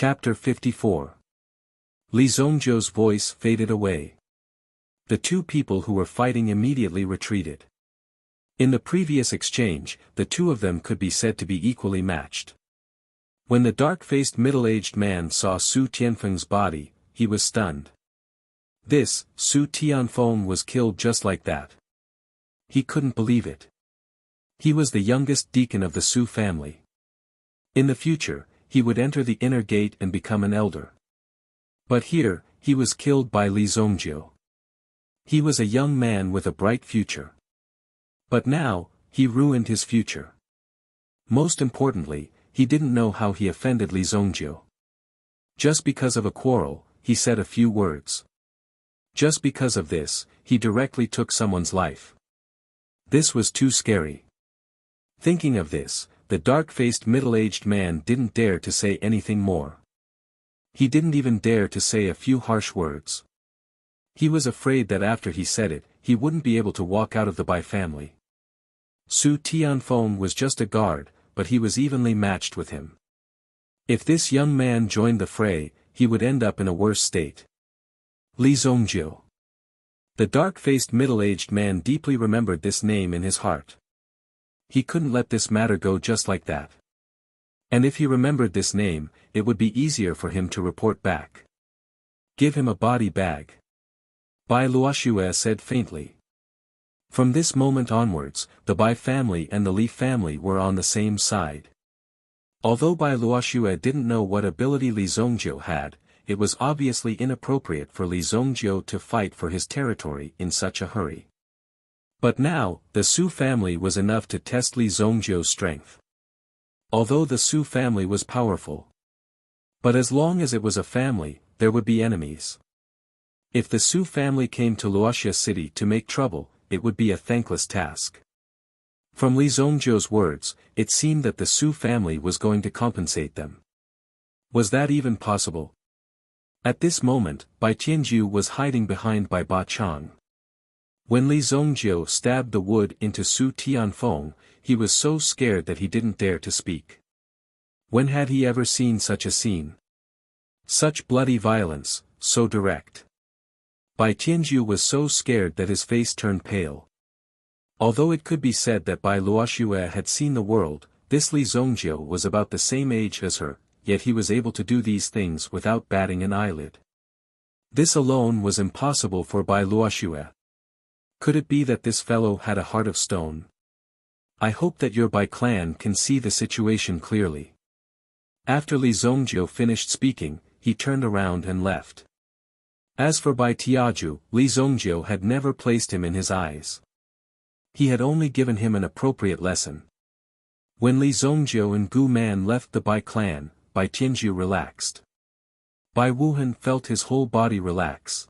Chapter 54. Li Zongjiu's voice faded away. The two people who were fighting immediately retreated. In the previous exchange, the two of them could be said to be equally matched. When the dark-faced middle-aged man saw Su Tianfeng's body, he was stunned. Su Tianfeng was killed just like that. He couldn't believe it. He was the youngest deacon of the Su family. In the future, he would enter the inner gate and become an elder. But here, he was killed by Li Zongjiu. He was a young man with a bright future. But now, he ruined his future. Most importantly, he didn't know how he offended Li Zongjiu. Just because of a quarrel, he said a few words. Just because of this, he directly took someone's life. This was too scary. Thinking of this, the dark-faced middle-aged man didn't dare to say anything more. He didn't even dare to say a few harsh words. He was afraid that after he said it, he wouldn't be able to walk out of the Bai family. Su Tianfeng was just a guard, but he was evenly matched with him. If this young man joined the fray, he would end up in a worse state. Li Zongjiu. The dark-faced middle-aged man deeply remembered this name in his heart. He couldn't let this matter go just like that. And if he remembered this name, it would be easier for him to report back. Give him a body bag. Bai Luoxue said faintly. From this moment onwards, the Bai family and the Li family were on the same side. Although Bai Luoxue didn't know what ability Li Zongjiu had, it was obviously inappropriate for Li Zongjiu to fight for his territory in such a hurry. But now, the Su family was enough to test Li Zongjiu's strength. Although the Su family was powerful. But as long as it was a family, there would be enemies. If the Su family came to Wuxia city to make trouble, it would be a thankless task. From Li Zongjiu's words, it seemed that the Su family was going to compensate them. Was that even possible? At this moment, Bai Tianjiu was hiding behind Bai Ba Chang. When Li Zongjiu stabbed the wood into Su Tianfeng, he was so scared that he didn't dare to speak. When had he ever seen such a scene? Such bloody violence, so direct. Bai Tianjiu was so scared that his face turned pale. Although it could be said that Bai Luoxue had seen the world, this Li Zongjiu was about the same age as her, yet he was able to do these things without batting an eyelid. This alone was impossible for Bai Luoxue. Could it be that this fellow had a heart of stone? I hope that your Bai clan can see the situation clearly. After Li Zongjiu finished speaking, he turned around and left. As for Bai Tianjiu, Li Zongjiu had never placed him in his eyes. He had only given him an appropriate lesson. When Li Zongjiu and Gu Man left the Bai clan, Bai Tianjiu relaxed. Bai Wuhan felt his whole body relax.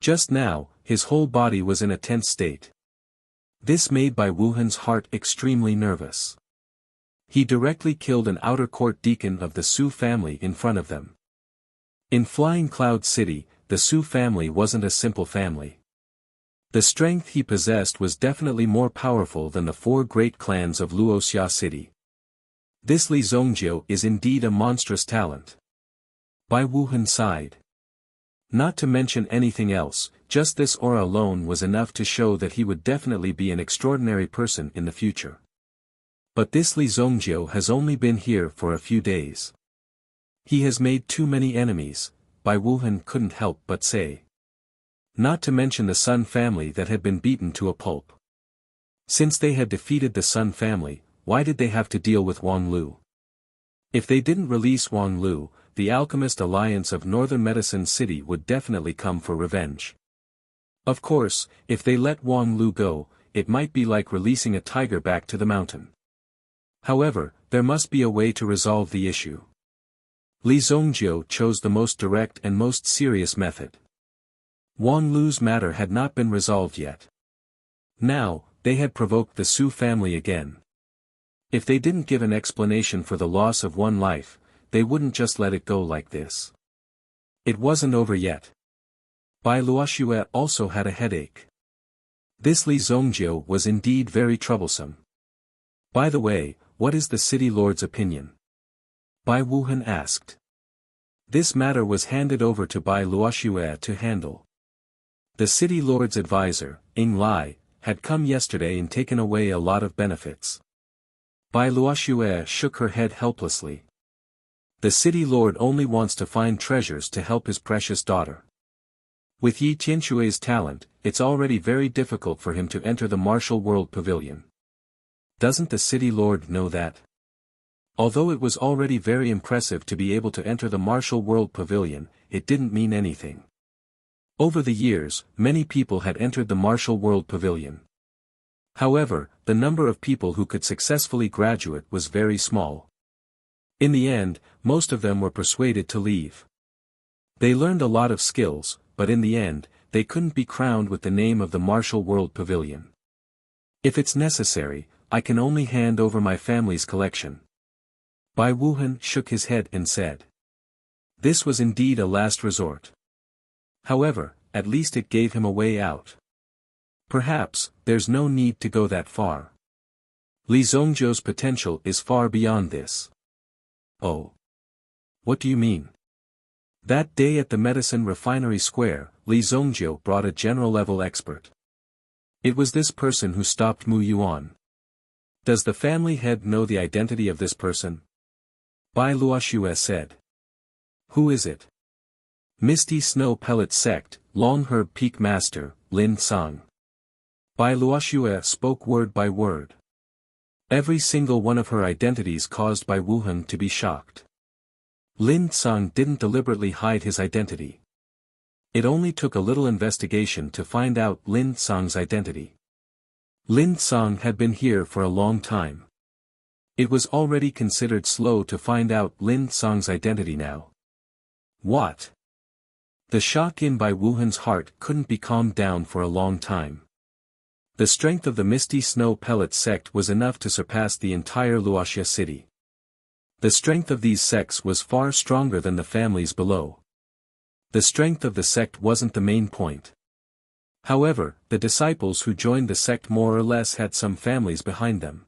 Just now, his whole body was in a tense state. This made Bai Wuhan's heart extremely nervous. He directly killed an outer court deacon of the Su family in front of them. In Flying Cloud City, the Su family wasn't a simple family. The strength he possessed was definitely more powerful than the four great clans of Wuxia City. This Li Zongjiu is indeed a monstrous talent. Bai Wuhan sighed. Not to mention anything else, just this aura alone was enough to show that he would definitely be an extraordinary person in the future. But this Li Zongjiu has only been here for a few days. He has made too many enemies, Bai Wuhan couldn't help but say. Not to mention the Sun family that had been beaten to a pulp. Since they had defeated the Sun family, why did they have to deal with Wang Lu? If they didn't release Wang Lu, the Alchemist Alliance of Northern Medicine City would definitely come for revenge. Of course, if they let Wang Lu go, it might be like releasing a tiger back to the mountain. However, there must be a way to resolve the issue. Li Zongjiu chose the most direct and most serious method. Wang Lu's matter had not been resolved yet. Now, they had provoked the Su family again. If they didn't give an explanation for the loss of one life, they wouldn't just let it go like this. It wasn't over yet. Bai Luoxue also had a headache. This Li Zongjiu was indeed very troublesome. By the way, what is the city lord's opinion? Bai Wuhan asked. This matter was handed over to Bai Luoxue to handle. The city lord's advisor, Ing Lai, had come yesterday and taken away a lot of benefits. Bai Luoxue shook her head helplessly. The city lord only wants to find treasures to help his precious daughter. With Yi Tianxue's talent, it's already very difficult for him to enter the martial world pavilion. Doesn't the city lord know that? Although it was already very impressive to be able to enter the martial world pavilion, it didn't mean anything. Over the years, many people had entered the martial world pavilion. However, the number of people who could successfully graduate was very small. In the end, most of them were persuaded to leave. They learned a lot of skills, but in the end, they couldn't be crowned with the name of the martial world pavilion. If it's necessary, I can only hand over my family's collection. Bai Wuhan shook his head and said. This was indeed a last resort. However, at least it gave him a way out. Perhaps, there's no need to go that far. Li Zhongzhou's potential is far beyond this. Oh. What do you mean? That day at the Medicine Refinery Square, Li Zhongzhou brought a general-level expert. It was this person who stopped Mu Yuan. Does the family head know the identity of this person? Bai Luoxue said. Who is it? Misty Snow Pellet Sect, Longherb Peak Master, Lin Song. Bai Luoxue spoke word by word. Every single one of her identities caused Bai Wuhan to be shocked. Lin Song didn't deliberately hide his identity. It only took a little investigation to find out Lin Song's identity. Lin Song had been here for a long time. It was already considered slow to find out Lin Song's identity now. What? The shock in Bai Wuhan's heart couldn't be calmed down for a long time. The strength of the Misty Snow Pellet sect was enough to surpass the entire Luoxia city. The strength of these sects was far stronger than the families below. The strength of the sect wasn't the main point. However, the disciples who joined the sect more or less had some families behind them.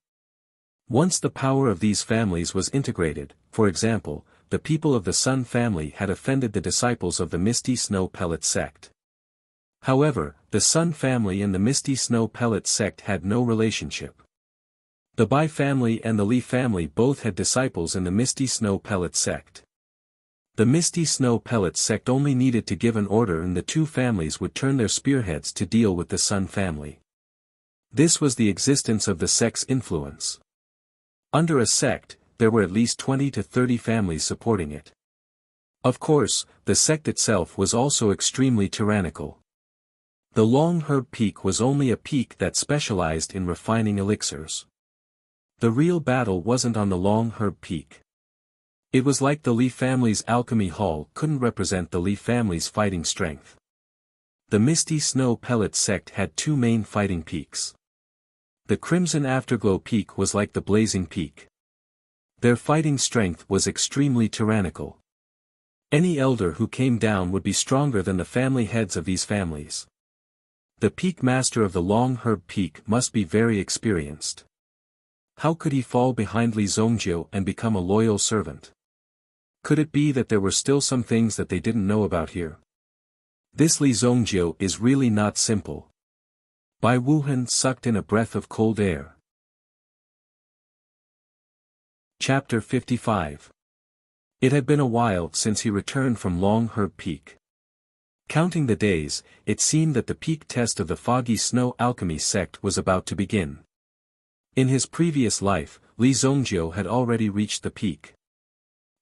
Once the power of these families was integrated, for example, the people of the Sun family had offended the disciples of the Misty Snow Pellet sect. However, the Sun family and the Misty Snow Pellet sect had no relationship. The Bai family and the Li family both had disciples in the Misty Snow Pellet sect. The Misty Snow Pellet sect only needed to give an order and the two families would turn their spearheads to deal with the Sun family. This was the existence of the sect's influence. Under a sect, there were at least 20 to 30 families supporting it. Of course, the sect itself was also extremely tyrannical. The Longherb Peak was only a peak that specialized in refining elixirs. The real battle wasn't on the Longherb Peak. It was like the Li family's alchemy hall couldn't represent the Li family's fighting strength. The Misty Snow Pellet sect had two main fighting peaks. The Crimson Afterglow Peak was like the Blazing Peak. Their fighting strength was extremely tyrannical. Any elder who came down would be stronger than the family heads of these families. The peak master of the Longherb Peak must be very experienced. How could he fall behind Li Zhongzhou and become a loyal servant? Could it be that there were still some things that they didn't know about here? This Li Zhongzhou is really not simple. Bai Wuhan sucked in a breath of cold air. Chapter 55. It had been a while since he returned from Longherb Peak. Counting the days, it seemed that the peak test of the Foggy Snow Alchemy sect was about to begin. In his previous life, Li Zhongzhou had already reached the peak.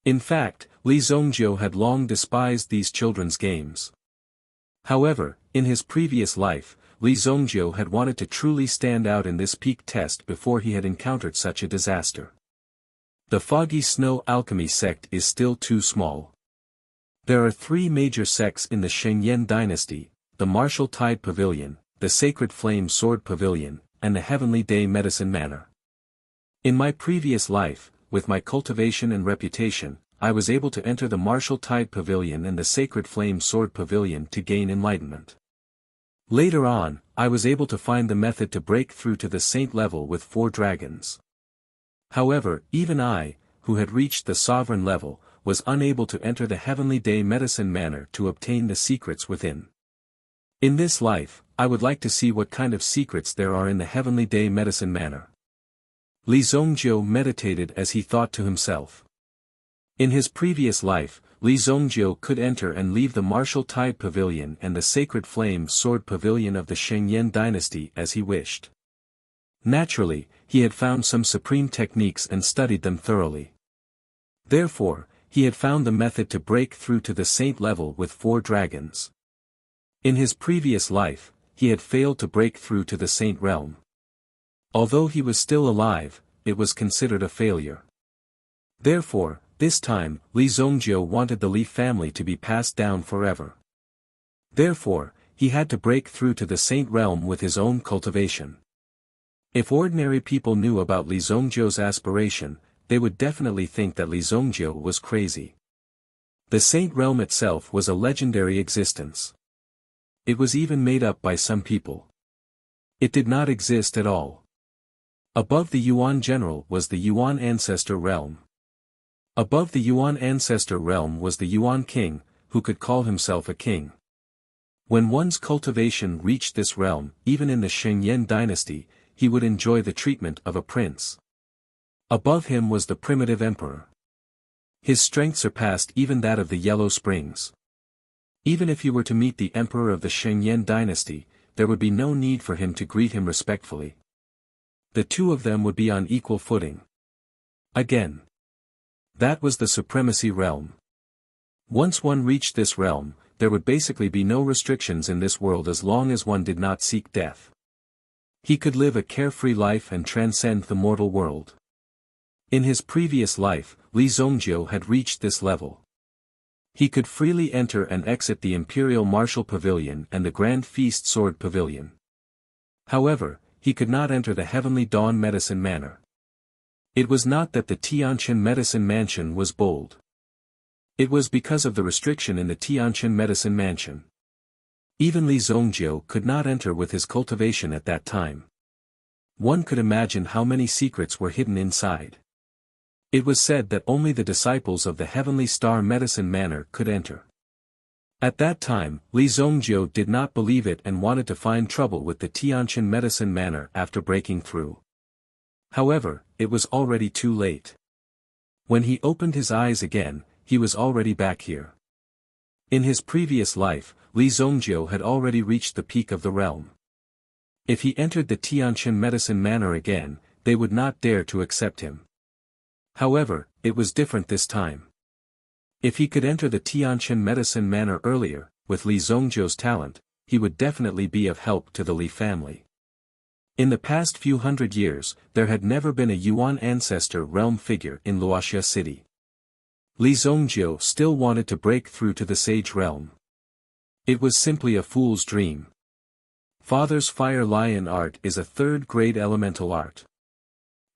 In fact, Li Zhongzhou had long despised these children's games. However, in his previous life, Li Zhongzhou had wanted to truly stand out in this peak test before he had encountered such a disaster. The Foggy Snow Alchemy sect is still too small. There are three major sects in the Shengyan dynasty, the Martial Tide Pavilion, the Sacred Flame Sword Pavilion, and the Heavenly Day Medicine Manor. In my previous life, with my cultivation and reputation, I was able to enter the Martial Tide Pavilion and the Sacred Flame Sword Pavilion to gain enlightenment. Later on, I was able to find the method to break through to the Saint level with 4 dragons. However, even I, who had reached the Sovereign level, was unable to enter the heavenly day medicine manor to obtain the secrets within. In this life, I would like to see what kind of secrets there are in the heavenly day medicine manor. Li Zongjiu meditated as he thought to himself. In his previous life, Li Zongjiu could enter and leave the martial tide pavilion and the sacred flame sword pavilion of the Shengyan dynasty as he wished. Naturally, he had found some supreme techniques and studied them thoroughly. Therefore, he had found the method to break through to the saint level with 4 dragons. In his previous life, he had failed to break through to the saint realm. Although he was still alive, it was considered a failure. Therefore, this time, Li Zongjiu wanted the Li family to be passed down forever. Therefore, he had to break through to the saint realm with his own cultivation. If ordinary people knew about Li Zongjiu's aspiration, they would definitely think that Li Zongjiu was crazy. The saint realm itself was a legendary existence. It was even made up by some people. It did not exist at all. Above the Yuan General was the Yuan Ancestor realm. Above the Yuan Ancestor realm was the Yuan King, who could call himself a king. When one's cultivation reached this realm, even in the Shengyan dynasty, he would enjoy the treatment of a prince. Above him was the primitive emperor. His strength surpassed even that of the Yellow Springs. Even if he were to meet the emperor of the Shengyan dynasty, there would be no need for him to greet him respectfully. The two of them would be on equal footing. Again. That was the supremacy realm. Once one reached this realm, there would basically be no restrictions in this world as long as one did not seek death. He could live a carefree life and transcend the mortal world. In his previous life, Li Zongjiu had reached this level. He could freely enter and exit the Imperial Martial Pavilion and the Grand Feast Sword Pavilion. However, he could not enter the Heavenly Dawn Medicine Manor. It was not that the Tianqin Medicine Mansion was bold. It was because of the restriction in the Tianqin Medicine Mansion. Even Li Zongjiu could not enter with his cultivation at that time. One could imagine how many secrets were hidden inside. It was said that only the disciples of the Heavenly Star Medicine Manor could enter. At that time, Li Zongjiu did not believe it and wanted to find trouble with the Tianqin Medicine Manor after breaking through. However, it was already too late. When he opened his eyes again, he was already back here. In his previous life, Li Zongjiu had already reached the peak of the realm. If he entered the Tianqin Medicine Manor again, they would not dare to accept him. However, it was different this time. If he could enter the Tianqin Medicine Manor earlier, with Li Zongjiu's talent, he would definitely be of help to the Li family. In the past few hundred years, there had never been a Yuan Ancestor realm figure in Wuxia city. Li Zongjiu still wanted to break through to the Sage realm. It was simply a fool's dream. Father's Fire Lion art is a 3rd-grade elemental art.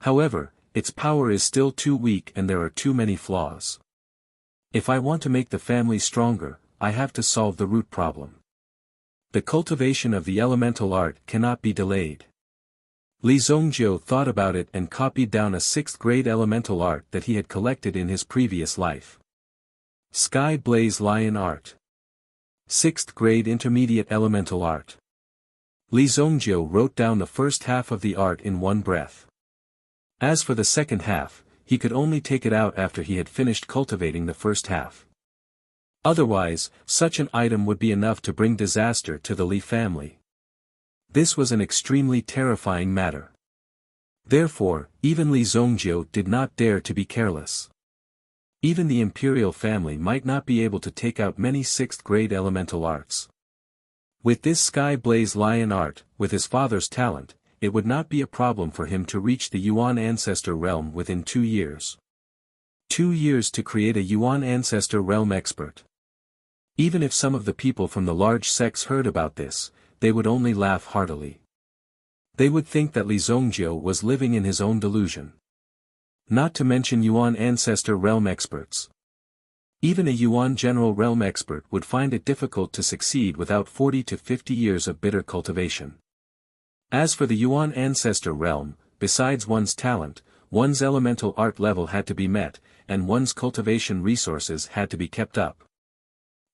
However, its power is still too weak and there are too many flaws. If I want to make the family stronger, I have to solve the root problem. The cultivation of the elemental art cannot be delayed. Li Zongjiu thought about it and copied down a 6th-grade elemental art that he had collected in his previous life. Sky Blaze Lion art. 6th-grade intermediate elemental art. Li Zongjiu wrote down the first half of the art in one breath. As for the second half, he could only take it out after he had finished cultivating the first half. Otherwise, such an item would be enough to bring disaster to the Li family. This was an extremely terrifying matter. Therefore, even Li Zongjiu did not dare to be careless. Even the imperial family might not be able to take out many 6th-grade elemental arts. With this Sky Blaze Lion art, with his father's talent, it would not be a problem for him to reach the Yuan Ancestor realm within 2 years. 2 years to create a Yuan Ancestor realm expert. Even if some of the people from the large sects heard about this, they would only laugh heartily. They would think that Li Zongjiu was living in his own delusion. Not to mention Yuan Ancestor realm experts. Even a Yuan General realm expert would find it difficult to succeed without 40 to 50 years of bitter cultivation. As for the Yuan Ancestor realm, besides one's talent, one's elemental art level had to be met, and one's cultivation resources had to be kept up.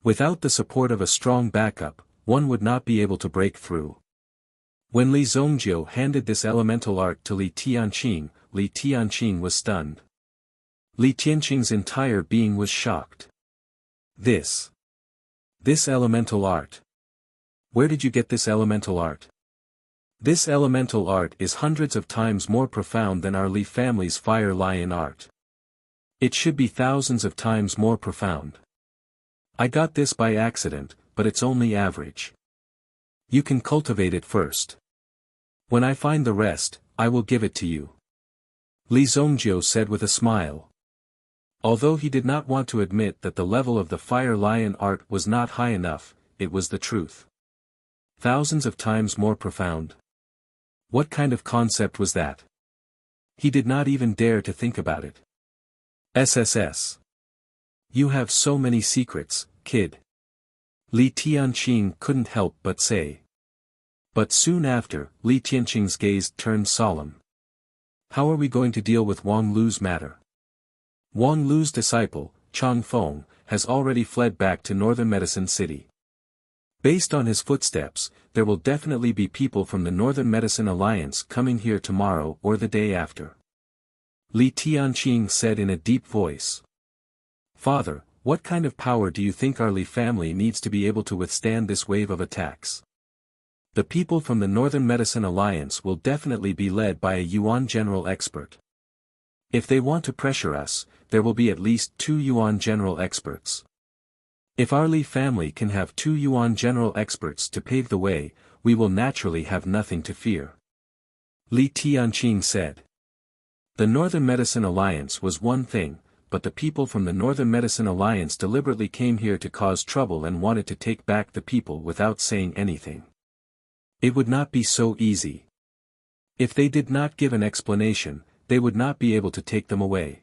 Without the support of a strong backup, one would not be able to break through. When Li Zongjiu handed this elemental art to Li Tianqing was stunned. Li Tianqing's entire being was shocked. This elemental art. Where did you get this elemental art? This elemental art is hundreds of times more profound than our Li family's fire lion art. It should be thousands of times more profound. I got this by accident, but it's only average. You can cultivate it first. When I find the rest, I will give it to you. Li Zongjiu said with a smile. Although he did not want to admit that the level of the fire lion art was not high enough, it was the truth. Thousands of times more profound. What kind of concept was that? He did not even dare to think about it. SSS. You have so many secrets, kid. Li Tianqing couldn't help but say. But soon after, Li Tianqing's gaze turned solemn. How are we going to deal with Wang Lu's matter? Wang Lu's disciple, Chang Feng, has already fled back to Northern Medicine City. Based on his footsteps, there will definitely be people from the Northern Medicine Alliance coming here tomorrow or the day after. Li Tianqing said in a deep voice. Father, what kind of power do you think our Li family needs to be able to withstand this wave of attacks? The people from the Northern Medicine Alliance will definitely be led by a Yuan general expert. If they want to pressure us, there will be at least 2 Yuan general experts. If our Li family can have 2 Yuan general experts to pave the way, we will naturally have nothing to fear. Li Tianqing said. The Northern Medicine Alliance was one thing, but the people from the Northern Medicine Alliance deliberately came here to cause trouble and wanted to take back the people without saying anything. It would not be so easy. If they did not give an explanation, they would not be able to take them away.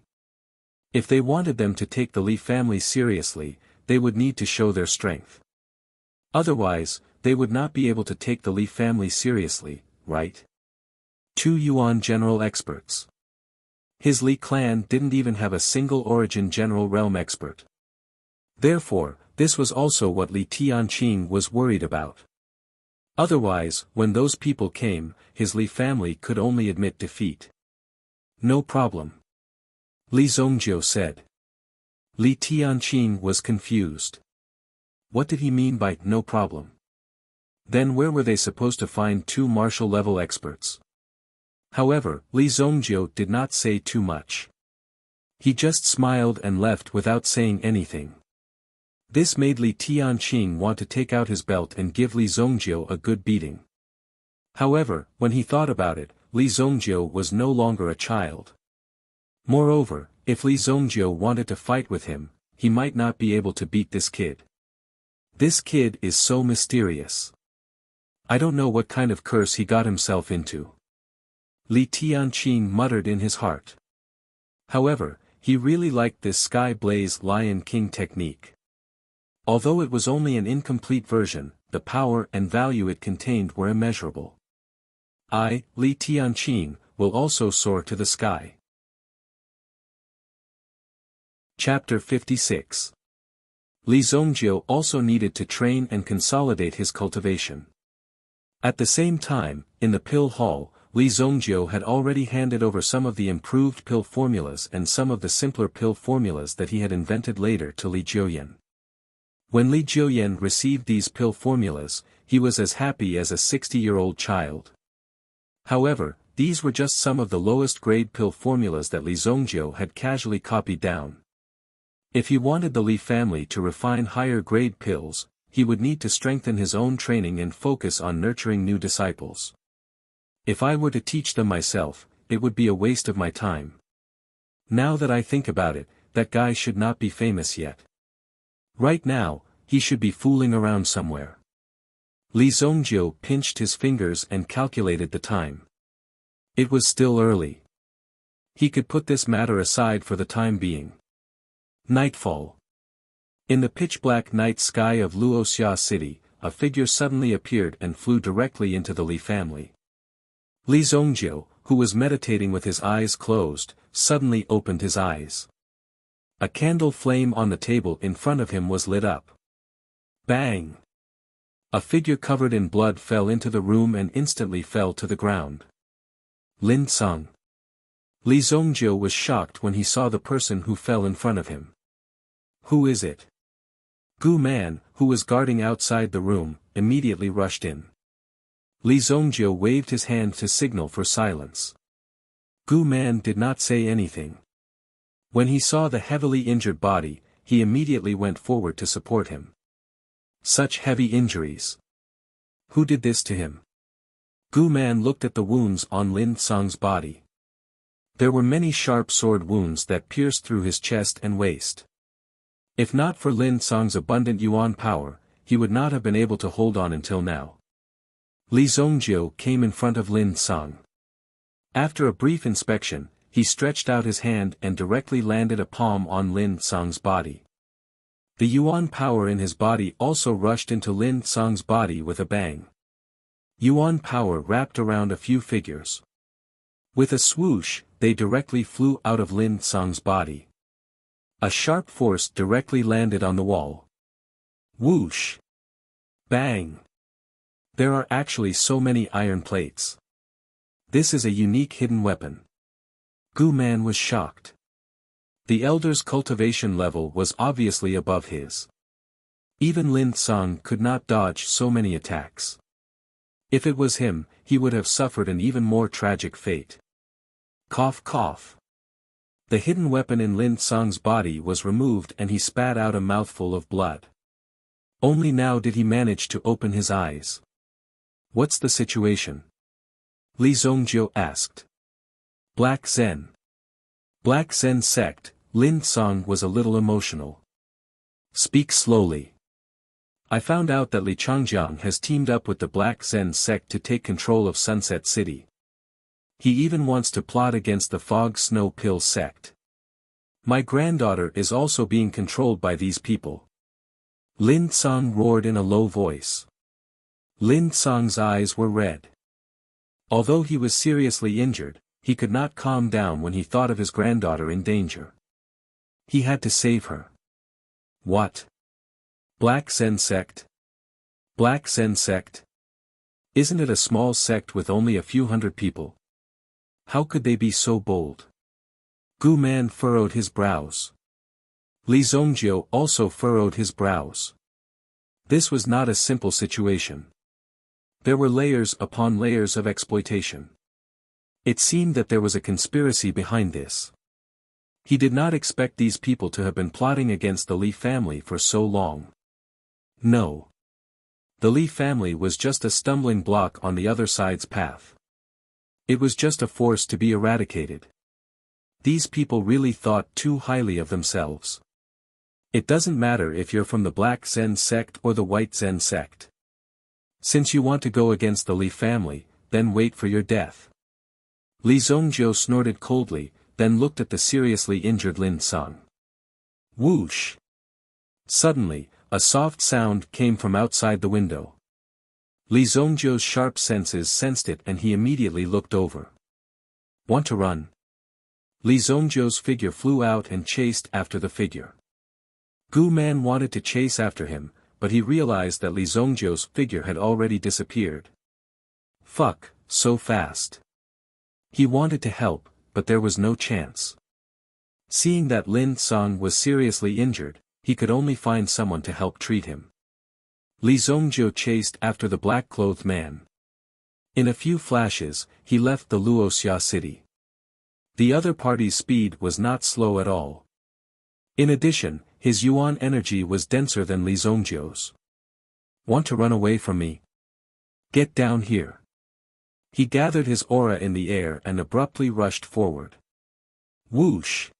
If they wanted them to take the Li family seriously, they would need to show their strength. Otherwise, they would not be able to take the Li family seriously, right? 2 Yuan general experts. His Li clan didn't even have a single origin general realm expert. Therefore, this was also what Li Tianqing was worried about. Otherwise, when those people came, his Li family could only admit defeat. No problem. Li Zongjiu said. Li Tianqing was confused. What did he mean by no problem? Then where were they supposed to find 2 martial-level experts? However, Li Zongjiu did not say too much. He just smiled and left without saying anything. This made Li Tianqing want to take out his belt and give Li Zongjiu a good beating. However, when he thought about it, Li Zongjiu was no longer a child. Moreover, if Li Zongjiu wanted to fight with him, he might not be able to beat this kid. This kid is so mysterious. I don't know what kind of curse he got himself into. Li Tianqing muttered in his heart. However, he really liked this Sky Blaze Lion King technique. Although it was only an incomplete version, the power and value it contained were immeasurable. I, Li Tianqing, will also soar to the sky. Chapter 56. Li Zongjiu also needed to train and consolidate his cultivation. At the same time, in the pill hall, Li Zongjiu had already handed over some of the improved pill formulas and some of the simpler pill formulas that he had invented later to Li Jiuyan. When Li Jiuyan received these pill formulas, he was as happy as a 60-year-old child. However, these were just some of the lowest grade pill formulas that Li Zongjiu had casually copied down. If he wanted the Li family to refine higher grade pills, he would need to strengthen his own training and focus on nurturing new disciples. If I were to teach them myself, it would be a waste of my time. Now that I think about it, that guy should not be famous yet. Right now, he should be fooling around somewhere. Li Zongjiu pinched his fingers and calculated the time. It was still early. He could put this matter aside for the time being. Nightfall. In the pitch-black night sky of Wuxia city, a figure suddenly appeared and flew directly into the Li family. Li Zongjiu, who was meditating with his eyes closed, suddenly opened his eyes. A candle flame on the table in front of him was lit up. Bang! A figure covered in blood fell into the room and instantly fell to the ground. Lin Sung. Li Zhongjiu was shocked when he saw the person who fell in front of him. Who is it? Gu Man, who was guarding outside the room, immediately rushed in. Li Zhongjiu waved his hand to signal for silence. Gu Man did not say anything. When he saw the heavily injured body, he immediately went forward to support him. Such heavy injuries. Who did this to him? Gu Man looked at the wounds on Lin Sung's body. There were many sharp sword wounds that pierced through his chest and waist. If not for Lin Sung's abundant yuan power, he would not have been able to hold on until now. Li Zhongjiu came in front of Lin Sung. After a brief inspection, he stretched out his hand and directly landed a palm on Lin Sung's body. The yuan power in his body also rushed into Lin Sung's body with a bang. Yuan power wrapped around a few figures. With a swoosh, they directly flew out of Lin Sung's body. A sharp force directly landed on the wall. Whoosh! Bang! There are actually so many iron plates. This is a unique hidden weapon. Gu Man was shocked. The elder's cultivation level was obviously above his. Even Lin Sung could not dodge so many attacks. If it was him, he would have suffered an even more tragic fate. Cough cough. The hidden weapon in Lin Sung's body was removed and he spat out a mouthful of blood. Only now did he manage to open his eyes. What's the situation? Li Zhongjiu asked. Black Zen. Black Zen sect. Lin Sung was a little emotional. Speak slowly. I found out that Li Changjiang has teamed up with the Black Zen sect to take control of Sunset City. He even wants to plot against the Fog Snow Pill sect. My granddaughter is also being controlled by these people. Lin Sung roared in a low voice. Lin Sung's eyes were red. Although he was seriously injured, he could not calm down when he thought of his granddaughter in danger. He had to save her. What? Black Zen sect? Black Zen sect? Isn't it a small sect with only a few hundred people? How could they be so bold? Gu Man furrowed his brows. Li Zhongjiu also furrowed his brows. This was not a simple situation. There were layers upon layers of exploitation. It seemed that there was a conspiracy behind this. He did not expect these people to have been plotting against the Li family for so long. No. The Li family was just a stumbling block on the other side's path. It was just a force to be eradicated. These people really thought too highly of themselves. It doesn't matter if you're from the Black Zen sect or the White Zen sect. Since you want to go against the Li family, then wait for your death. Li Zhongjiu snorted coldly, then looked at the seriously injured Lin Sung. Whoosh! Suddenly, a soft sound came from outside the window. Li Zhongjiu's sharp senses sensed it and he immediately looked over. Want to run? Li Zhongjiu's figure flew out and chased after the figure. Gu Man wanted to chase after him, but he realized that Li Zhongjiu's figure had already disappeared. Fuck, so fast. He wanted to help, but there was no chance. Seeing that Lin Sung was seriously injured, he could only find someone to help treat him. Li Zhongjiu chased after the black-clothed man. In a few flashes, he left the Luoxia city. The other party's speed was not slow at all. In addition, his yuan energy was denser than Li Zhongjiu's. Want to run away from me? Get down here. He gathered his aura in the air and abruptly rushed forward. Whoosh!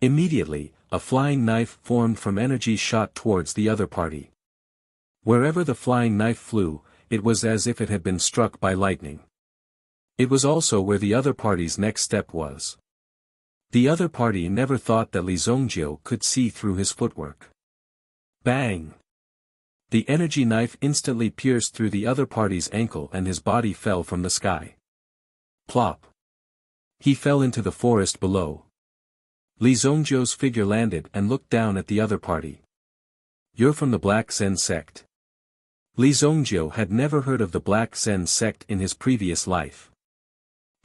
Immediately, a flying knife formed from energy shot towards the other party. Wherever the flying knife flew, it was as if it had been struck by lightning. It was also where the other party's next step was. The other party never thought that Li Zhongjiu could see through his footwork. Bang! The energy knife instantly pierced through the other party's ankle and his body fell from the sky. Plop! He fell into the forest below. Li Zhongzhou's figure landed and looked down at the other party. You're from the Black Zen sect. Li Zhongzhou had never heard of the Black Zen sect in his previous life.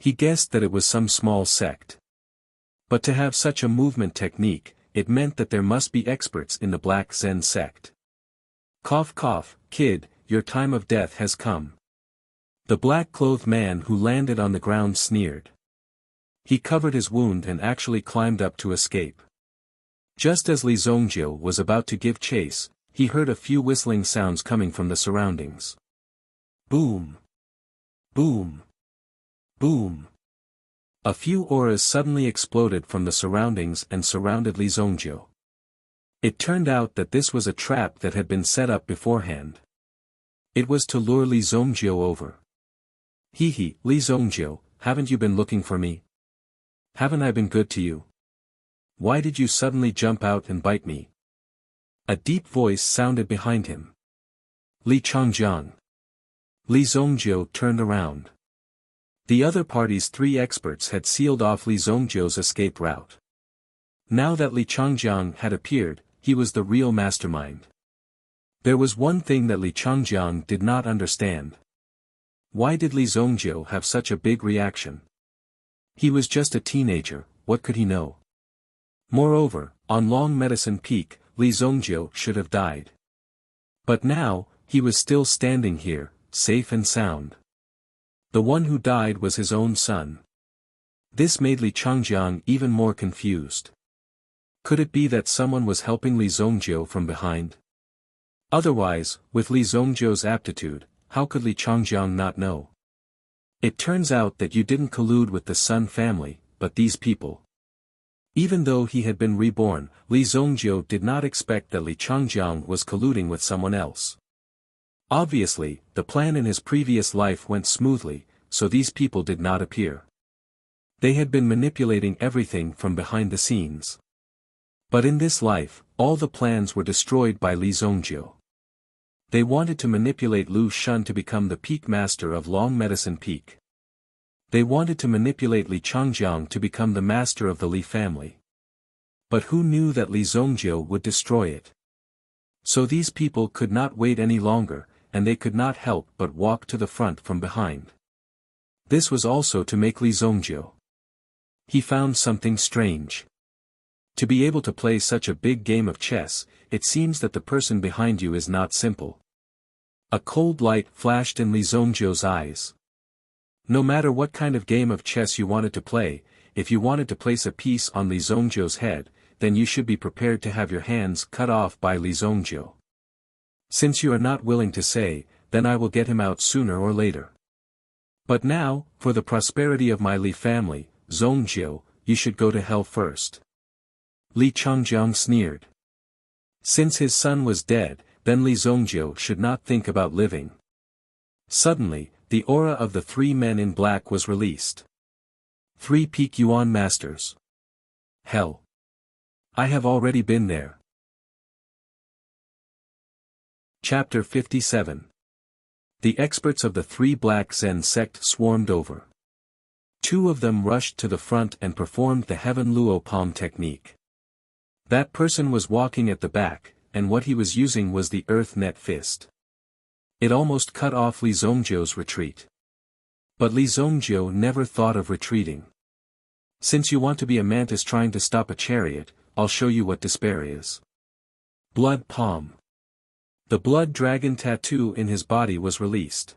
He guessed that it was some small sect. But to have such a movement technique, it meant that there must be experts in the Black Zen sect. Cough cough, kid, your time of death has come. The black-clothed man who landed on the ground sneered. He covered his wound and actually climbed up to escape. Just as Li Zhongzhou was about to give chase, he heard a few whistling sounds coming from the surroundings. Boom! Boom! Boom! A few auras suddenly exploded from the surroundings and surrounded Li Zhongzhou. It turned out that this was a trap that had been set up beforehand. It was to lure Li Zhongzhou over. Hee, Li Zhongzhou, haven't you been looking for me? Haven't I been good to you? Why did you suddenly jump out and bite me? A deep voice sounded behind him. Li Changjiang. Li Zhongzhou turned around. The other party's 3 experts had sealed off Li Zhongzhou's escape route. Now that Li Changjiang had appeared, he was the real mastermind. There was one thing that Li Changjiang did not understand. Why did Li Zhongzhou have such a big reaction? He was just a teenager, what could he know? Moreover, on Long Medicine Peak, Li Zhongzhou should have died. But now, he was still standing here, safe and sound. The one who died was his own son. This made Li Changjiang even more confused. Could it be that someone was helping Li Zhongzhou from behind? Otherwise, with Li Zhongzhou's aptitude, how could Li Changjiang not know? It turns out that you didn't collude with the Sun family, but these people. Even though he had been reborn, Li Zhongzhou did not expect that Li Changjiang was colluding with someone else. Obviously, the plan in his previous life went smoothly, so these people did not appear. They had been manipulating everything from behind the scenes. But in this life, all the plans were destroyed by Li Zhongzhou. They wanted to manipulate Lu Shun to become the peak master of Long Medicine Peak. They wanted to manipulate Li Changjiang to become the master of the Li family. But who knew that Li Zhongzhou would destroy it? So these people could not wait any longer, and they could not help but walk to the front from behind. This was also to make Li Zhongzhou. He found something strange. To be able to play such a big game of chess, it seems that the person behind you is not simple. A cold light flashed in Li Zhongzhou's eyes. No matter what kind of game of chess you wanted to play, if you wanted to place a piece on Li Zhongzhou's head, then you should be prepared to have your hands cut off by Li Zhongzhou. Since you are not willing to say, then I will get him out sooner or later. But now, for the prosperity of my Li family, Zhongzhou, you should go to hell first. Li Changjiang sneered. Since his son was dead, then Li Zhongzhou should not think about living. Suddenly, the aura of the 3 men in black was released. 3 peak Yuan masters. Hell. I have already been there. Chapter 57. The experts of the 3 Black Zen sect swarmed over. 2 of them rushed to the front and performed the Heaven Luo Palm technique. That person was walking at the back, and what he was using was the Earth Net Fist. It almost cut off Li Zhongzhou's retreat. But Li Zhongzhou never thought of retreating. Since you want to be a mantis trying to stop a chariot, I'll show you what despair is. Blood Palm. The blood dragon tattoo in his body was released.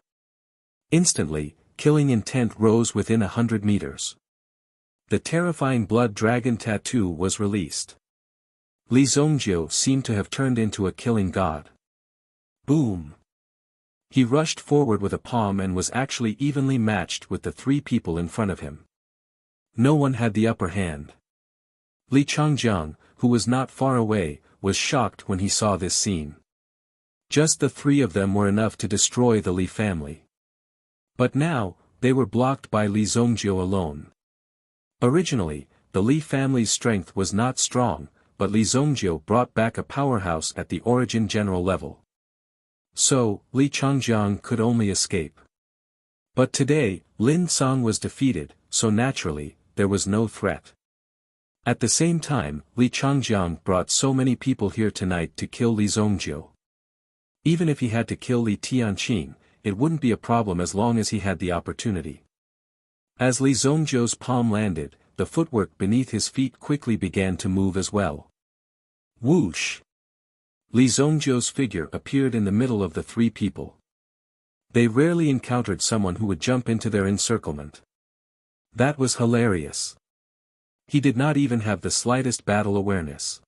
Instantly, killing intent rose within 100 meters. The terrifying blood dragon tattoo was released. Li Zhongzhou seemed to have turned into a killing god. Boom! He rushed forward with a palm and was actually evenly matched with the 3 people in front of him. No one had the upper hand. Li Changjiang, who was not far away, was shocked when he saw this scene. Just the 3 of them were enough to destroy the Li family. But now, they were blocked by Li Zhongzhou alone. Originally, the Li family's strength was not strong, but Li Zhongzhou brought back a powerhouse at the origin general level. So, Li Changjiang could only escape. But today, Lin Song was defeated, so naturally, there was no threat. At the same time, Li Changjiang brought so many people here tonight to kill Li Zongjiu. Even if he had to kill Li Tianqing, it wouldn't be a problem as long as he had the opportunity. As Li Zongjiu's palm landed, the footwork beneath his feet quickly began to move as well. Whoosh! Li Zongjiu's figure appeared in the middle of the three people. They rarely encountered someone who would jump into their encirclement. That was hilarious. He did not even have the slightest battle awareness.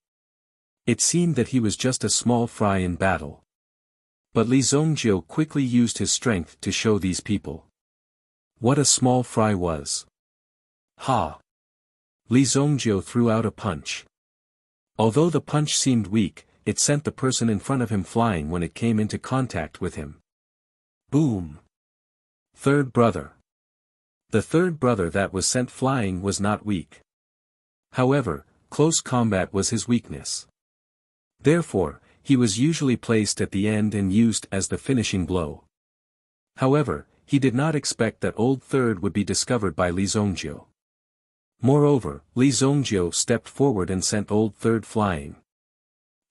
It seemed that he was just a small fry in battle. But Li Zongjiu quickly used his strength to show these people what a small fry was. Ha! Li Zongjiu threw out a punch. Although the punch seemed weak, it sent the person in front of him flying when it came into contact with him. Boom! Third brother. The third brother that was sent flying was not weak. However, close combat was his weakness. Therefore, he was usually placed at the end and used as the finishing blow. However, he did not expect that old third would be discovered by Li Zongjiu. Moreover, Li Zongjiu stepped forward and sent old third flying.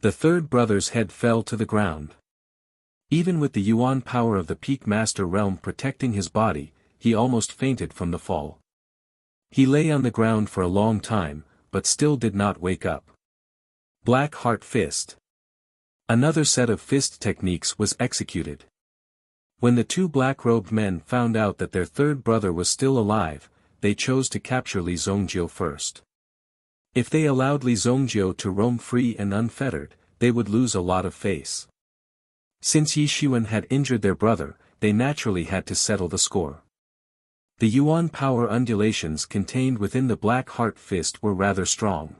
The third brother's head fell to the ground. Even with the Yuan power of the Peak Master realm protecting his body, he almost fainted from the fall. He lay on the ground for a long time, but still did not wake up. Black Heart Fist. Another set of fist techniques was executed. When the two black-robed men found out that their third brother was still alive, they chose to capture Li Zongjiu first. If they allowed Li Zongjiu to roam free and unfettered, they would lose a lot of face. Since Yi Xuan had injured their brother, they naturally had to settle the score. The Yuan power undulations contained within the Black Heart Fist were rather strong.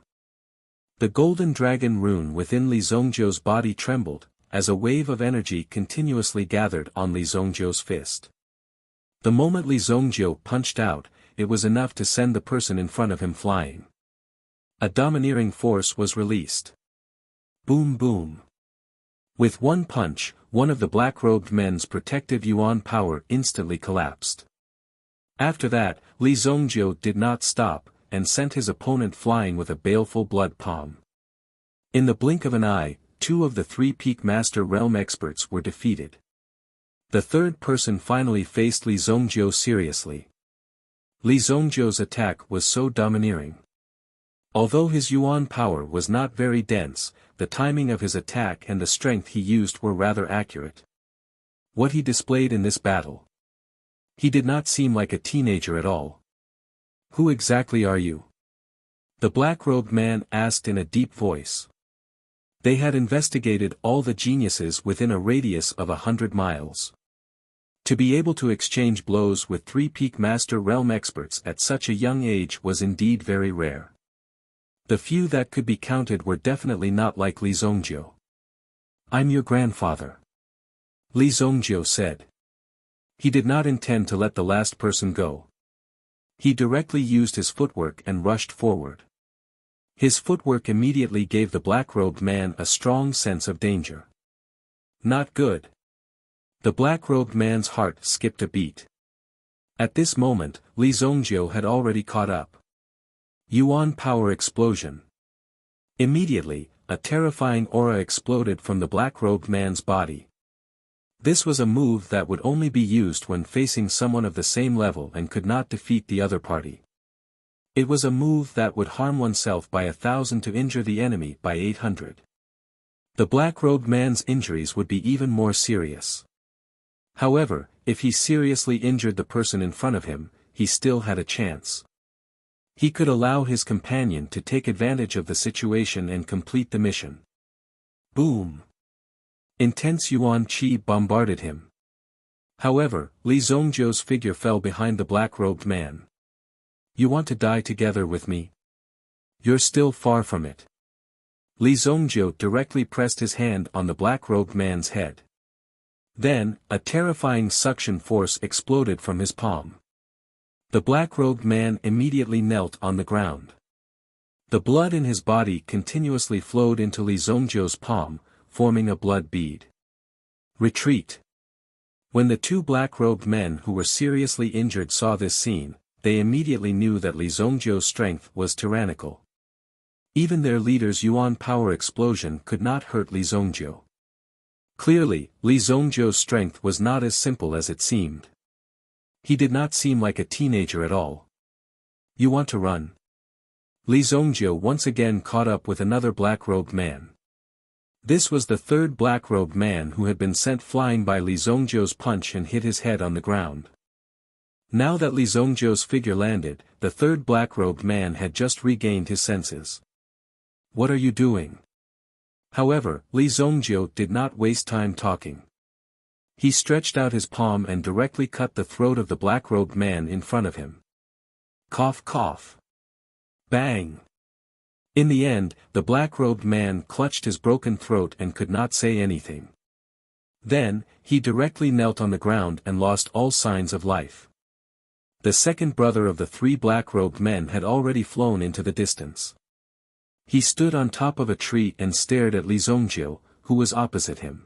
The golden dragon rune within Li Zongjiu's body trembled, as a wave of energy continuously gathered on Li Zongjiu's fist. The moment Li Zongjiu punched out, it was enough to send the person in front of him flying. A domineering force was released. Boom boom. With one punch, one of the black-robed men's protective Yuan power instantly collapsed. After that, Li Zongjiu did not stop, and sent his opponent flying with a baleful blood palm. In the blink of an eye, two of the three Peak Master Realm experts were defeated. The third person finally faced Li Zongjiu seriously. Li Zongjiu's attack was so domineering. Although his Yuan power was not very dense, the timing of his attack and the strength he used were rather accurate. What he displayed in this battle. He did not seem like a teenager at all. Who exactly are you? The black-robed man asked in a deep voice. They had investigated all the geniuses within a radius of 100 miles. To be able to exchange blows with three Peak Master Realm experts at such a young age was indeed very rare. The few that could be counted were definitely not like Li Zongjiu. I'm your grandfather. Li Zongjiu said. He did not intend to let the last person go. He directly used his footwork and rushed forward. His footwork immediately gave the black-robed man a strong sense of danger. Not good. The black-robed man's heart skipped a beat. At this moment, Li Zongjiu had already caught up. Yuan power explosion. Immediately, a terrifying aura exploded from the black-robed man's body. This was a move that would only be used when facing someone of the same level and could not defeat the other party. It was a move that would harm oneself by 1,000 to injure the enemy by 800. The black-robed man's injuries would be even more serious. However, if he seriously injured the person in front of him, he still had a chance. He could allow his companion to take advantage of the situation and complete the mission. Boom! Intense Yuan Qi bombarded him. However, Li Zongjiu's figure fell behind the black-robed man. You want to die together with me? You're still far from it. Li Zongjiu directly pressed his hand on the black-robed man's head. Then, a terrifying suction force exploded from his palm. The black-robed man immediately knelt on the ground. The blood in his body continuously flowed into Li Zongjiu's palm, forming a blood bead. Retreat. When the two black-robed men who were seriously injured saw this scene, they immediately knew that Li Zongjiu's strength was tyrannical. Even their leader's yuan power explosion could not hurt Li Zongjiu. Clearly, Li Zongjiu's strength was not as simple as it seemed. He did not seem like a teenager at all. You want to run? Li Zongjiu once again caught up with another black-robed man. This was the third black-robed man who had been sent flying by Li Zongjiu's punch and hit his head on the ground. Now that Li Zongjiu's figure landed, the third black-robed man had just regained his senses. What are you doing? However, Li Zongjiu did not waste time talking. He stretched out his palm and directly cut the throat of the black-robed man in front of him. Cough cough. Bang. In the end, the black-robed man clutched his broken throat and could not say anything. Then, he directly knelt on the ground and lost all signs of life. The second brother of the three black-robed men had already flown into the distance. He stood on top of a tree and stared at Li Zongjiu, who was opposite him.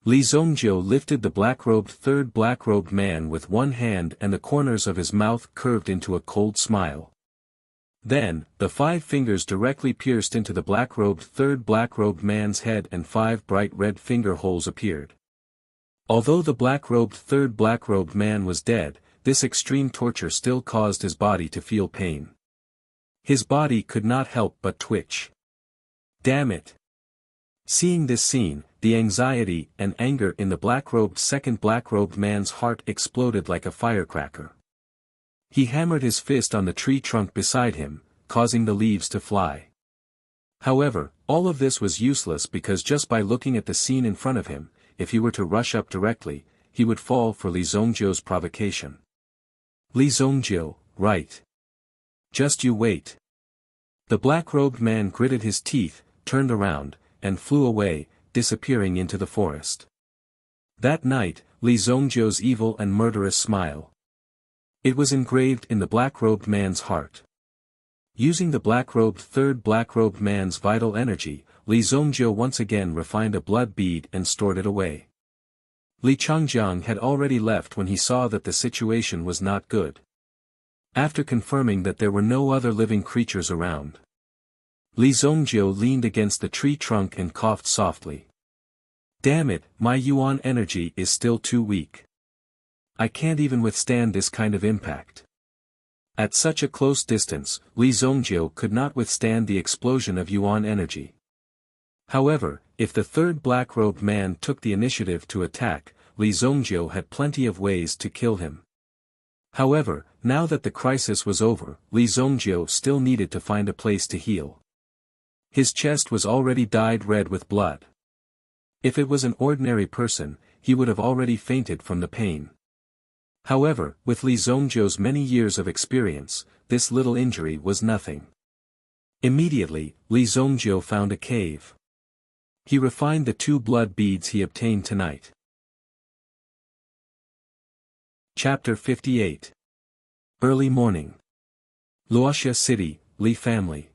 Li Zongjiu lifted the third black-robed man with one hand and the corners of his mouth curved into a cold smile. Then, the 5 fingers directly pierced into the third black-robed man's head and 5 bright red finger holes appeared. Although the third black-robed man was dead, this extreme torture still caused his body to feel pain. His body could not help but twitch. Damn it! Seeing this scene, the anxiety and anger in the second black-robed man's heart exploded like a firecracker. He hammered his fist on the tree trunk beside him, causing the leaves to fly. However, all of this was useless because just by looking at the scene in front of him, if he were to rush up directly, he would fall for Li Zongjiu's provocation. Li Zongjiu, right. Just you wait. The black-robed man gritted his teeth, turned around, and flew away, disappearing into the forest. That night, Li Zongjiu's evil and murderous smile. It was engraved in the black-robed man's heart. Using the third black-robed man's vital energy, Li Zongjiu once again refined a blood bead and stored it away. Li Changjiang had already left when he saw that the situation was not good. After confirming that there were no other living creatures around, Li Zongjiu leaned against the tree trunk and coughed softly. Damn it, my yuan energy is still too weak. I can't even withstand this kind of impact. At such a close distance, Li Zongjiu could not withstand the explosion of yuan energy. However, if the third black-robed man took the initiative to attack, Li Zongjiu had plenty of ways to kill him. However, now that the crisis was over, Li Zongjiu still needed to find a place to heal. His chest was already dyed red with blood. If it was an ordinary person, he would have already fainted from the pain. However, with Li Zongjiu's many years of experience, this little injury was nothing. Immediately, Li Zongjiu found a cave. He refined the 2 blood beads he obtained tonight. Chapter 58. Early morning. Wuxia City, Li family.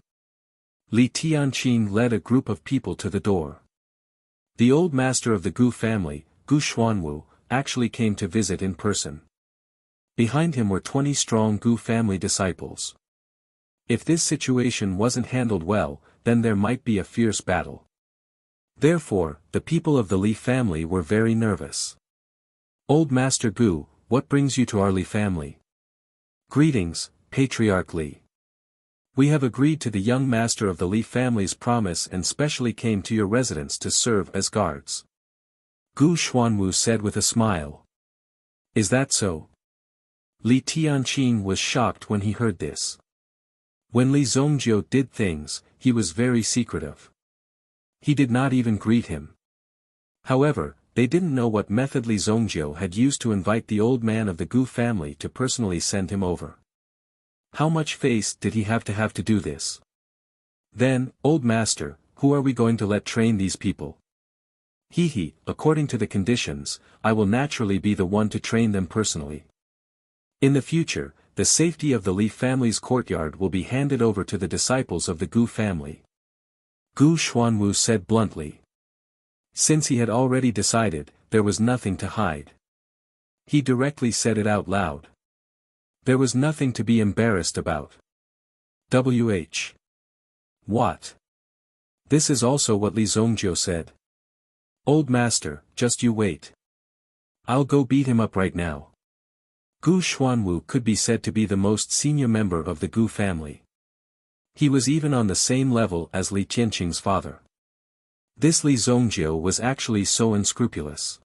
Li Tianqing led a group of people to the door. The old master of the Gu family, Gu Xuanwu, actually came to visit in person. Behind him were 20 strong Gu family disciples. If this situation wasn't handled well, then there might be a fierce battle. Therefore, the people of the Li family were very nervous. Old Master Gu, what brings you to our Li family? Greetings, Patriarch Li. We have agreed to the young master of the Li family's promise and specially came to your residence to serve as guards. Gu Xuanwu said with a smile. Is that so? Li Tianqing was shocked when he heard this. When Li Zongjiu did things, he was very secretive. He did not even greet him. However, they didn't know what method Li Zongjiu had used to invite the old man of the Gu family to personally send him over. How much face did he have to do this? Then, old master, who are we going to let train these people? According to the conditions, I will naturally be the one to train them personally. In the future, the safety of the Li family's courtyard will be handed over to the disciples of the Gu family. Gu Xuanwu said bluntly. Since he had already decided, there was nothing to hide. He directly said it out loud. There was nothing to be embarrassed about. What? This is also what Li Zongjiu said. Old master, just you wait. I'll go beat him up right now. Gu Xuanwu could be said to be the most senior member of the Gu family. He was even on the same level as Li Tianqing's father. This Li Zongjiu was actually so unscrupulous.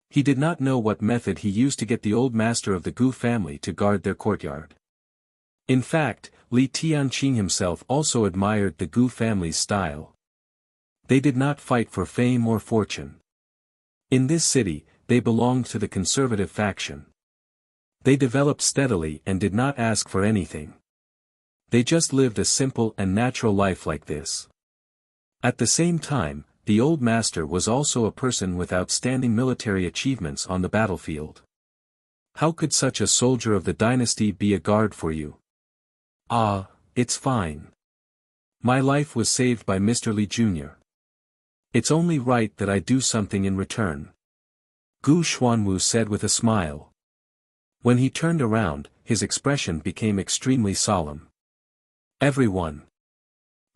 He did not know what method he used to get the old master of the Gu family to guard their courtyard. In fact, Li Tianqing himself also admired the Gu family's style. They did not fight for fame or fortune. In this city, they belonged to the conservative faction. They developed steadily and did not ask for anything. They just lived a simple and natural life like this. At the same time, the old master was also a person with outstanding military achievements on the battlefield. How could such a soldier of the dynasty be a guard for you? Ah, it's fine. My life was saved by Mr. Li Jr. It's only right that I do something in return. Gu Xuanwu said with a smile. When he turned around, his expression became extremely solemn. Everyone,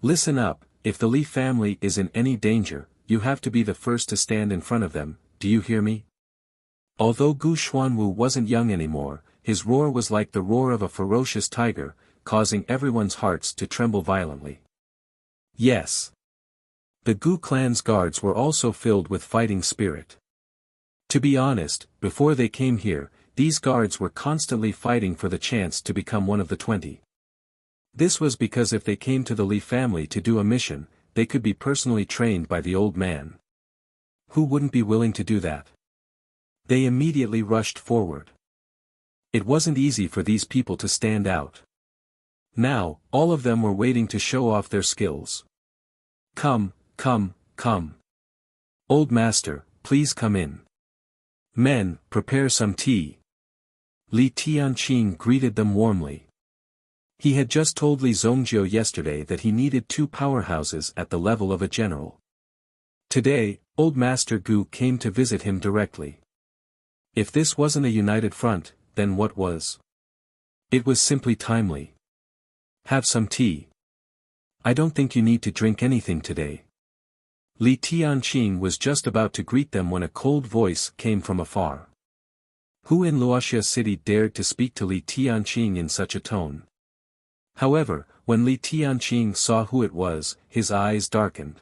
listen up, if the Li family is in any danger, you have to be the first to stand in front of them, do you hear me? Although Gu Xuanwu wasn't young anymore, his roar was like the roar of a ferocious tiger, causing everyone's hearts to tremble violently. Yes. The Gu clan's guards were also filled with fighting spirit. To be honest, before they came here, these guards were constantly fighting for the chance to become one of the 20. This was because if they came to the Li family to do a mission, they could be personally trained by the old man. Who wouldn't be willing to do that? They immediately rushed forward. It wasn't easy for these people to stand out. Now, all of them were waiting to show off their skills. Come, come, come. Old master, please come in. Men, prepare some tea. Li Tianqing greeted them warmly. He had just told Li Zongjiu yesterday that he needed 2 powerhouses at the level of a general. Today, old Master Gu came to visit him directly. If this wasn't a united front, then what was? It was simply timely. Have some tea. I don't think you need to drink anything today. Li Tianqing was just about to greet them when a cold voice came from afar. Who in Wuxia city dared to speak to Li Tianqing in such a tone? However, when Li Tianqing saw who it was, his eyes darkened.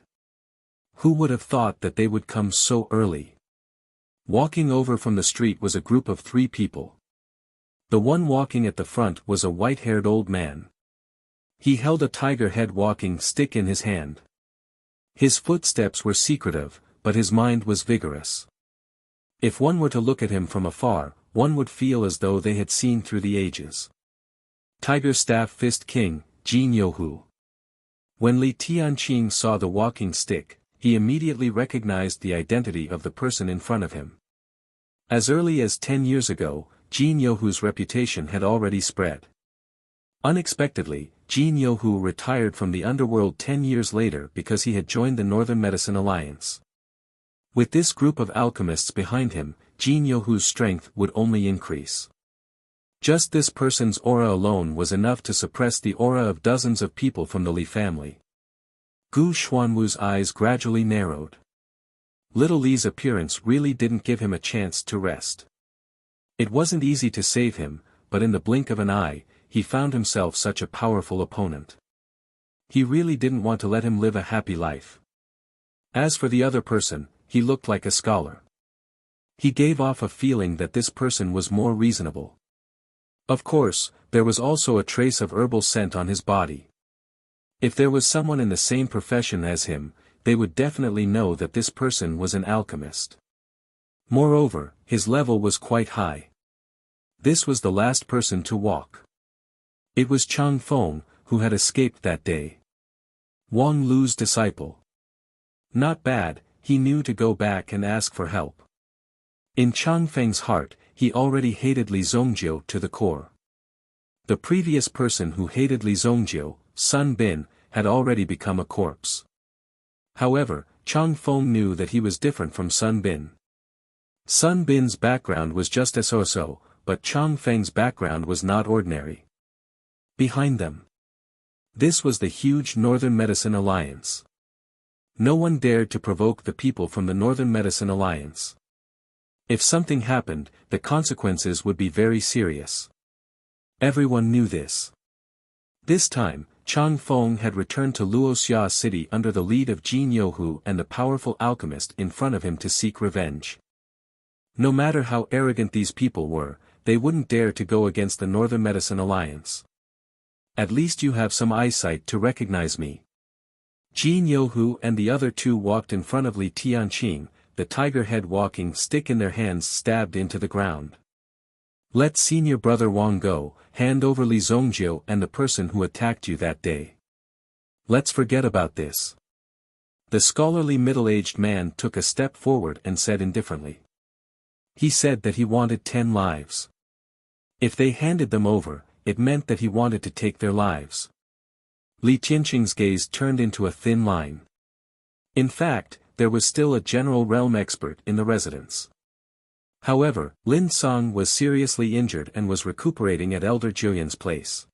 Who would have thought that they would come so early? Walking over from the street was a group of 3 people. The one walking at the front was a white-haired old man. He held a tiger head walking stick in his hand. His footsteps were secretive, but his mind was vigorous. If one were to look at him from afar, one would feel as though they had seen through the ages. Tiger Staff Fist King, Jin Youhu. When Li Tianqing saw the walking stick, he immediately recognized the identity of the person in front of him. As early as 10 years ago, Jin Youhu's reputation had already spread. Unexpectedly, Jin Youhu retired from the underworld 10 years later because he had joined the Northern Medicine Alliance. With this group of alchemists behind him, Jin Youhu's strength would only increase. Just this person's aura alone was enough to suppress the aura of dozens of people from the Li family. Gu Xuanwu's eyes gradually narrowed. Little Li's appearance really didn't give him a chance to rest. It wasn't easy to save him, but in the blink of an eye, he found himself such a powerful opponent. He really didn't want to let him live a happy life. As for the other person, he looked like a scholar. He gave off a feeling that this person was more reasonable. Of course, there was also a trace of herbal scent on his body. If there was someone in the same profession as him, they would definitely know that this person was an alchemist. Moreover, his level was quite high. This was the last person to walk. It was Chang Feng, who had escaped that day. Wang Lu's disciple. Not bad, he knew to go back and ask for help. In Chang Feng's heart, he already hated Li Zongjiu to the core. The previous person who hated Li Zongjiu, Sun Bin, had already become a corpse. However, Chang Feng knew that he was different from Sun Bin. Sun Bin's background was just as so, but Chang Feng's background was not ordinary. Behind them, This was the huge Northern Medicine Alliance. No one dared to provoke the people from the Northern Medicine Alliance. If something happened, the consequences would be very serious. Everyone knew this. This time, Chang Feng had returned to Luoxia city under the lead of Jin Youhu and the powerful alchemist in front of him to seek revenge. No matter how arrogant these people were, they wouldn't dare to go against the Northern Medicine Alliance. At least you have some eyesight to recognize me. Jin Youhu and the other two walked in front of Li Tianqing, the tiger head walking stick in their hands stabbed into the ground. Let senior brother Wang go, hand over Li Zongjiu and the person who attacked you that day. Let's forget about this. The scholarly middle-aged man took a step forward and said indifferently. He said that he wanted 10 lives. If they handed them over, it meant that he wanted to take their lives. Li Tianqing's gaze turned into a thin line. In fact, there was still a general realm expert in the residence. However, Lin Song was seriously injured and was recuperating at Elder Julian's place.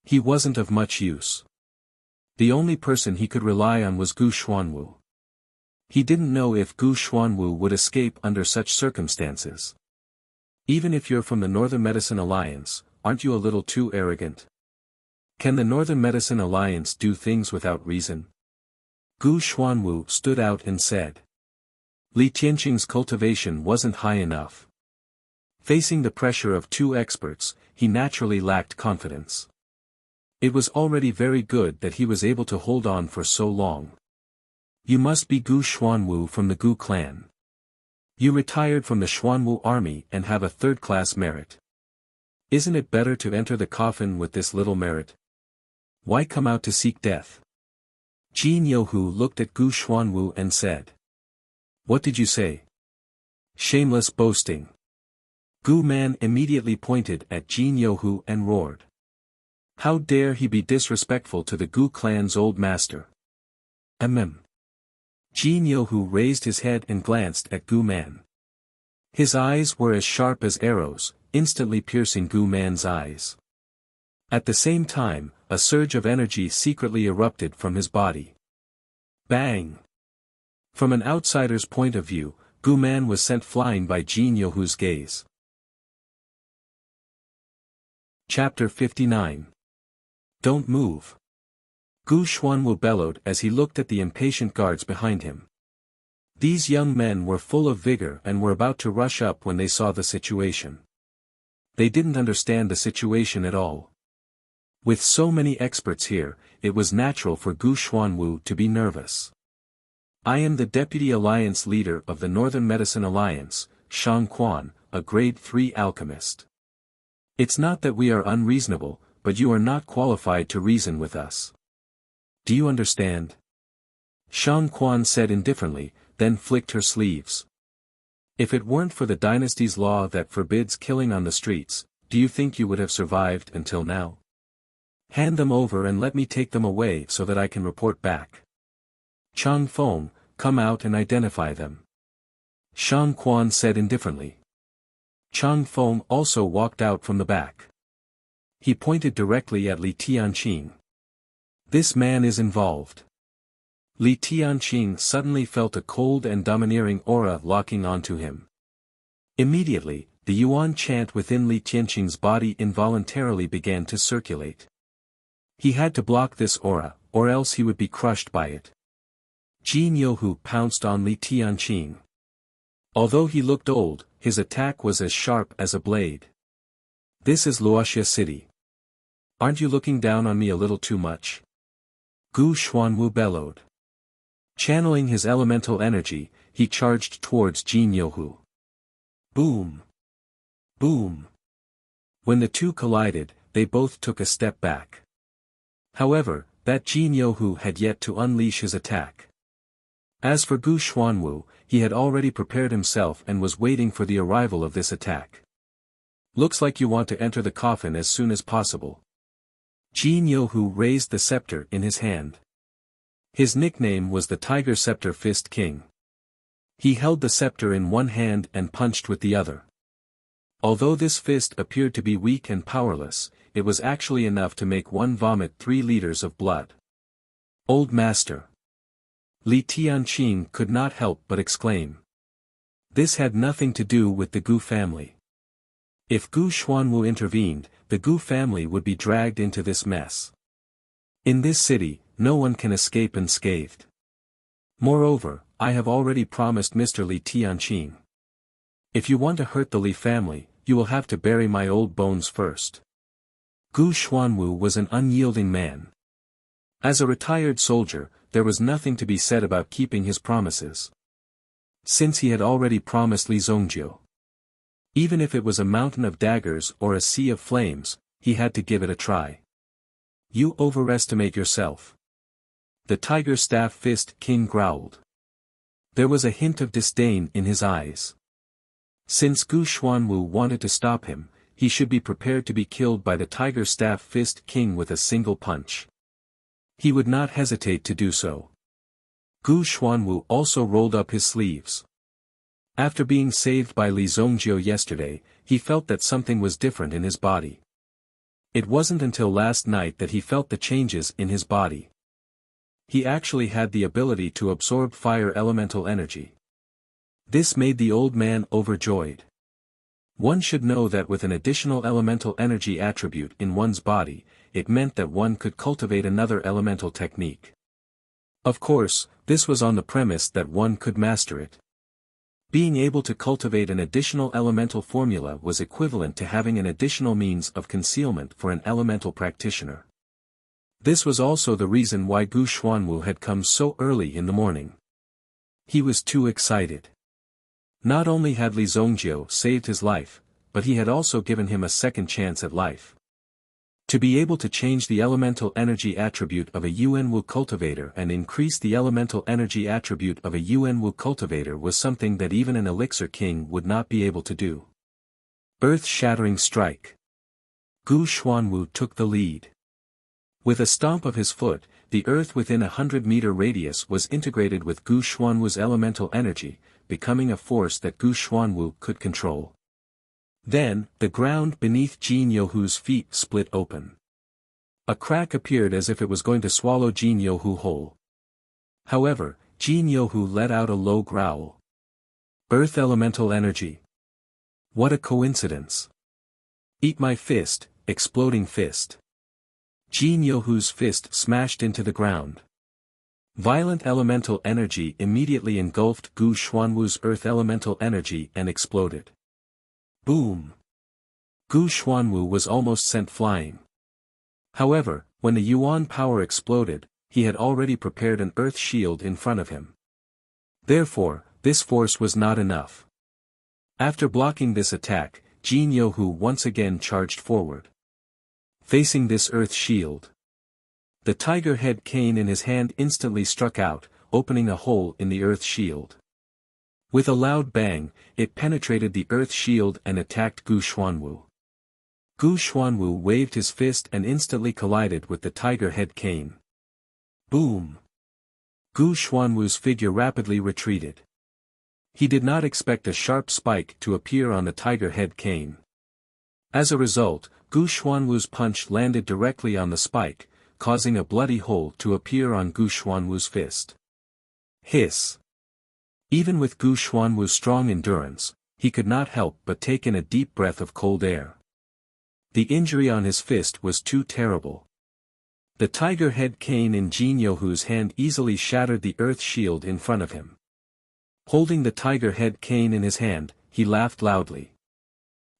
He wasn't of much use. The only person he could rely on was Gu Xuanwu. He didn't know if Gu Xuanwu would escape under such circumstances. Even if you're from the Northern Medicine Alliance, aren't you a little too arrogant? Can the Northern Medicine Alliance do things without reason? Gu Xuanwu stood out and said. Li Tianqing's cultivation wasn't high enough. Facing the pressure of two experts, he naturally lacked confidence. It was already very good that he was able to hold on for so long. You must be Gu Xuanwu from the Gu clan. You retired from the Xuanwu army and have a third-class merit. Isn't it better to enter the coffin with this little merit? Why come out to seek death? Jin Youhu looked at Gu Xuanwu and said. What did you say? Shameless boasting. Gu Man immediately pointed at Jin Youhu and roared. How dare he be disrespectful to the Gu clan's old master? Jin Youhu raised his head and glanced at Gu Man. His eyes were as sharp as arrows, instantly piercing Gu Man's eyes. At the same time, a surge of energy secretly erupted from his body. Bang! From an outsider's point of view, Gu Man was sent flying by Jin Youhu's gaze. Chapter 59. Don't move. Gu Xuanwu bellowed as he looked at the impatient guards behind him. These young men were full of vigor and were about to rush up when they saw the situation. They didn't understand the situation at all. With so many experts here, it was natural for Gu Xuanwu to be nervous. I am the Deputy Alliance Leader of the Northern Medicine Alliance, Shang Quan, a Grade 3 alchemist. It's not that we are unreasonable, but you are not qualified to reason with us. Do you understand? Shang Quan said indifferently, then flicked her sleeves. If it weren't for the dynasty's law that forbids killing on the streets, do you think you would have survived until now? Hand them over and let me take them away so that I can report back. Chang Feng, come out and identify them. Shang Quan said indifferently. Chang Feng also walked out from the back. He pointed directly at Li Tianqing. This man is involved. Li Tianqing suddenly felt a cold and domineering aura locking onto him. Immediately, the Yuan chant within Li Tianqing's body involuntarily began to circulate. He had to block this aura, or else he would be crushed by it. Jin Youhu pounced on Li Tianqing. Although he looked old, his attack was as sharp as a blade. This is Luoxia City. Aren't you looking down on me a little too much? Gu Xuanwu bellowed. Channeling his elemental energy, he charged towards Jin Youhu. Boom! Boom! When the two collided, they both took a step back. However, that Jin Youhu had yet to unleash his attack. As for Gu Xuanwu, he had already prepared himself and was waiting for the arrival of this attack. Looks like you want to enter the coffin as soon as possible. Jin Youhu raised the scepter in his hand. His nickname was the Tiger Scepter Fist King. He held the scepter in one hand and punched with the other. Although this fist appeared to be weak and powerless, it was actually enough to make one vomit 3 liters of blood. Old Master. Li Tianqing could not help but exclaim. This had nothing to do with the Gu family. If Gu Xuanwu intervened, the Gu family would be dragged into this mess. In this city, no one can escape unscathed. Moreover, I have already promised Mr. Li Tianqing. If you want to hurt the Li family, you will have to bury my old bones first. Gu Xuanwu was an unyielding man. As a retired soldier, there was nothing to be said about keeping his promises. Since he had already promised Li Zongjiu. Even if it was a mountain of daggers or a sea of flames, he had to give it a try. You overestimate yourself. The tiger staff fist king growled. There was a hint of disdain in his eyes. Since Gu Xuanwu wanted to stop him, he should be prepared to be killed by the tiger staff fist king with a single punch. He would not hesitate to do so. Gu Xuanwu also rolled up his sleeves. After being saved by Li Zongjiu yesterday, he felt that something was different in his body. It wasn't until last night that he felt the changes in his body. He actually had the ability to absorb fire elemental energy. This made the old man overjoyed. One should know that with an additional elemental energy attribute in one's body, it meant that one could cultivate another elemental technique. Of course, this was on the premise that one could master it. Being able to cultivate an additional elemental formula was equivalent to having an additional means of concealment for an elemental practitioner. This was also the reason why Gu Xuanwu had come so early in the morning. He was too excited. Not only had Li Zongjiu saved his life, but he had also given him a second chance at life. To be able to change the elemental energy attribute of a Yuanwu cultivator and increase the elemental energy attribute of a Yuanwu cultivator was something that even an elixir king would not be able to do. Earth-shattering strike. Gu Xuanwu took the lead. With a stomp of his foot, the earth within a 100-meter radius was integrated with Gu Xuanwu's elemental energy, becoming a force that Gu Xuanwu could control. Then, the ground beneath Jin Youhu's feet split open. A crack appeared as if it was going to swallow Jin Youhu whole. However, Jin Youhu let out a low growl. Earth elemental energy. What a coincidence. Eat my fist, exploding fist. Jin Youhu's fist smashed into the ground. Violent elemental energy immediately engulfed Gu Xuanwu's earth elemental energy and exploded. Boom! Gu Xuanwu was almost sent flying. However, when the Yuan power exploded, he had already prepared an earth shield in front of him. Therefore, this force was not enough. After blocking this attack, Jin Youhu once again charged forward. Facing this earth shield, the tiger head cane in his hand instantly struck out, opening a hole in the earth shield. With a loud bang, it penetrated the earth shield and attacked Gu Xuanwu. Gu Xuanwu waved his fist and instantly collided with the tiger head cane. Boom! Gu Xuanwu's figure rapidly retreated. He did not expect a sharp spike to appear on the tiger head cane. As a result, Gu Xuanwu's punch landed directly on the spike, causing a bloody hole to appear on Gu Xuanwu's fist. Hiss! Even with Gu Xuanwu's strong endurance, he could not help but take in a deep breath of cold air. The injury on his fist was too terrible. The tiger head cane in Jin Youhu's hand easily shattered the earth shield in front of him. Holding the tiger head cane in his hand, he laughed loudly.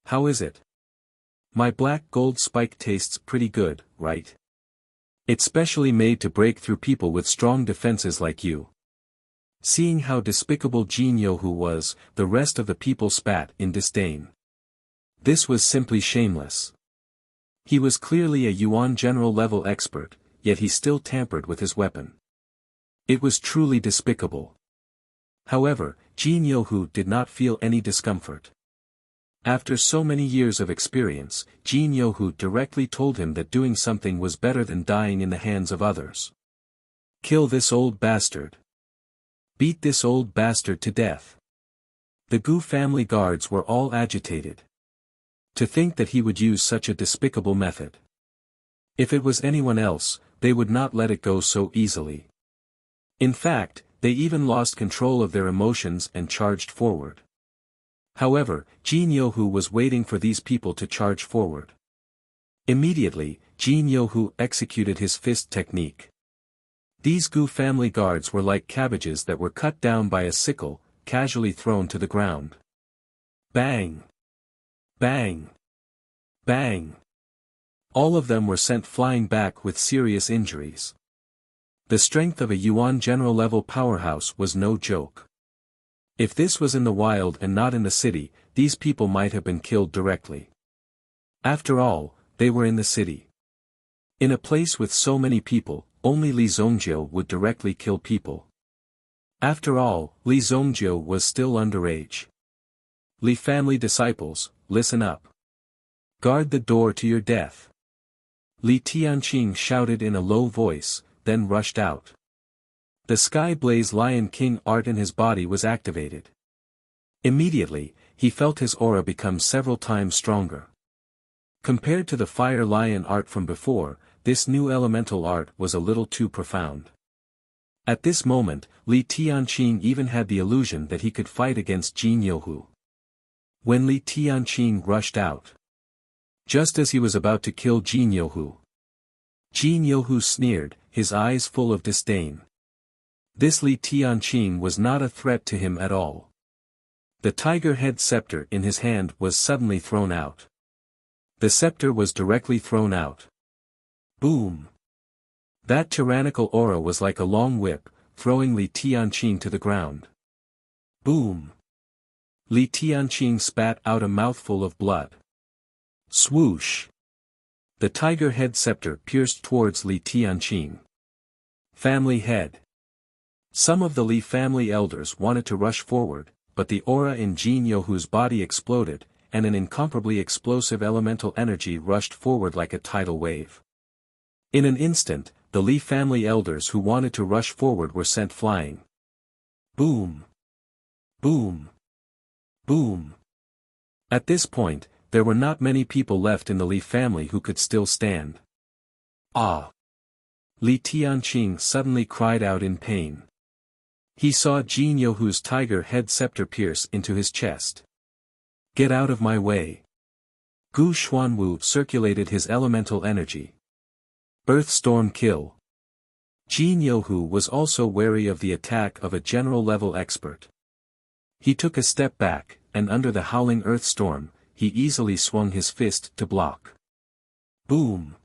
How is it? My black gold spike tastes pretty good, right? It's specially made to break through people with strong defenses like you. Seeing how despicable Jin Youhu was, the rest of the people spat in disdain. This was simply shameless. He was clearly a Yuan general-level expert, yet he still tampered with his weapon. It was truly despicable. However, Jin Youhu did not feel any discomfort. After so many years of experience, Jin Youhu directly told him that doing something was better than dying in the hands of others. Kill this old bastard. Beat this old bastard to death. The Gu family guards were all agitated. To think that he would use such a despicable method. If it was anyone else, they would not let it go so easily. In fact, they even lost control of their emotions and charged forward. However, Jin Yohu was waiting for these people to charge forward. Immediately, Jin Yohu executed his fist technique. These Gu family guards were like cabbages that were cut down by a sickle, casually thrown to the ground. Bang! Bang! Bang! All of them were sent flying back with serious injuries. The strength of a Yuan general-level powerhouse was no joke. If this was in the wild and not in the city, these people might have been killed directly. After all, they were in the city. In a place with so many people, only Li Zongjiu would directly kill people. After all, Li Zongjiu was still underage. Li family disciples, listen up. Guard the door to your death. Li Tianqing shouted in a low voice, then rushed out. The Sky Blaze Lion King art in his body was activated. Immediately, he felt his aura become several times stronger. Compared to the Fire Lion art from before, this new elemental art was a little too profound. At this moment, Li Tianqing even had the illusion that he could fight against Jin Yohu. When Li Tianqing rushed out, just as he was about to kill Jin Yohu, sneered, his eyes full of disdain. This Li Tianqing was not a threat to him at all. The tiger head scepter in his hand was suddenly thrown out. The scepter was directly thrown out. Boom! That tyrannical aura was like a long whip, throwing Li Tianqing to the ground. Boom! Li Tianqing spat out a mouthful of blood. Swoosh! The tiger head scepter pierced towards Li Tianqing. Family head. Some of the Li family elders wanted to rush forward, but the aura in Jin Yohu's body exploded, and an incomparably explosive elemental energy rushed forward like a tidal wave. In an instant, the Li family elders who wanted to rush forward were sent flying. Boom! Boom! Boom! At this point, there were not many people left in the Li family who could still stand. Ah! Li Tianqing suddenly cried out in pain. He saw Jin Yohu's tiger head scepter pierce into his chest. Get out of my way! Gu Xuanwu circulated his elemental energy. Earth Storm kill. Jin Yohu was also wary of the attack of a general-level expert. He took a step back, and under the howling earth storm, he easily swung his fist to block. Boom!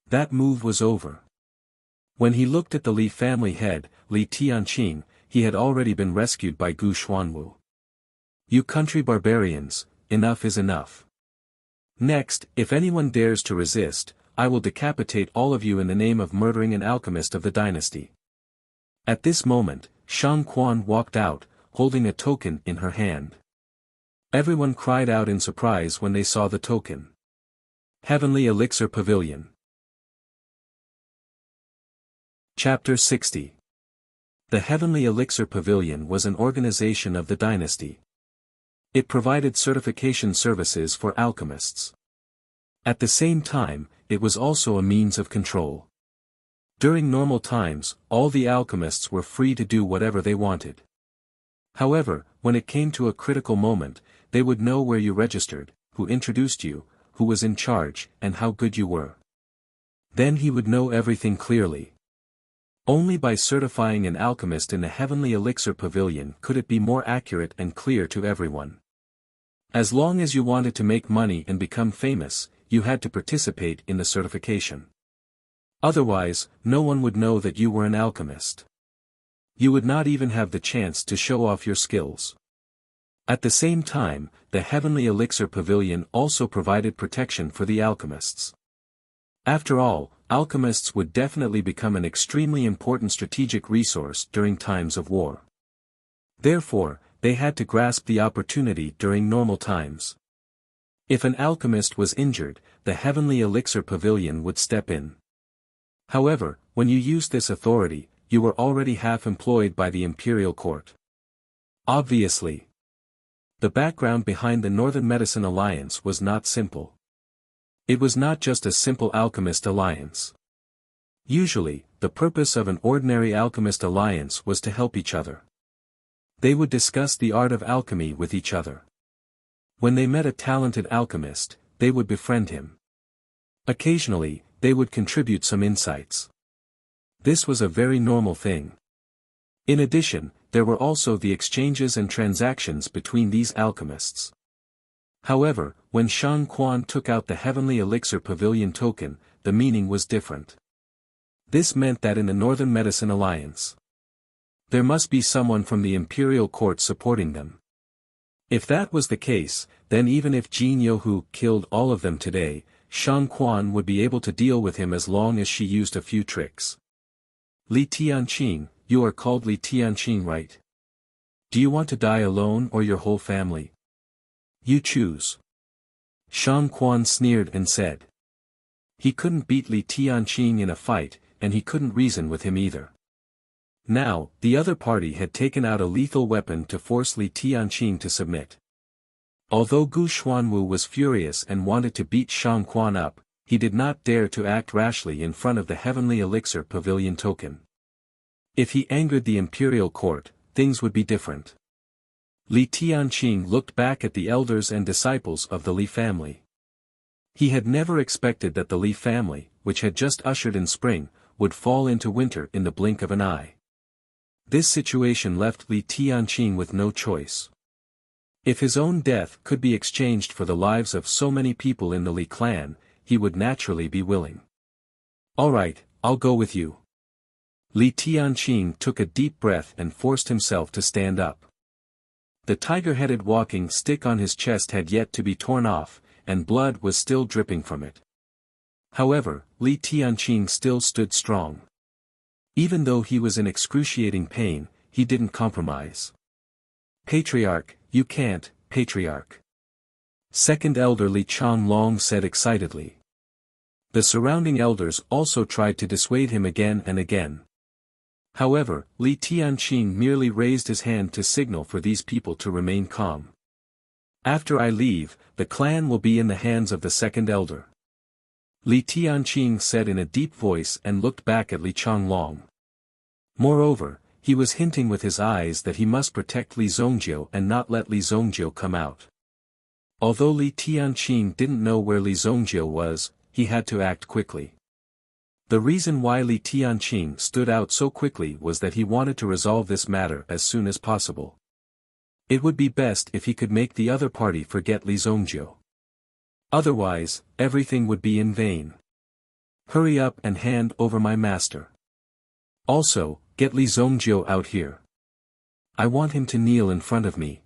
That move was over. When he looked at the Li family head, Li Tianqing, he had already been rescued by Gu Xuanwu. You country barbarians, enough is enough. Next, if anyone dares to resist, I will decapitate all of you in the name of murdering an alchemist of the dynasty. At this moment, Shang Quan walked out, holding a token in her hand. Everyone cried out in surprise when they saw the token. Heavenly Elixir Pavilion. Chapter 60. The Heavenly Elixir Pavilion was an organization of the dynasty. It provided certification services for alchemists. At the same time, it was also a means of control. During normal times, all the alchemists were free to do whatever they wanted. However, when it came to a critical moment, they would know where you registered, who introduced you, who was in charge, and how good you were. Then he would know everything clearly. Only by certifying an alchemist in the Heavenly Elixir Pavilion could it be more accurate and clear to everyone. As long as you wanted to make money and become famous, you had to participate in the certification. Otherwise, no one would know that you were an alchemist. You would not even have the chance to show off your skills. At the same time, the Heavenly Elixir Pavilion also provided protection for the alchemists. After all, alchemists would definitely become an extremely important strategic resource during times of war. Therefore, they had to grasp the opportunity during normal times. If an alchemist was injured, the Heavenly Elixir Pavilion would step in. However, when you used this authority, you were already half employed by the imperial court. Obviously, the background behind the Northern Medicine Alliance was not simple. It was not just a simple alchemist alliance. Usually, the purpose of an ordinary alchemist alliance was to help each other. They would discuss the art of alchemy with each other. When they met a talented alchemist, they would befriend him. Occasionally, they would contribute some insights. This was a very normal thing. In addition, there were also the exchanges and transactions between these alchemists. However, when Shang Quan took out the Heavenly Elixir Pavilion token, the meaning was different. This meant that in the Northern Medicine Alliance, there must be someone from the Imperial Court supporting them. If that was the case, then even if Jin Yohu killed all of them today, Shang Quan would be able to deal with him as long as she used a few tricks. Li Tianqing, you are called Li Tianqing, right? Do you want to die alone or your whole family? You choose. Shang Quan sneered and said. He couldn't beat Li Tianqing in a fight, and he couldn't reason with him either. Now, the other party had taken out a lethal weapon to force Li Tianqing to submit. Although Gu Xuanwu was furious and wanted to beat Shang Quan up, he did not dare to act rashly in front of the Heavenly Elixir Pavilion token. If he angered the Imperial Court, things would be different. Li Tianqing looked back at the elders and disciples of the Li family. He had never expected that the Li family, which had just ushered in spring, would fall into winter in the blink of an eye. This situation left Li Tianqing with no choice. If his own death could be exchanged for the lives of so many people in the Li clan, he would naturally be willing. All right, I'll go with you. Li Tianqing took a deep breath and forced himself to stand up. The tiger-headed walking stick on his chest had yet to be torn off, and blood was still dripping from it. However, Li Tianqing still stood strong. Even though he was in excruciating pain, he didn't compromise. Patriarch, you can't, Patriarch. Second elder Li Changlong said excitedly. The surrounding elders also tried to dissuade him again and again. However, Li Tianqing merely raised his hand to signal for these people to remain calm. After I leave, the clan will be in the hands of the second elder. Li Tianqing said in a deep voice and looked back at Li Changlong. Moreover, he was hinting with his eyes that he must protect Li Zongjiu and not let Li Zongjiu come out. Although Li Tianqing didn't know where Li Zongjiu was, he had to act quickly. The reason why Li Tianqing stood out so quickly was that he wanted to resolve this matter as soon as possible. It would be best if he could make the other party forget Li Zongjiu. Otherwise, everything would be in vain. Hurry up and hand over my master. Also, get Li Zongjiu out here. I want him to kneel in front of me.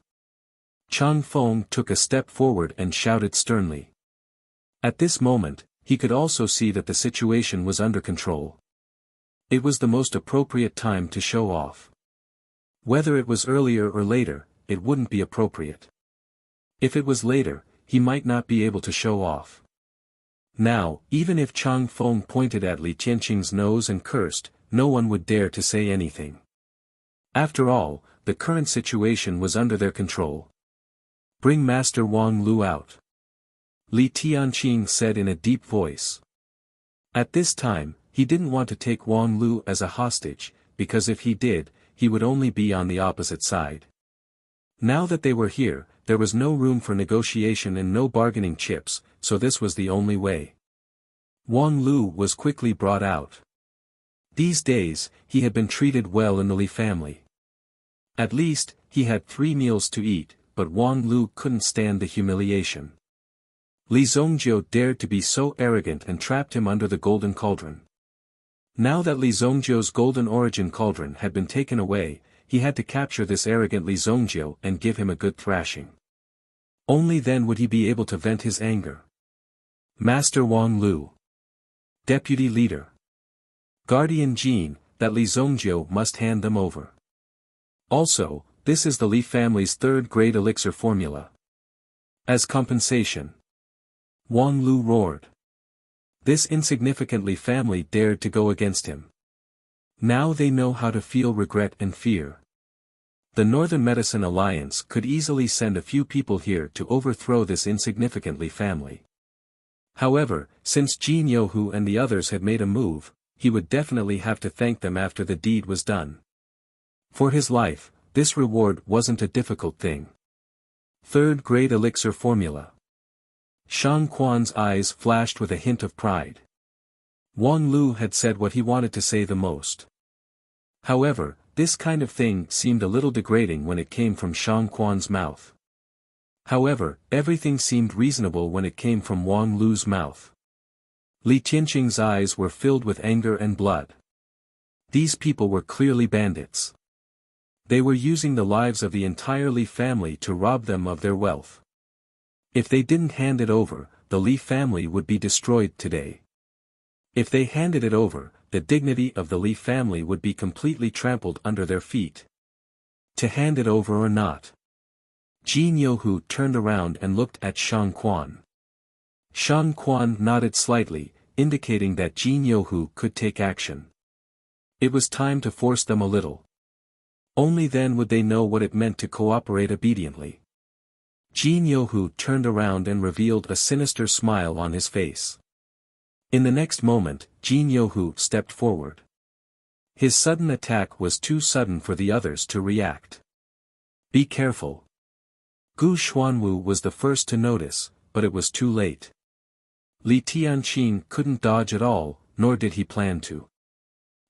Chang Feng took a step forward and shouted sternly. At this moment, he could also see that the situation was under control. It was the most appropriate time to show off. Whether it was earlier or later, it wouldn't be appropriate. If it was later, he might not be able to show off. Now, even if Chang Feng pointed at Li Tianqing's nose and cursed, no one would dare to say anything. After all, the current situation was under their control. Bring Master Wang Lu out. Li Tianqing said in a deep voice. At this time, he didn't want to take Wang Lu as a hostage, because if he did, he would only be on the opposite side. Now that they were here, there was no room for negotiation and no bargaining chips, so this was the only way. Wang Lu was quickly brought out. These days, he had been treated well in the Li family. At least, he had 3 meals to eat, but Wang Lu couldn't stand the humiliation. Li Zongjiu dared to be so arrogant and trapped him under the golden cauldron. Now that Li Zongjiu's golden origin cauldron had been taken away, he had to capture this arrogant Li Zongjiu and give him a good thrashing. Only then would he be able to vent his anger. Master Wang Lu. Deputy Leader. Guardian Jin, that Li Zongjiu must hand them over. Also, this is the Li family's 3rd grade elixir formula. As compensation. Wang Lu roared. This insignificant Li family dared to go against him. Now they know how to feel regret and fear. The Northern Medicine Alliance could easily send a few people here to overthrow this insignificant Li family. However, since Jin Yohu and the others had made a move, he would definitely have to thank them after the deed was done. For his life, this reward wasn't a difficult thing. Third-grade elixir formula. Shang Quan's eyes flashed with a hint of pride. Wang Lu had said what he wanted to say the most. However, this kind of thing seemed a little degrading when it came from Shang Quan's mouth. However, everything seemed reasonable when it came from Wang Lu's mouth. Li Tianqing's eyes were filled with anger and blood. These people were clearly bandits. They were using the lives of the entire Li family to rob them of their wealth. If they didn't hand it over, the Li family would be destroyed today. If they handed it over, the dignity of the Li family would be completely trampled under their feet. To hand it over or not? Jin Yohu turned around and looked at Shang Quan. Shang Quan nodded slightly, indicating that Jin Yohu could take action. It was time to force them a little. Only then would they know what it meant to cooperate obediently. Jin Yohu turned around and revealed a sinister smile on his face. In the next moment, Jin Yohu stepped forward. His sudden attack was too sudden for the others to react. Be careful. Gu Xuanwu was the first to notice, but it was too late. Li Tianqing couldn't dodge at all, nor did he plan to.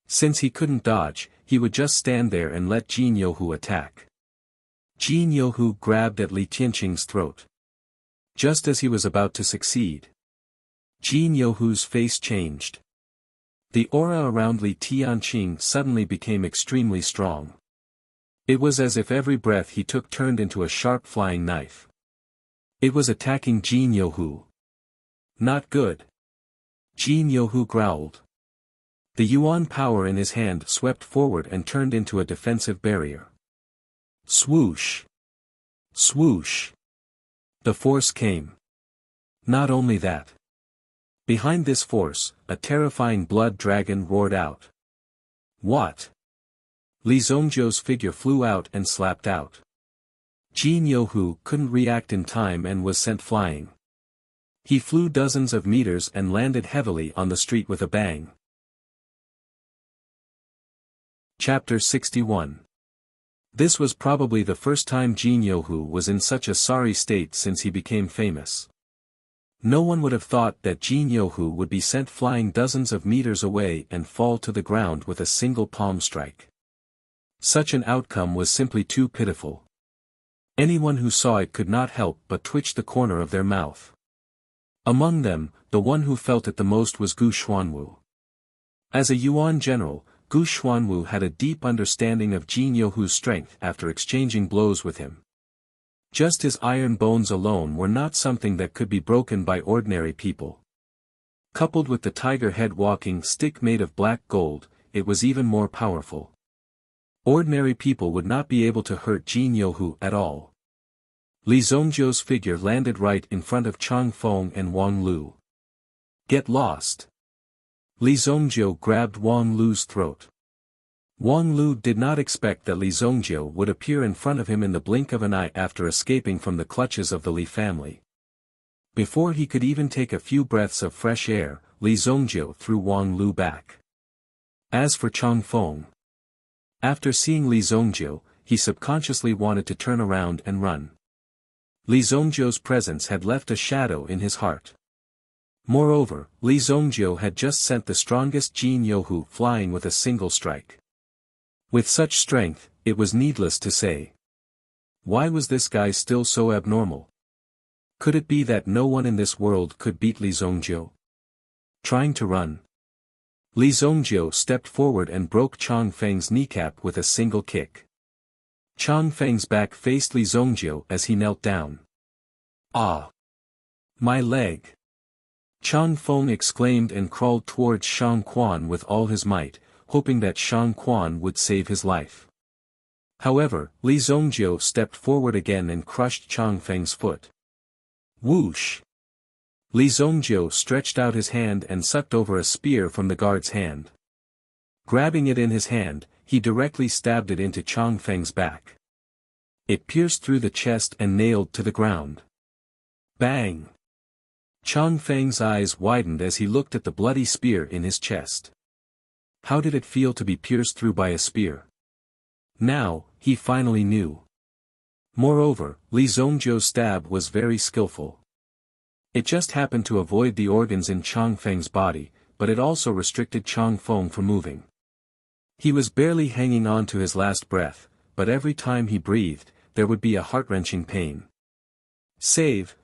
Since he couldn't dodge, he would just stand there and let Jin Yohu attack. Jin Yohu grabbed at Li Tianqing's throat. Just as he was about to succeed, Jin Yohu's face changed. The aura around Li Tianqing suddenly became extremely strong. It was as if every breath he took turned into a sharp flying knife. It was attacking Jin Yohu. Not good. Jin Yohu growled. The yuan power in his hand swept forward and turned into a defensive barrier. Swoosh! Swoosh! The force came. Not only that. Behind this force, a terrifying blood dragon roared out. What? Li Zhongzhou's figure flew out and slapped out. Jin Yohu couldn't react in time and was sent flying. He flew dozens of meters and landed heavily on the street with a bang. Chapter 61. This was probably the first time Jin Yohu was in such a sorry state since he became famous. No one would have thought that Jin Yohu would be sent flying dozens of meters away and fall to the ground with a single palm strike. Such an outcome was simply too pitiful. Anyone who saw it could not help but twitch the corner of their mouth. Among them, the one who felt it the most was Gu Xuanwu. As a Yuan general, Gu Xuanwu had a deep understanding of Jin Yohu's strength after exchanging blows with him. Just his iron bones alone were not something that could be broken by ordinary people. Coupled with the tiger head walking stick made of black gold, it was even more powerful. Ordinary people would not be able to hurt Jin Yohu at all. Li Zhongzhou's figure landed right in front of Chang Feng and Wang Lu. Get lost! Li Zhongzhou grabbed Wang Lu's throat. Wang Lu did not expect that Li Zhongzhou would appear in front of him in the blink of an eye after escaping from the clutches of the Li family. Before he could even take a few breaths of fresh air, Li Zhongzhou threw Wang Lu back. As for Chang Feng, after seeing Li Zhongzhou, he subconsciously wanted to turn around and run. Li Zhongzhou's presence had left a shadow in his heart. Moreover, Li Zhongzhou had just sent the strongest Jin Yohu flying with a single strike. With such strength, it was needless to say. Why was this guy still so abnormal? Could it be that no one in this world could beat Li Zhongzhou? Trying to run. Li Zhongzhou stepped forward and broke Chang Feng's kneecap with a single kick. Chang Feng's back faced Li Zhongzhou as he knelt down. Ah! My leg! Chang Feng exclaimed and crawled towards Shang Quan with all his might, hoping that Shang Quan would save his life. However, Li Zhongzhou stepped forward again and crushed Chang Feng's foot. Whoosh! Li Zhongzhou stretched out his hand and sucked over a spear from the guard's hand. Grabbing it in his hand, he directly stabbed it into Chang Feng's back. It pierced through the chest and nailed to the ground. Bang! Chang Feng's eyes widened as he looked at the bloody spear in his chest. How did it feel to be pierced through by a spear? Now, he finally knew. Moreover, Li Zhongzhou's stab was very skillful. It just happened to avoid the organs in Chang Feng's body, but it also restricted Chang Feng from moving. He was barely hanging on to his last breath, but every time he breathed, there would be a heart-wrenching pain. Save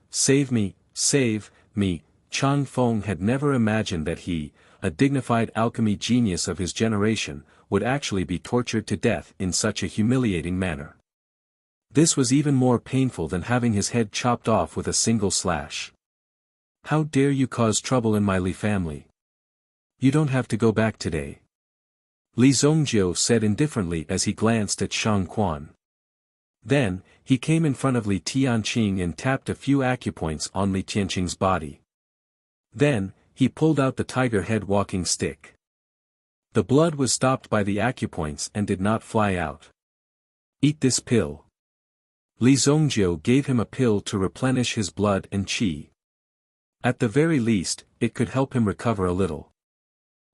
me, save me. Chang Feng had never imagined that he, a dignified alchemy genius of his generation, would actually be tortured to death in such a humiliating manner. This was even more painful than having his head chopped off with a single slash. How dare you cause trouble in my Li family? You don't have to go back today. Li Zhongzhou said indifferently as he glanced at Shang Quan. Then, he came in front of Li Tianqing and tapped a few acupoints on Li Tianqing's body. Then, he pulled out the tiger head walking stick. The blood was stopped by the acupoints and did not fly out. Eat this pill. Li Zhongzhou gave him a pill to replenish his blood and qi. At the very least, it could help him recover a little.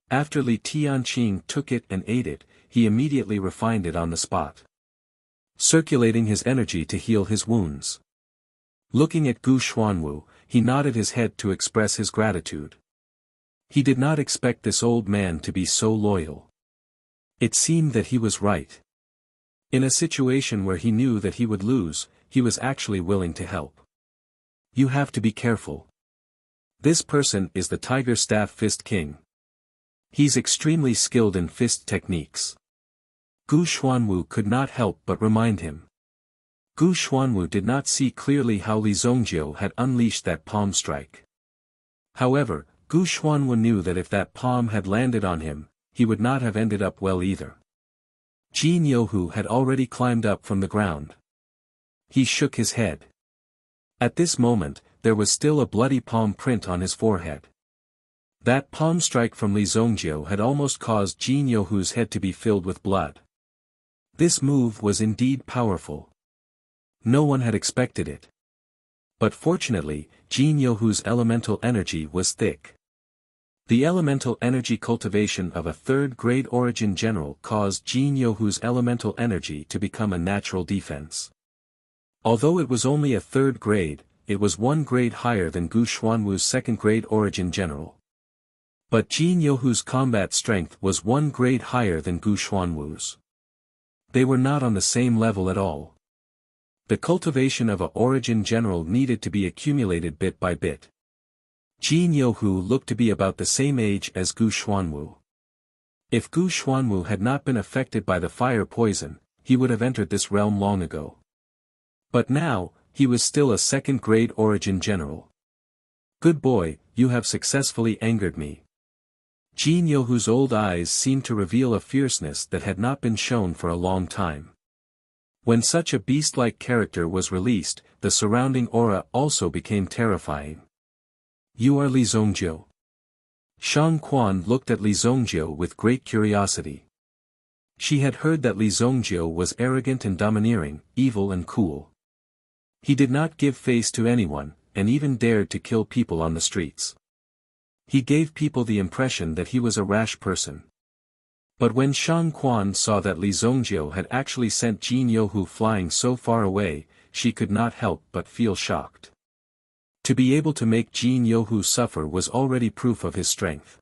After Li Tianqing took it and ate it, he immediately refined it on the spot, circulating his energy to heal his wounds. Looking at Gu Xuanwu, he nodded his head to express his gratitude. He did not expect this old man to be so loyal. It seemed that he was right. In a situation where he knew that he would lose, he was actually willing to help. You have to be careful. This person is the Tiger Staff Fist King. He's extremely skilled in fist techniques. Gu Xuanwu could not help but remind him. Gu Xuanwu did not see clearly how Li Zhongzhou had unleashed that palm strike. However, Gu Xuanwu knew that if that palm had landed on him, he would not have ended up well either. Jin Youhu had already climbed up from the ground. He shook his head. At this moment, there was still a bloody palm print on his forehead. That palm strike from Li Zhongzhou had almost caused Jin Youhu's head to be filled with blood. This move was indeed powerful. No one had expected it. But fortunately, Jin Youhu's elemental energy was thick. The elemental energy cultivation of a third-grade origin general caused Jin Youhu's elemental energy to become a natural defense. Although it was only a third grade, it was 1 grade higher than Gu Xuanwu's second-grade origin general. But Jin Youhu's combat strength was 1 grade higher than Gu Xuanwu's. They were not on the same level at all. The cultivation of a origin general needed to be accumulated bit by bit. Jin Youhu looked to be about the same age as Gu Xuanwu. If Gu Xuanwu had not been affected by the fire poison, he would have entered this realm long ago. But now, he was still a second-grade origin general. Good boy, you have successfully angered me. Jin Youhu's old eyes seemed to reveal a fierceness that had not been shown for a long time. When such a beast-like character was released, the surrounding aura also became terrifying. You are Li Zhongzhou. Shang Quan looked at Li Zhongzhou with great curiosity. She had heard that Li Zhongzhou was arrogant and domineering, evil and cool. He did not give face to anyone, and even dared to kill people on the streets. He gave people the impression that he was a rash person. But when Shang Quan saw that Li Zhongzhou had actually sent Jin Youhu flying so far away, she could not help but feel shocked. To be able to make Jin Youhu suffer was already proof of his strength.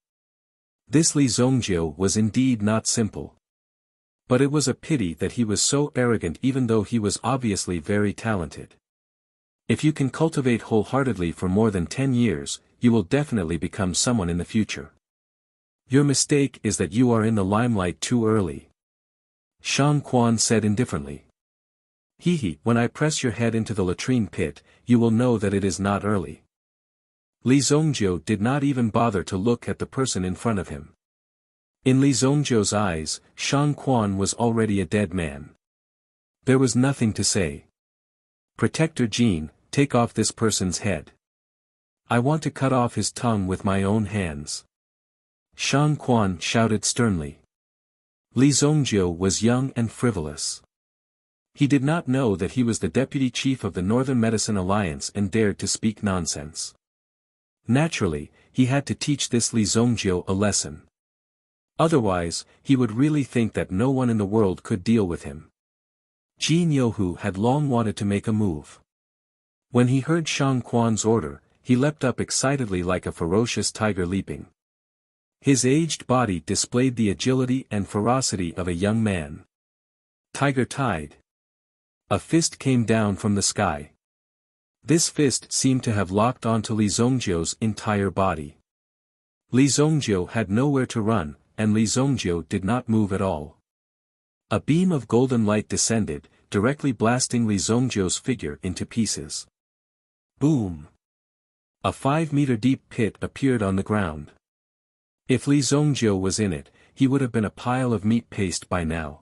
This Li Zhongzhou was indeed not simple. But it was a pity that he was so arrogant even though he was obviously very talented. If you can cultivate wholeheartedly for more than 10 years, you will definitely become someone in the future. Your mistake is that you are in the limelight too early. Shang Quan said indifferently. When I press your head into the latrine pit, you will know that it is not early. Li Zhongzhou did not even bother to look at the person in front of him. In Li Zhongzhou's eyes, Shang Quan was already a dead man. There was nothing to say. Protector Jin, take off this person's head. I want to cut off his tongue with my own hands. Shang Quan shouted sternly. Li Zhongzhou was young and frivolous. He did not know that he was the deputy chief of the Northern Medicine Alliance and dared to speak nonsense. Naturally, he had to teach this Li Zongjiu a lesson. Otherwise, he would really think that no one in the world could deal with him. Jin Yohu had long wanted to make a move. When he heard Shang Quan's order, he leapt up excitedly like a ferocious tiger leaping. His aged body displayed the agility and ferocity of a young man. Tiger Tide. A fist came down from the sky. This fist seemed to have locked onto Li Zongjiu's entire body. Li Zongjiu had nowhere to run, and Li Zongjiu did not move at all. A beam of golden light descended, directly blasting Li Zongjiu's figure into pieces. Boom! A 5-meter deep pit appeared on the ground. If Li Zongjiu was in it, he would have been a pile of meat paste by now.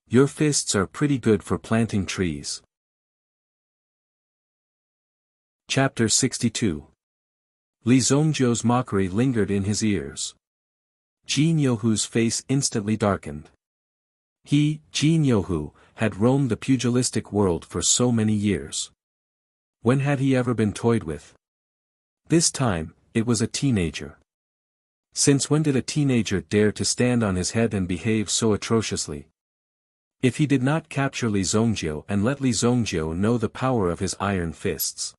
Your fists are pretty good for planting trees. Chapter 62. Li Zongjiu's mockery lingered in his ears. Jin Yohu's face instantly darkened. He, Jin Yohu, had roamed the pugilistic world for so many years. When had he ever been toyed with? This time, it was a teenager. Since when did a teenager dare to stand on his head and behave so atrociously? If he did not capture Li Zongjiu and let Li Zongjiu know the power of his iron fists,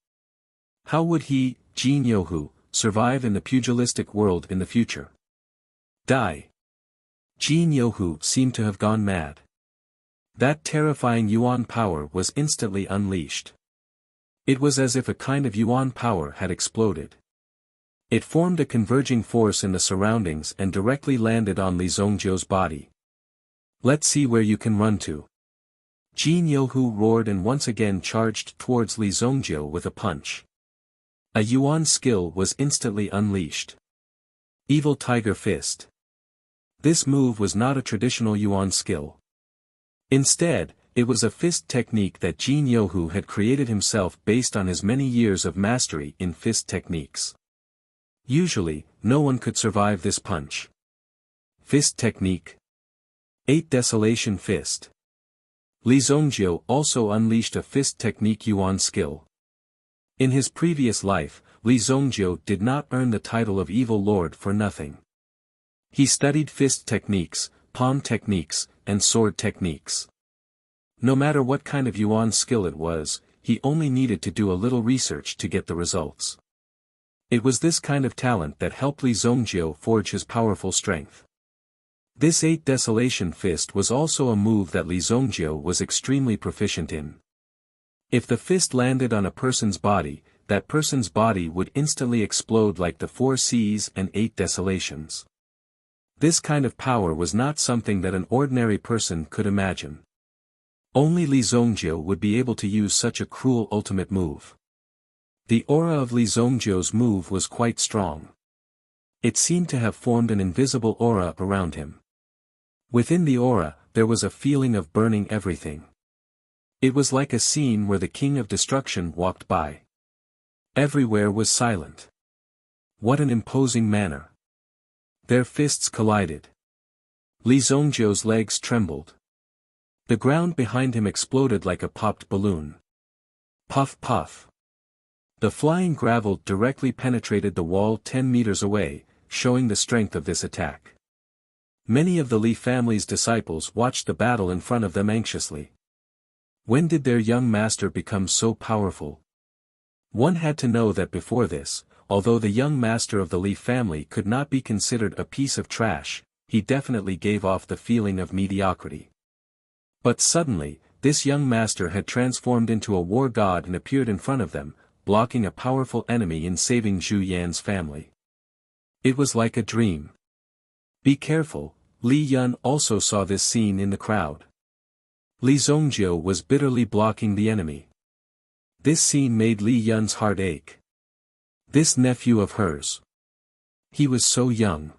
how would he, Jin Yohu, survive in the pugilistic world in the future? Die. Jin Yohu seemed to have gone mad. That terrifying Yuan power was instantly unleashed. It was as if a kind of Yuan power had exploded. It formed a converging force in the surroundings and directly landed on Li Zongjiu's body. Let's see where you can run to. Jin Yohu roared and once again charged towards Li Zongjiu with a punch. A Yuan skill was instantly unleashed. Evil Tiger Fist. This move was not a traditional Yuan skill. Instead, it was a fist technique that Jin Yohu had created himself based on his many years of mastery in fist techniques. Usually, no one could survive this punch. Fist technique. 8 Desolation Fist. Li Zongjiu also unleashed a fist technique Yuan skill. In his previous life, Li Zongjiu did not earn the title of Evil Lord for nothing. He studied fist techniques, palm techniques, and sword techniques. No matter what kind of Yuan skill it was, he only needed to do a little research to get the results. It was this kind of talent that helped Li Zongjiu forge his powerful strength. This 8 Desolation Fist was also a move that Li Zongjiu was extremely proficient in. If the fist landed on a person's body, that person's body would instantly explode like the 4 Seas and 8 Desolations. This kind of power was not something that an ordinary person could imagine. Only Li Zongjiu would be able to use such a cruel ultimate move. The aura of Li Zongjiu's move was quite strong. It seemed to have formed an invisible aura around him. Within the aura, there was a feeling of burning everything. It was like a scene where the King of Destruction walked by. Everywhere was silent. What an imposing manner. Their fists collided. Li Zongjiu's legs trembled. The ground behind him exploded like a popped balloon. Puff puff. The flying gravel directly penetrated the wall 10 meters away, showing the strength of this attack. Many of the Li family's disciples watched the battle in front of them anxiously. When did their young master become so powerful? One had to know that before this, although the young master of the Li family could not be considered a piece of trash, he definitely gave off the feeling of mediocrity. But suddenly, this young master had transformed into a war god and appeared in front of them, blocking a powerful enemy in saving Zhu Yan's family. It was like a dream. Be careful, Li Yun also saw this scene in the crowd. Li Zongjiu was bitterly blocking the enemy. This scene made Li Yun's heart ache. This nephew of hers. He was so young.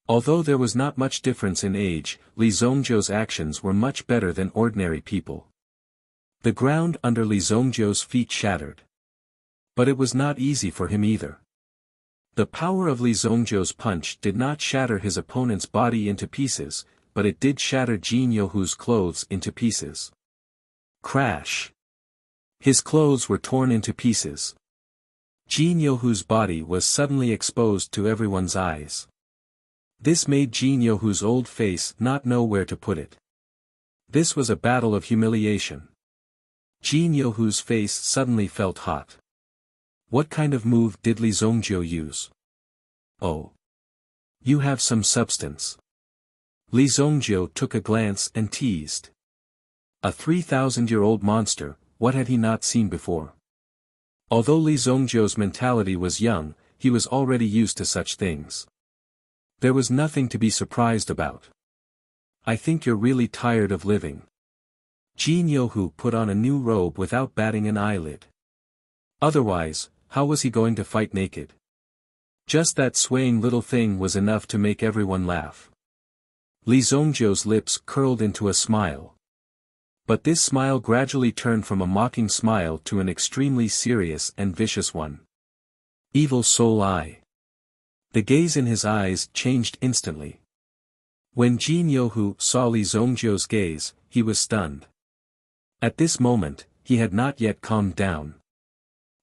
Although there was not much difference in age, Li Zongjiu's actions were much better than ordinary people. The ground under Li Zongjiu's feet shattered. But it was not easy for him either. The power of Li Zongjiu's punch did not shatter his opponent's body into pieces, but it did shatter Jin Yohu's clothes into pieces. Crash! His clothes were torn into pieces. Jin Yohu's body was suddenly exposed to everyone's eyes. This made Jin Yohu's old face not know where to put it. This was a battle of humiliation. Jin Yohu's face suddenly felt hot. What kind of move did Li Zongjiu use? Oh. You have some substance. Li Zongjiu took a glance and teased. A 3,000-year-old monster, what had he not seen before? Although Li Zongjiu's mentality was young, he was already used to such things. There was nothing to be surprised about. I think you're really tired of living. Jin Yohu put on a new robe without batting an eyelid. Otherwise, how was he going to fight naked? Just that swaying little thing was enough to make everyone laugh. Li Zongjiu's lips curled into a smile. But this smile gradually turned from a mocking smile to an extremely serious and vicious one. Evil soul eye. The gaze in his eyes changed instantly. When Jin Yohu saw Li Zongjiu's gaze, he was stunned. At this moment, he had not yet calmed down.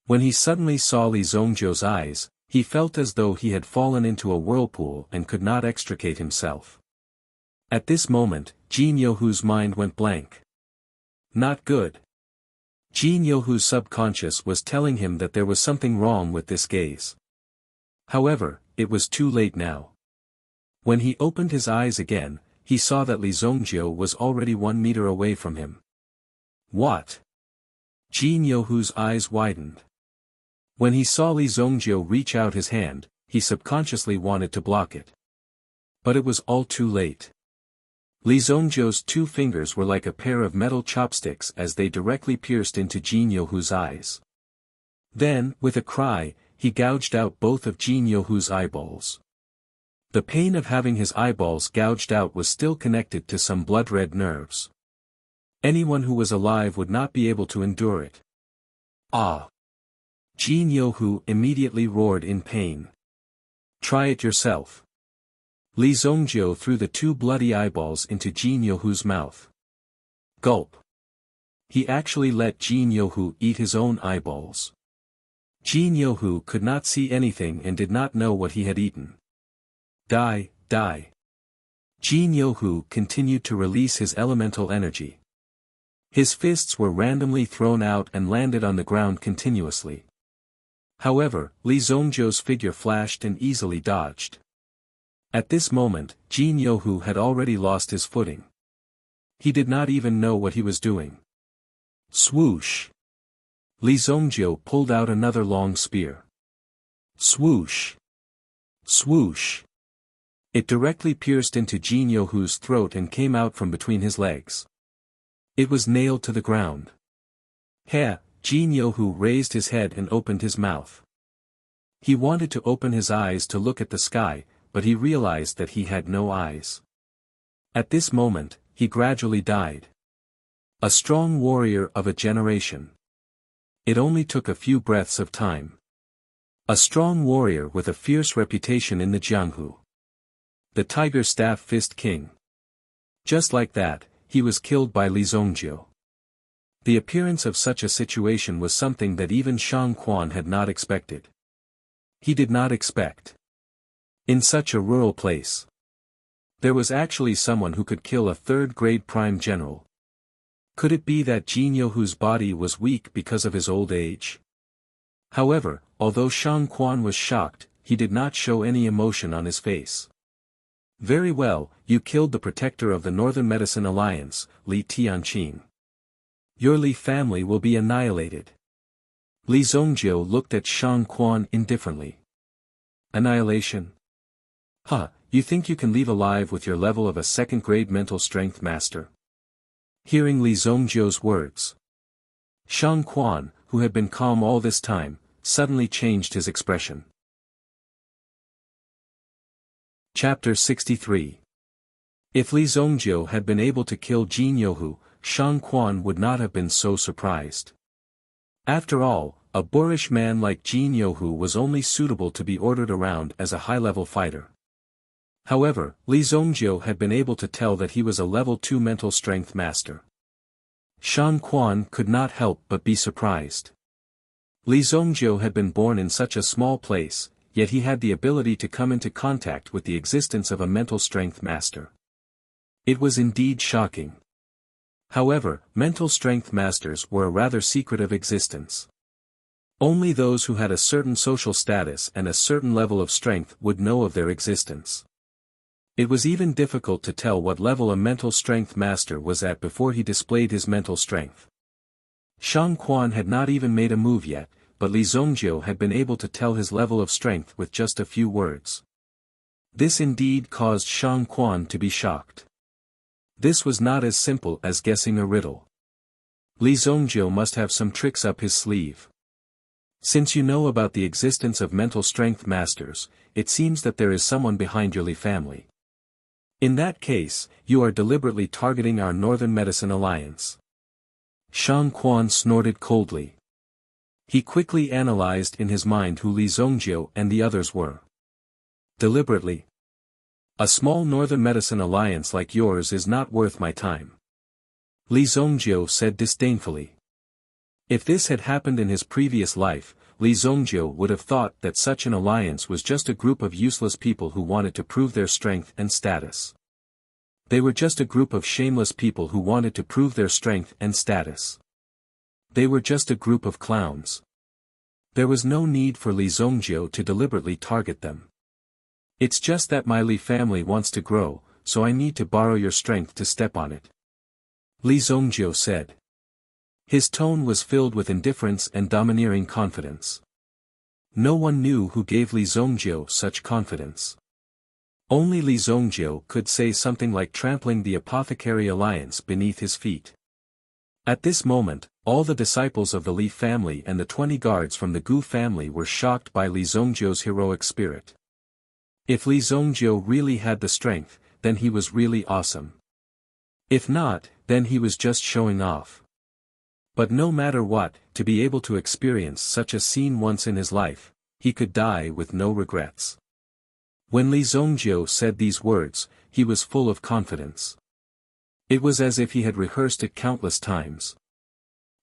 When he suddenly saw Li Zongjiu's eyes, he felt as though he had fallen into a whirlpool and could not extricate himself. At this moment, Jin Yohu's mind went blank. Not good. Jin Yohu's subconscious was telling him that there was something wrong with this gaze. However, it was too late now. When he opened his eyes again, he saw that Li Zongjiu was already 1 meter away from him. What? Jin Yohu's eyes widened. When he saw Li Zongjiu reach out his hand, he subconsciously wanted to block it. But it was all too late. Li Zongjiu's 2 fingers were like a pair of metal chopsticks as they directly pierced into Jin Yohu's eyes. Then, with a cry, he gouged out both of Jin Yohu's eyeballs. The pain of having his eyeballs gouged out was still connected to some blood-red nerves. Anyone who was alive would not be able to endure it. Ah! Jin Yohu immediately roared in pain. Try it yourself. Li Zongjiu threw the 2 bloody eyeballs into Jin Yohu's mouth. Gulp. He actually let Jin Yohu eat his own eyeballs. Jin Yohu could not see anything and did not know what he had eaten. Die, die. Jin Yohu continued to release his elemental energy. His fists were randomly thrown out and landed on the ground continuously. However, Li Zongjiu's figure flashed and easily dodged. At this moment, Jin Yohu had already lost his footing. He did not even know what he was doing. Swoosh! Li Zongjiu pulled out another long spear. Swoosh! Swoosh! It directly pierced into Jin Yohu's throat and came out from between his legs. It was nailed to the ground. Heh! Jin Yohu raised his head and opened his mouth. He wanted to open his eyes to look at the sky, but he realized that he had no eyes. At this moment, he gradually died. A strong warrior of a generation. It only took a few breaths of time. A strong warrior with a fierce reputation in the Jianghu. The Tiger Staff Fist King. Just like that, he was killed by Li Zongjiu. The appearance of such a situation was something that even Shang Quan had not expected. He did not expect. In such a rural place, there was actually someone who could kill a 3rd-grade prime general. Could it be that Jin Yohu's body was weak because of his old age? However, although Shang Quan was shocked, he did not show any emotion on his face. Very well, you killed the protector of the Northern Medicine Alliance, Li Tianqing. Your Li family will be annihilated. Li Zongjiu looked at Shang Quan indifferently. Annihilation? Huh, you think you can leave alive with your level of a 2nd-grade mental strength master? Hearing Li Zongjiu's words, Shang Quan, who had been calm all this time, suddenly changed his expression. Chapter 63. If Li Zongjiu had been able to kill Jin Yohu, Shang Quan would not have been so surprised. After all, a boorish man like Jin Yohu was only suitable to be ordered around as a high-level fighter. However, Li Zongjiu had been able to tell that he was a level 2 mental strength master. Shang Quan could not help but be surprised. Li Zongjiu had been born in such a small place, yet he had the ability to come into contact with the existence of a mental strength master. It was indeed shocking. However, mental strength masters were a rather secretive existence. Only those who had a certain social status and a certain level of strength would know of their existence. It was even difficult to tell what level a mental strength master was at before he displayed his mental strength. Shang Quan had not even made a move yet, but Li Zongjiu had been able to tell his level of strength with just a few words. This indeed caused Shang Quan to be shocked. This was not as simple as guessing a riddle. Li Zongjiu must have some tricks up his sleeve. Since you know about the existence of mental strength masters, it seems that there is someone behind your Li family. In that case, you are deliberately targeting our Northern Medicine Alliance. Shang Quan snorted coldly. He quickly analyzed in his mind who Li Zongjiu and the others were. Deliberately. A small Northern Medicine Alliance like yours is not worth my time. Li Zongjiu said disdainfully. If this had happened in his previous life, Li Zongjiu would have thought that such an alliance was just a group of useless people who wanted to prove their strength and status. They were just a group of shameless people who wanted to prove their strength and status. They were just a group of clowns. There was no need for Li Zongjiu to deliberately target them. It's just that my Li family wants to grow, so I need to borrow your strength to step on it. Li Zongjiu said. His tone was filled with indifference and domineering confidence. No one knew who gave Li Zongjiu such confidence. Only Li Zongjiu could say something like trampling the Apothecary Alliance beneath his feet. At this moment, all the disciples of the Li family and the 20 guards from the Gu family were shocked by Li Zongjiu's heroic spirit. If Li Zongjiu really had the strength, then he was really awesome. If not, then he was just showing off. But no matter what, to be able to experience such a scene once in his life, he could die with no regrets. When Li Zongjiu said these words, he was full of confidence. It was as if he had rehearsed it countless times.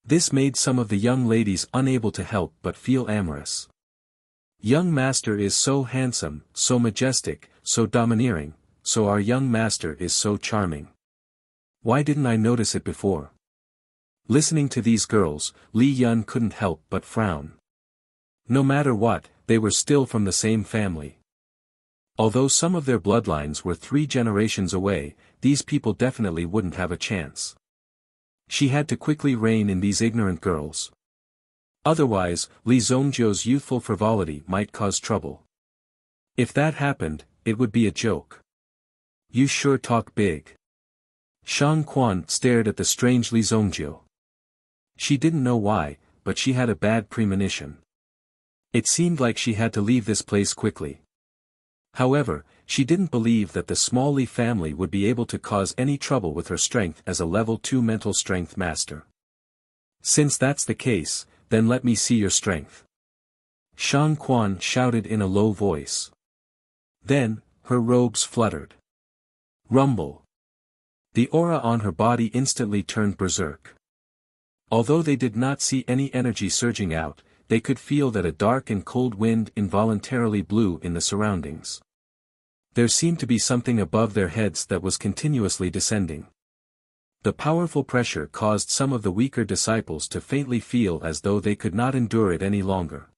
This made some of the young ladies unable to help but feel amorous. Young master is so handsome, so majestic, so domineering, so our young master is so charming. Why didn't I notice it before? Listening to these girls, Li Yun couldn't help but frown. No matter what, they were still from the same family. Although some of their bloodlines were 3 generations away, these people definitely wouldn't have a chance. She had to quickly rein in these ignorant girls. Otherwise, Li Zongjiu's youthful frivolity might cause trouble. If that happened, it would be a joke. You sure talk big. Shang Quan stared at the strange Li Zongjiu. She didn't know why, but she had a bad premonition. It seemed like she had to leave this place quickly. However, she didn't believe that the small Li family would be able to cause any trouble with her strength as a level 2 mental strength master. Since that's the case, then let me see your strength. Shang Quan shouted in a low voice. Then, her robes fluttered. Rumble. The aura on her body instantly turned berserk. Although they did not see any energy surging out, they could feel that a dark and cold wind involuntarily blew in the surroundings. There seemed to be something above their heads that was continuously descending. The powerful pressure caused some of the weaker disciples to faintly feel as though they could not endure it any longer.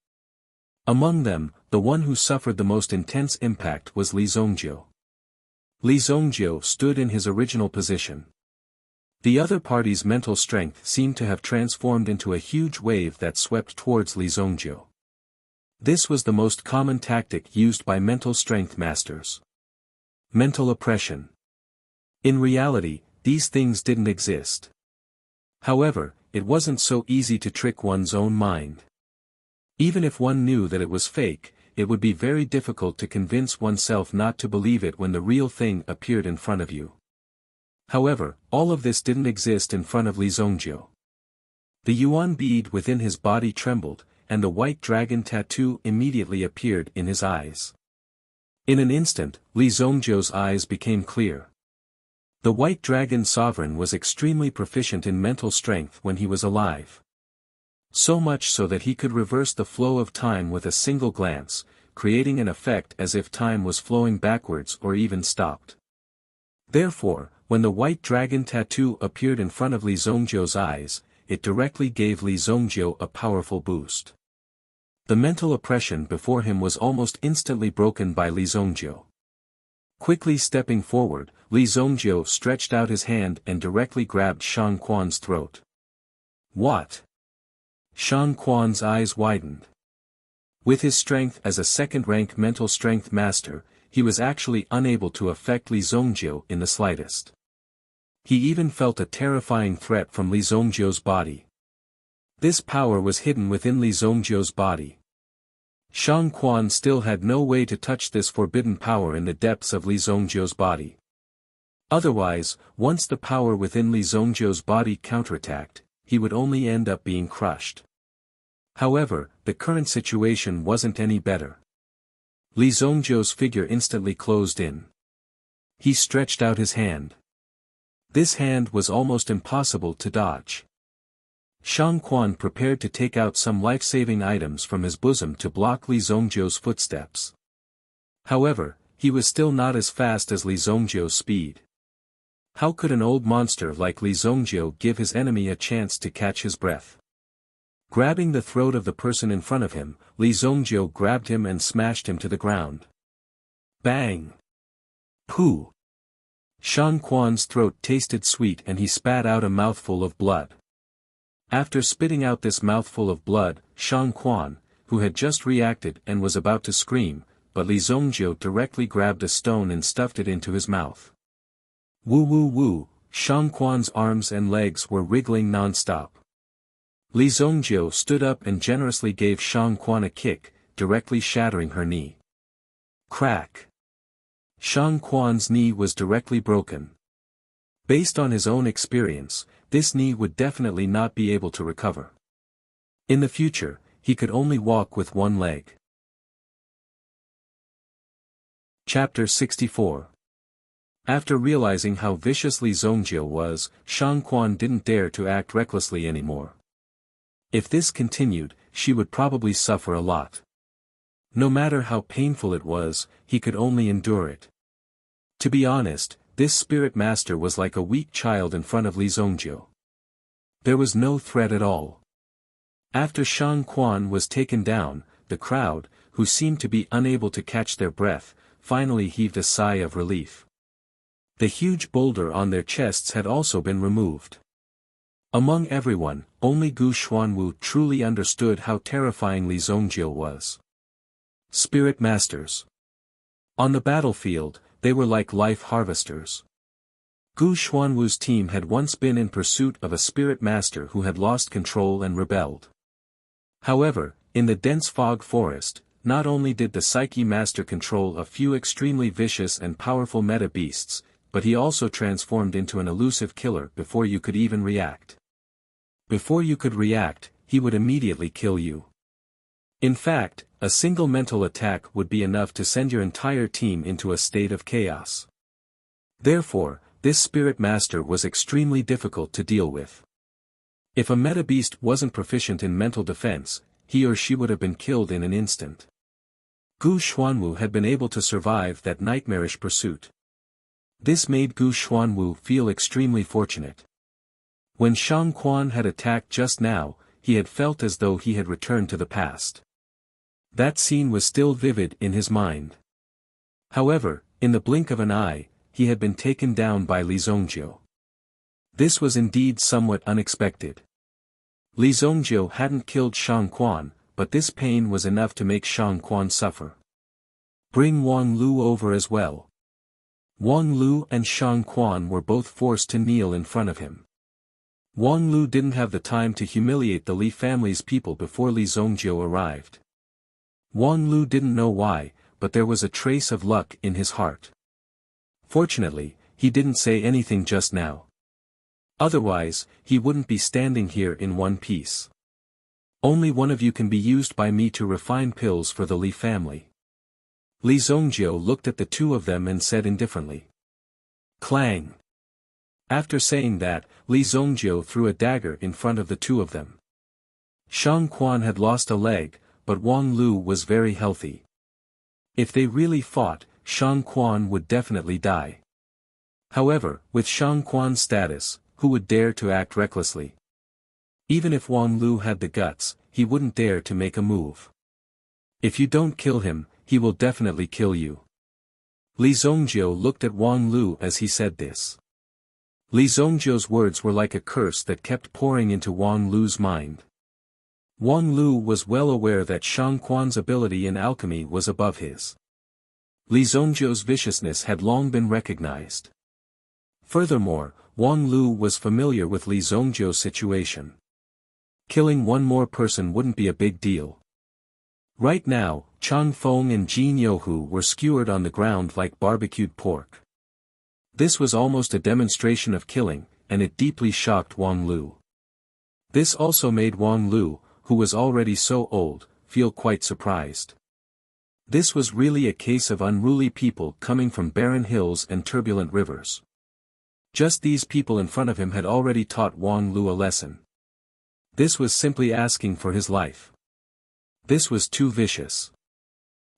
Among them, the one who suffered the most intense impact was Li Zongjiu. Li Zongjiu stood in his original position. The other party's mental strength seemed to have transformed into a huge wave that swept towards Li Zongjiu. This was the most common tactic used by mental strength masters. Mental oppression. In reality, these things didn't exist. However, it wasn't so easy to trick one's own mind. Even if one knew that it was fake, it would be very difficult to convince oneself not to believe it when the real thing appeared in front of you. However, all of this didn't exist in front of Li Zongjiu. The yuan bead within his body trembled, and the white dragon tattoo immediately appeared in his eyes. In an instant, Li Zongjiu's eyes became clear. The white dragon sovereign was extremely proficient in mental strength when he was alive. So much so that he could reverse the flow of time with a single glance, creating an effect as if time was flowing backwards or even stopped. Therefore, when the white dragon tattoo appeared in front of Li Zhongjiu's eyes, it directly gave Li Zhongjiu a powerful boost. The mental oppression before him was almost instantly broken by Li Zhongjiu. Quickly stepping forward, Li Zhongjiu stretched out his hand and directly grabbed Shang Quan's throat. What? Shang Quan's eyes widened. With his strength as a second-rank mental strength master, he was actually unable to affect Li Zhongjiu in the slightest. He even felt a terrifying threat from Li Zhongjiu's body. This power was hidden within Li Zhongjiu's body. Shang Quan still had no way to touch this forbidden power in the depths of Li Zhongjiu's body. Otherwise, once the power within Li Zhongjiu's body counterattacked, he would only end up being crushed. However, the current situation wasn't any better. Li Zhongjiu's figure instantly closed in. He stretched out his hand. This hand was almost impossible to dodge. Shang Quan prepared to take out some life-saving items from his bosom to block Li Zhongjiu's footsteps. However, he was still not as fast as Li Zhongjiu's speed. How could an old monster like Li Zhongjiu give his enemy a chance to catch his breath? Grabbing the throat of the person in front of him, Li Zhongjiu grabbed him and smashed him to the ground. Bang! Pooh! Shang Quan's throat tasted sweet and he spat out a mouthful of blood. After spitting out this mouthful of blood, Shang Quan, who had just reacted and was about to scream, but Li Zhongjiu directly grabbed a stone and stuffed it into his mouth. Woo woo woo, Shang Quan's arms and legs were wriggling non-stop. Li Zhongjiu stood up and generously gave Shang Quan a kick, directly shattering her knee. Crack! Shang Quan's knee was directly broken. Based on his own experience, this knee would definitely not be able to recover. In the future, he could only walk with one leg. Chapter 64. After realizing how vicious Li Zhongjiu was, Shang Quan didn't dare to act recklessly anymore. If this continued, she would probably suffer a lot. No matter how painful it was, he could only endure it. To be honest, this spirit master was like a weak child in front of Li Zhongjiu. There was no threat at all. After Shang Quan was taken down, the crowd, who seemed to be unable to catch their breath, finally heaved a sigh of relief. The huge boulder on their chests had also been removed. Among everyone, only Gu Xuanwu truly understood how terrifying Li Zhongjiu was. Spirit Masters. On the battlefield, they were like life harvesters. Gu Xuanwu's team had once been in pursuit of a spirit master who had lost control and rebelled. However, in the dense fog forest, not only did the Psyche Master control a few extremely vicious and powerful meta beasts, but he also transformed into an elusive killer before you could even react. Before you could react, he would immediately kill you. In fact, a single mental attack would be enough to send your entire team into a state of chaos. Therefore, this spirit master was extremely difficult to deal with. If a meta beast wasn't proficient in mental defense, he or she would have been killed in an instant. Gu Xuanwu had been able to survive that nightmarish pursuit. This made Gu Xuanwu feel extremely fortunate. When Shang Quan had attacked just now, he had felt as though he had returned to the past. That scene was still vivid in his mind. However, in the blink of an eye, he had been taken down by Li Zhongjiu. This was indeed somewhat unexpected. Li Zhongjiu hadn't killed Shang Quan, but this pain was enough to make Shang Quan suffer. Bring Wang Lu over as well. Wang Lu and Shang Quan were both forced to kneel in front of him. Wang Lu didn't have the time to humiliate the Li family's people before Li Zhongjiu arrived. Wang Lu didn't know why, but there was a trace of luck in his heart. Fortunately, he didn't say anything just now. Otherwise, he wouldn't be standing here in one piece. Only one of you can be used by me to refine pills for the Li family. Li Zhongjiu looked at the two of them and said indifferently. Clang! After saying that, Li Zhongjiu threw a dagger in front of the two of them. Shang Quan had lost a leg, but Wang Lu was very healthy. If they really fought, Shang Quan would definitely die. However, with Shang Quan's status, who would dare to act recklessly? Even if Wang Lu had the guts, he wouldn't dare to make a move. If you don't kill him, he will definitely kill you. Li Zongjiu looked at Wang Lu as he said this. Li Zongjiu's words were like a curse that kept pouring into Wang Lu's mind. Wang Lu was well aware that Shang Quan's ability in alchemy was above his. Li Zongjiu's viciousness had long been recognized. Furthermore, Wang Lu was familiar with Li Zongjiu's situation. Killing one more person wouldn't be a big deal. Right now, Chang Feng and Jin Youhu were skewered on the ground like barbecued pork. This was almost a demonstration of killing, and it deeply shocked Wang Lu. This also made Wang Lu, who was already so old, feel quite surprised. This was really a case of unruly people coming from barren hills and turbulent rivers. Just these people in front of him had already taught Wang Lu a lesson. This was simply asking for his life. This was too vicious.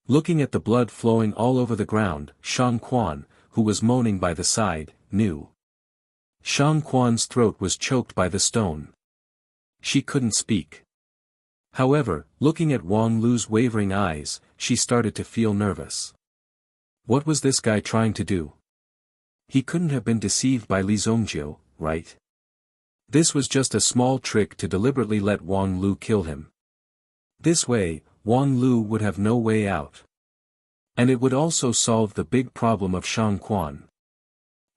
Looking at the blood flowing all over the ground, Shang Quan, who was moaning by the side, knew. Shang Quan's throat was choked by the stone. She couldn't speak. However, looking at Wang Lu's wavering eyes, she started to feel nervous. What was this guy trying to do? He couldn't have been deceived by Li Zongjiu, right? This was just a small trick to deliberately let Wang Lu kill him. This way, Wang Lu would have no way out. And it would also solve the big problem of Shang Quan.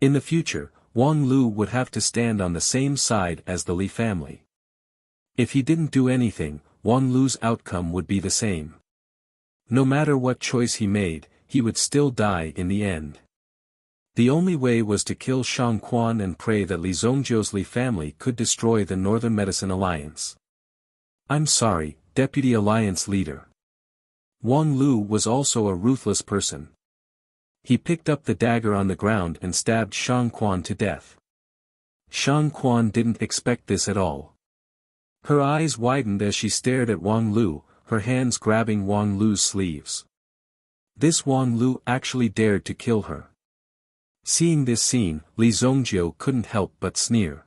In the future, Wang Lu would have to stand on the same side as the Li family. If he didn't do anything, Wang Lu's outcome would be the same. No matter what choice he made, he would still die in the end. The only way was to kill Shang Quan and pray that Li Zongjiu's Li family could destroy the Northern Medicine Alliance. I'm sorry, Deputy Alliance Leader. Wang Lu was also a ruthless person. He picked up the dagger on the ground and stabbed Shang Quan to death. Shang Quan didn't expect this at all. Her eyes widened as she stared at Wang Lu, her hands grabbing Wang Lu's sleeves. This Wang Lu actually dared to kill her. Seeing this scene, Li Zongjiu couldn't help but sneer.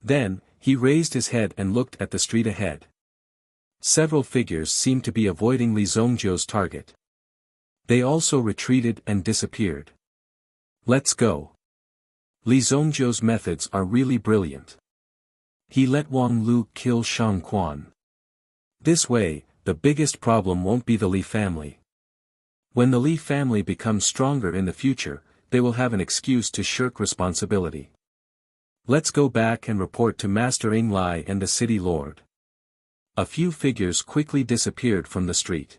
Then, he raised his head and looked at the street ahead. Several figures seemed to be avoiding Li Zongjiu's target. They also retreated and disappeared. Let's go. Li Zongjiu's methods are really brilliant. He let Wang Lu kill Shang Quan. This way, the biggest problem won't be the Li family. When the Li family becomes stronger in the future, they will have an excuse to shirk responsibility. Let's go back and report to Master Ing Lai and the city lord. A few figures quickly disappeared from the street.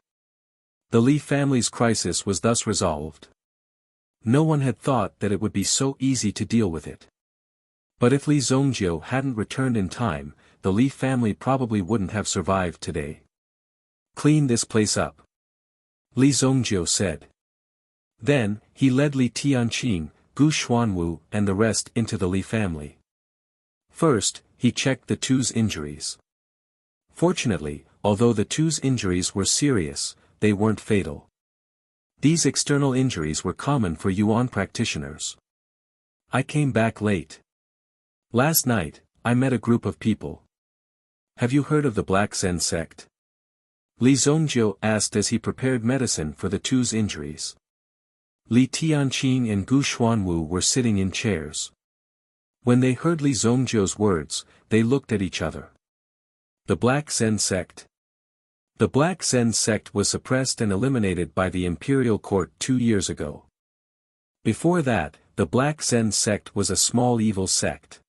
The Li family's crisis was thus resolved. No one had thought that it would be so easy to deal with it. But if Li Zongjiu hadn't returned in time, the Li family probably wouldn't have survived today. Clean this place up, Li Zongjiu said. Then, he led Li Tianqing, Gu Xuanwu and the rest into the Li family. First, he checked the two's injuries. Fortunately, although the two's injuries were serious, they weren't fatal. These external injuries were common for Yuan practitioners. I came back late. Last night, I met a group of people. Have you heard of the Black Zen sect? Li Zongjiu asked as he prepared medicine for the two's injuries. Li Tianqing and Gu Xuanwu were sitting in chairs. When they heard Li Zongjiu's words, they looked at each other. The Black Zen sect. The Black Zen sect was suppressed and eliminated by the imperial court 2 years ago. Before that, the Black Zen sect was a small evil sect.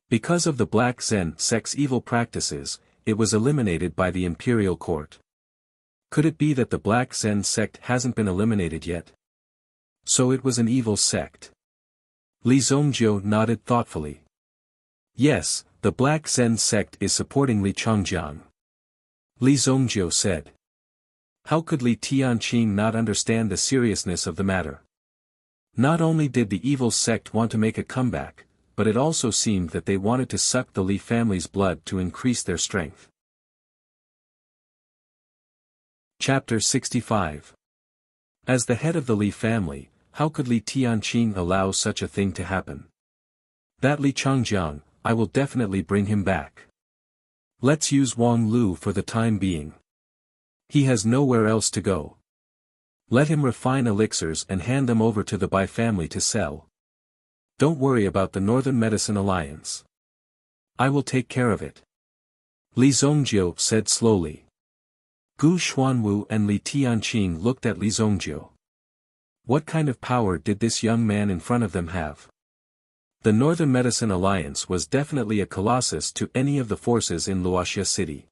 Because of the Black Zen sect's evil practices, it was eliminated by the imperial court. Could it be that the Black Zen sect hasn't been eliminated yet? So it was an evil sect. Li Zongjiu nodded thoughtfully. Yes, the Black Zen sect is supporting Li Changjiang. Li Zongjiu said. How could Li Tianqing not understand the seriousness of the matter? Not only did the evil sect want to make a comeback, but it also seemed that they wanted to suck the Li family's blood to increase their strength. Chapter 65. As the head of the Li family, how could Li Tianqing allow such a thing to happen? That Li Changjiang, I will definitely bring him back. Let's use Wang Lu for the time being. He has nowhere else to go. Let him refine elixirs and hand them over to the Bai family to sell. Don't worry about the Northern Medicine Alliance. I will take care of it. Li Zongjiu said slowly. Gu Xuanwu and Li Tianqing looked at Li Zongjiu. What kind of power did this young man in front of them have? The Northern Medicine Alliance was definitely a colossus to any of the forces in Wuxia city.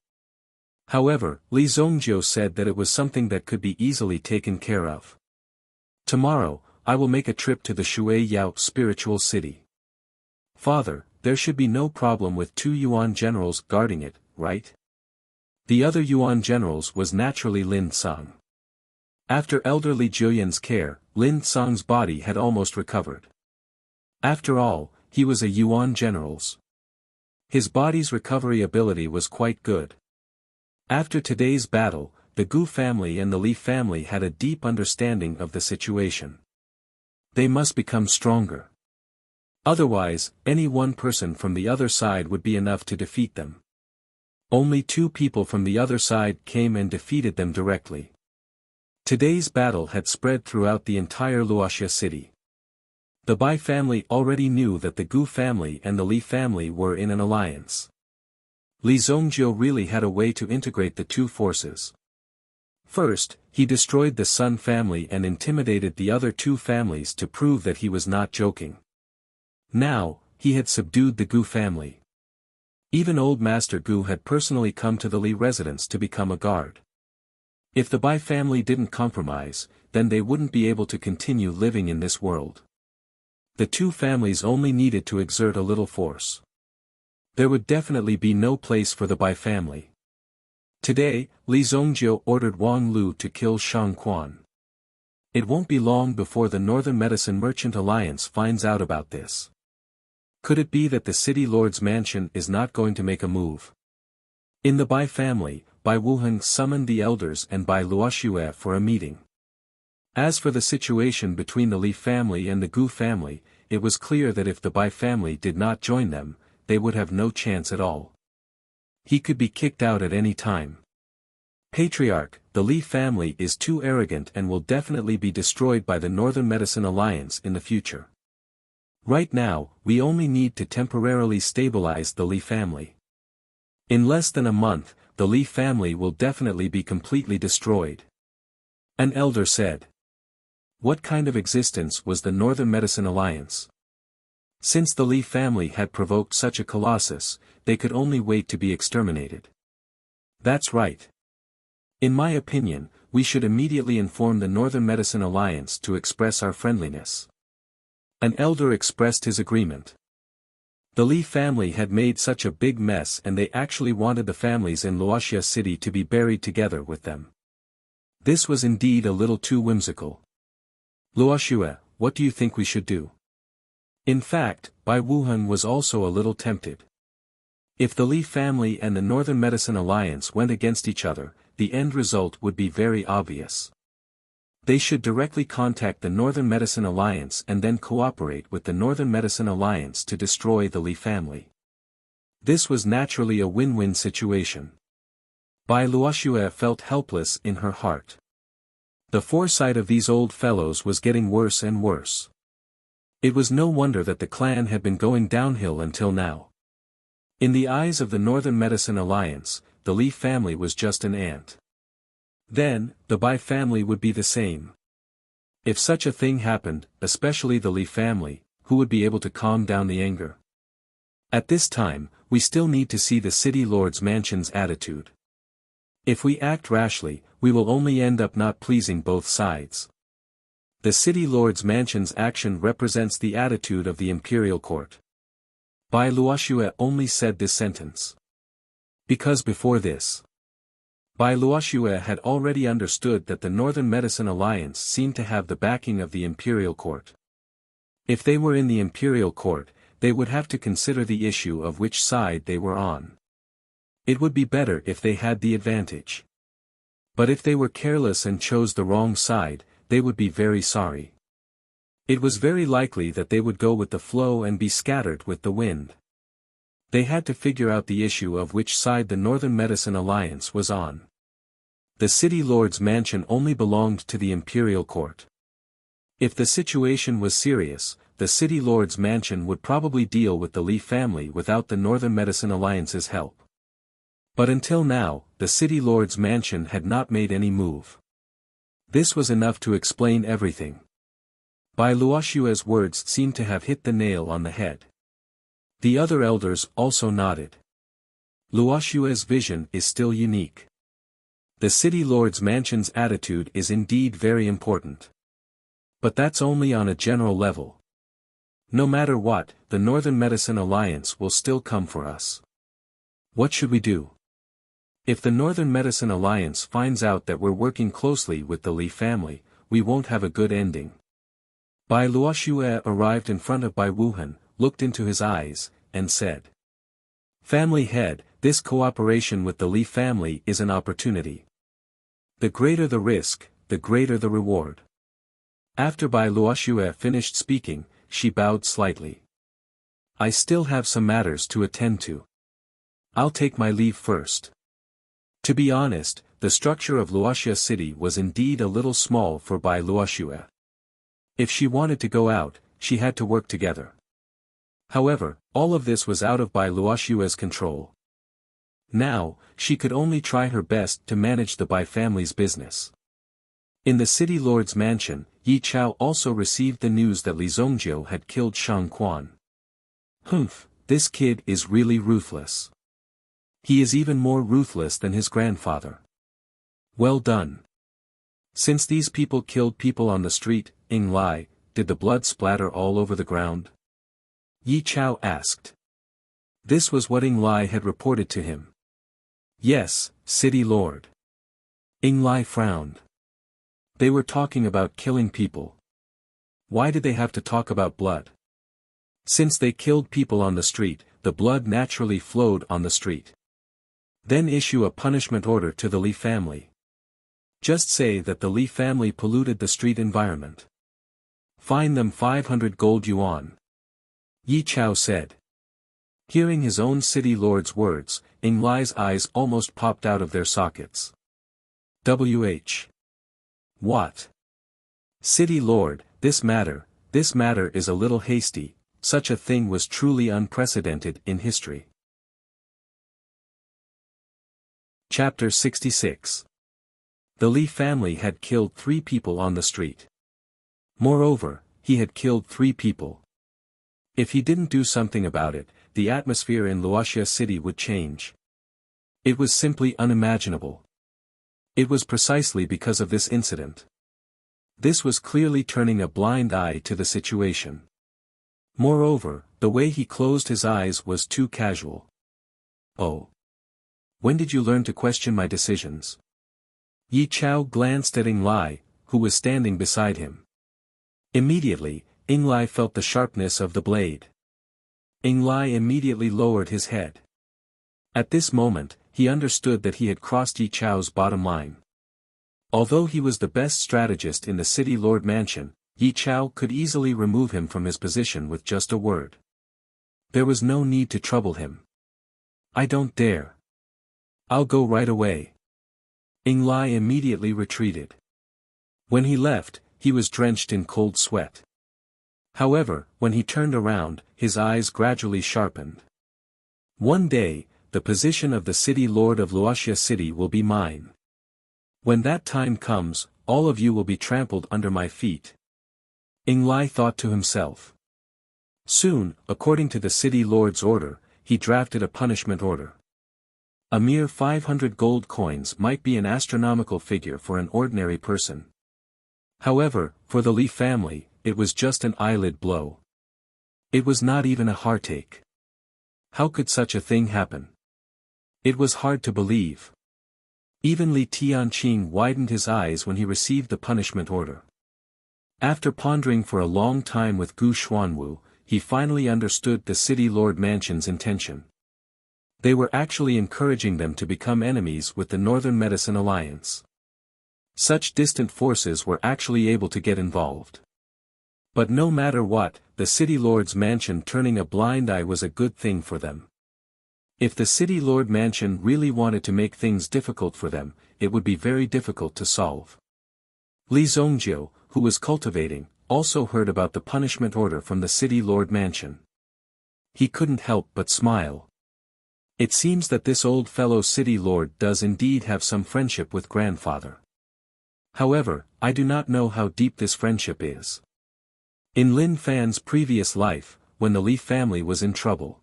However, Li Zongjiu said that it was something that could be easily taken care of. Tomorrow, I will make a trip to the Shui Yao spiritual city. Father, there should be no problem with 2 Yuan generals guarding it, right? The other Yuan generals was naturally Lin Song. After elder Li Juyan's care, Lin Song's body had almost recovered. After all, he was a Yuan generals. His body's recovery ability was quite good. After today's battle, the Gu family and the Li family had a deep understanding of the situation. They must become stronger. Otherwise, any one person from the other side would be enough to defeat them. Only 2 people from the other side came and defeated them directly. Today's battle had spread throughout the entire Wuxia city. The Bai family already knew that the Gu family and the Li family were in an alliance. Li Zongjiu really had a way to integrate the 2 forces. First, he destroyed the Sun family and intimidated the other 2 families to prove that he was not joking. Now, he had subdued the Gu family. Even old Master Gu had personally come to the Li residence to become a guard. If the Bai family didn't compromise, then they wouldn't be able to continue living in this world. The 2 families only needed to exert a little force. There would definitely be no place for the Bai family. Today, Li Zongjiu ordered Wang Lu to kill Shang Quan. It won't be long before the Northern Medicine Merchant Alliance finds out about this. Could it be that the city lord's mansion is not going to make a move? In the Bai family, Bai Wuheng summoned the elders and Bai Luoxue for a meeting. As for the situation between the Li family and the Gu family, it was clear that if the Bai family did not join them, they would have no chance at all. He could be kicked out at any time. Patriarch, the Li family is too arrogant and will definitely be destroyed by the Northern Medicine Alliance in the future. Right now, we only need to temporarily stabilize the Li family. In less than a month, the Li family will definitely be completely destroyed. An elder said. What kind of existence was the Northern Medicine Alliance? Since the Li family had provoked such a colossus, they could only wait to be exterminated. That's right. In my opinion, we should immediately inform the Northern Medicine Alliance to express our friendliness. An elder expressed his agreement. The Li family had made such a big mess and they actually wanted the families in Wuxia city to be buried together with them. This was indeed a little too whimsical. Luoxue, what do you think we should do? In fact, Bai Wuheng was also a little tempted. If the Li family and the Northern Medicine Alliance went against each other, the end result would be very obvious. They should directly contact the Northern Medicine Alliance and then cooperate with the Northern Medicine Alliance to destroy the Li family. This was naturally a win-win situation. Bai Luoxue felt helpless in her heart. The foresight of these old fellows was getting worse and worse. It was no wonder that the clan had been going downhill until now. In the eyes of the Northern Medicine Alliance, the Li family was just an ant. Then, the Bai family would be the same. If such a thing happened, especially the Li family, who would be able to calm down the anger? At this time, we still need to see the city lord's mansion's attitude. If we act rashly, we will only end up not pleasing both sides. The city lord's mansion's action represents the attitude of the imperial court. Bai Luoxue only said this sentence because before this, Bai Luoxue had already understood that the Northern Medicine Alliance seemed to have the backing of the imperial court. If they were in the imperial court, they would have to consider the issue of which side they were on. It would be better if they had the advantage. But if they were careless and chose the wrong side, they would be very sorry. It was very likely that they would go with the flow and be scattered with the wind. They had to figure out the issue of which side the Northern Medicine Alliance was on. The city lord's mansion only belonged to the imperial court. If the situation was serious, the city lord's mansion would probably deal with the Li family without the Northern Medicine Alliance's help. But until now, the city lord's mansion had not made any move. This was enough to explain everything. Bai Luoxue's words seemed to have hit the nail on the head. The other elders also nodded. Luoxue's vision is still unique. The city lord's mansion's attitude is indeed very important. But that's only on a general level. No matter what, the Northern Medicine Alliance will still come for us. What should we do? If the Northern Medicine Alliance finds out that we're working closely with the Li family, we won't have a good ending. Bai Luoxue arrived in front of Bai Wuhan, looked into his eyes, and said, "Family head, this cooperation with the Li family is an opportunity. The greater the risk, the greater the reward." After Bai Luoxue finished speaking, she bowed slightly. "I still have some matters to attend to. I'll take my leave first." To be honest, the structure of Luoxia city was indeed a little small for Bai Luoxue. If she wanted to go out, she had to work together. However, all of this was out of Bai Luoxue's control. Now, she could only try her best to manage the Bai family's business. In the city lord's mansion, Yi Chao also received the news that Li Zongjiu had killed Shang Quan. Humph, this kid is really ruthless. He is even more ruthless than his grandfather. Well done. Since these people killed people on the street, Ying Lai, did the blood splatter all over the ground? Yi Chao asked. This was what Ying Lai had reported to him. Yes, city lord. Ying Lai frowned. They were talking about killing people. Why did they have to talk about blood? Since they killed people on the street, the blood naturally flowed on the street. Then issue a punishment order to the Li family. Just say that the Li family polluted the street environment. Fine them 500 gold yuan. Yi Chao said. Hearing his own city lord's words, Ying Lai's eyes almost popped out of their sockets. WH. What? City lord, this matter is a little hasty, such a thing was truly unprecedented in history. Chapter 66. The Li family had killed 3 people on the street. Moreover, he had killed 3 people. If he didn't do something about it, the atmosphere in Luoxia city would change. It was simply unimaginable. It was precisely because of this incident. This was clearly turning a blind eye to the situation. Moreover, the way he closed his eyes was too casual. Oh. When did you learn to question my decisions? Yi Chao glanced at Ying Lai, who was standing beside him. Immediately, Ying Lai felt the sharpness of the blade. Ying Lai immediately lowered his head. At this moment, he understood that he had crossed Yi Chao's bottom line. Although he was the best strategist in the city lord mansion, Yi Chao could easily remove him from his position with just a word. There was no need to trouble him. I don't dare. I'll go right away. Ying Lai immediately retreated. When he left, he was drenched in cold sweat. However, when he turned around, his eyes gradually sharpened. One day, the position of the city lord of Luoxia city will be mine. When that time comes, all of you will be trampled under my feet. Ying Lai thought to himself. Soon, according to the city lord's order, he drafted a punishment order. A mere 500 gold coins might be an astronomical figure for an ordinary person. However, for the Li family, it was just an eyelid blow. It was not even a heartache. How could such a thing happen? It was hard to believe. Even Li Tianqing widened his eyes when he received the punishment order. After pondering for a long time with Gu Xuanwu, he finally understood the city lord mansion's intention. They were actually encouraging them to become enemies with the Northern Medicine Alliance. Such distant forces were actually able to get involved. But no matter what, the city lord's mansion turning a blind eye was a good thing for them. If the city lord mansion really wanted to make things difficult for them, it would be very difficult to solve. Li Zhongjiu, who was cultivating, also heard about the punishment order from the city lord mansion. He couldn't help but smile. It seems that this old fellow city lord does indeed have some friendship with grandfather. However, I do not know how deep this friendship is. In Lin Fan's previous life, when the Li family was in trouble,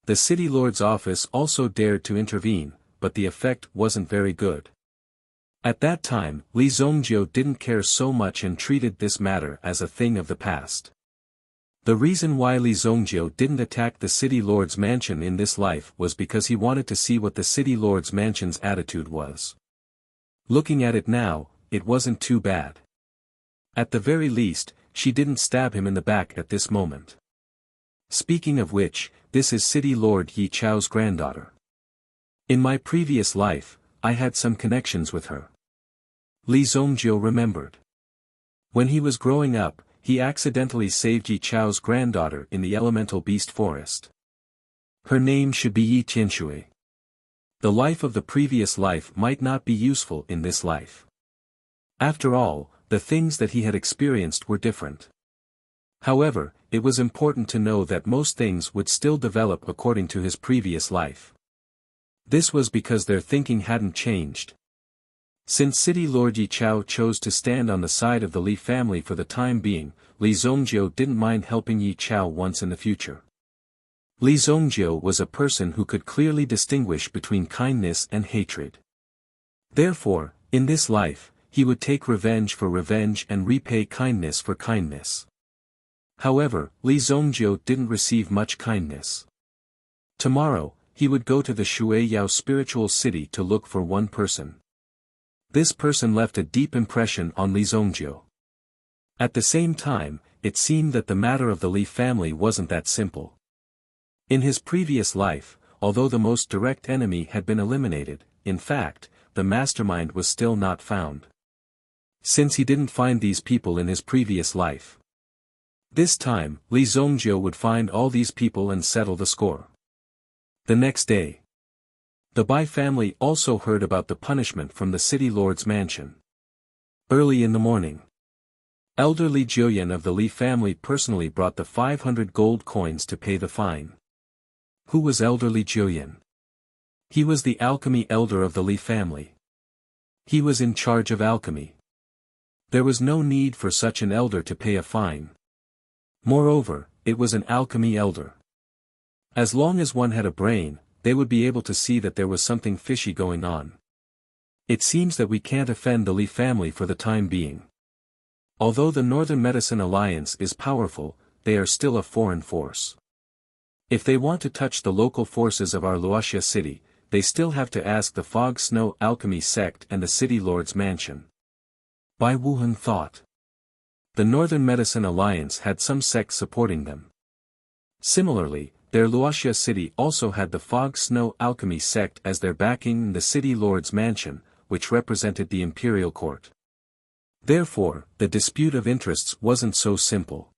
the city lord's office also dared to intervene, but the effect wasn't very good. At that time, Li Zhongjiu didn't care so much and treated this matter as a thing of the past. The reason why Li Zhongjiu didn't attack the city lord's mansion in this life was because he wanted to see what the city lord's mansion's attitude was. Looking at it now, it wasn't too bad. At the very least, she didn't stab him in the back at this moment. Speaking of which, this is City Lord Yi Chao's granddaughter. In my previous life, I had some connections with her. Li Zhongjiu remembered. When he was growing up, he accidentally saved Yi Chao's granddaughter in the elemental beast forest. Her name should be Yi Tianshui. The life of the previous life might not be useful in this life. After all, the things that he had experienced were different. However, it was important to know that most things would still develop according to his previous life. This was because their thinking hadn't changed. Since City Lord Yi Chao chose to stand on the side of the Li family for the time being, Li Zhongjiu didn't mind helping Yi Chao once in the future. Li Zhongjiu was a person who could clearly distinguish between kindness and hatred. Therefore, in this life, he would take revenge for revenge and repay kindness for kindness. However, Li Zhongjiu didn't receive much kindness. Tomorrow, he would go to the Shuiyao spiritual city to look for one person. This person left a deep impression on Li Zhongjiu. At the same time, it seemed that the matter of the Li family wasn't that simple. In his previous life, although the most direct enemy had been eliminated, in fact, the mastermind was still not found. Since he didn't find these people in his previous life, this time, Li Zhongjiu would find all these people and settle the score. The next day, the Bai family also heard about the punishment from the city lord's mansion. Early in the morning, Elder Li Jiuyan of the Li family personally brought the 500 gold coins to pay the fine. Who was Elder Li Jiuyan? He was the alchemy elder of the Li family. He was in charge of alchemy. There was no need for such an elder to pay a fine. Moreover, it was an alchemy elder. As long as one had a brain, they would be able to see that there was something fishy going on. It seems that we can't offend the Li family for the time being. Although the Northern Medicine Alliance is powerful, they are still a foreign force. If they want to touch the local forces of our Wuxia city, they still have to ask the Fog Snow Alchemy sect and the City Lord's mansion. Bai Wuheng thought. The Northern Medicine Alliance had some sects supporting them. Similarly, their Wuxia city also had the Fog Snow Alchemy sect as their backing in the City Lord's mansion, which represented the imperial court. Therefore, the dispute of interests wasn't so simple.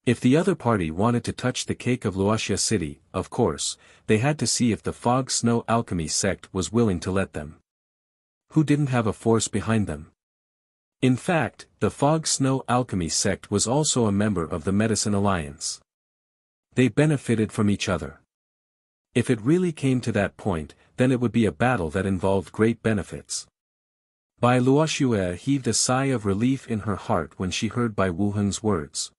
If the other party wanted to touch the cake of Wuxia city, of course, they had to see if the Fog Snow Alchemy sect was willing to let them. Who didn't have a force behind them? In fact, the Fog Snow Alchemy sect was also a member of the Medicine Alliance. They benefited from each other. If it really came to that point, then it would be a battle that involved great benefits. Bai Luoxue heaved a sigh of relief in her heart when she heard Bai Wuheng's words.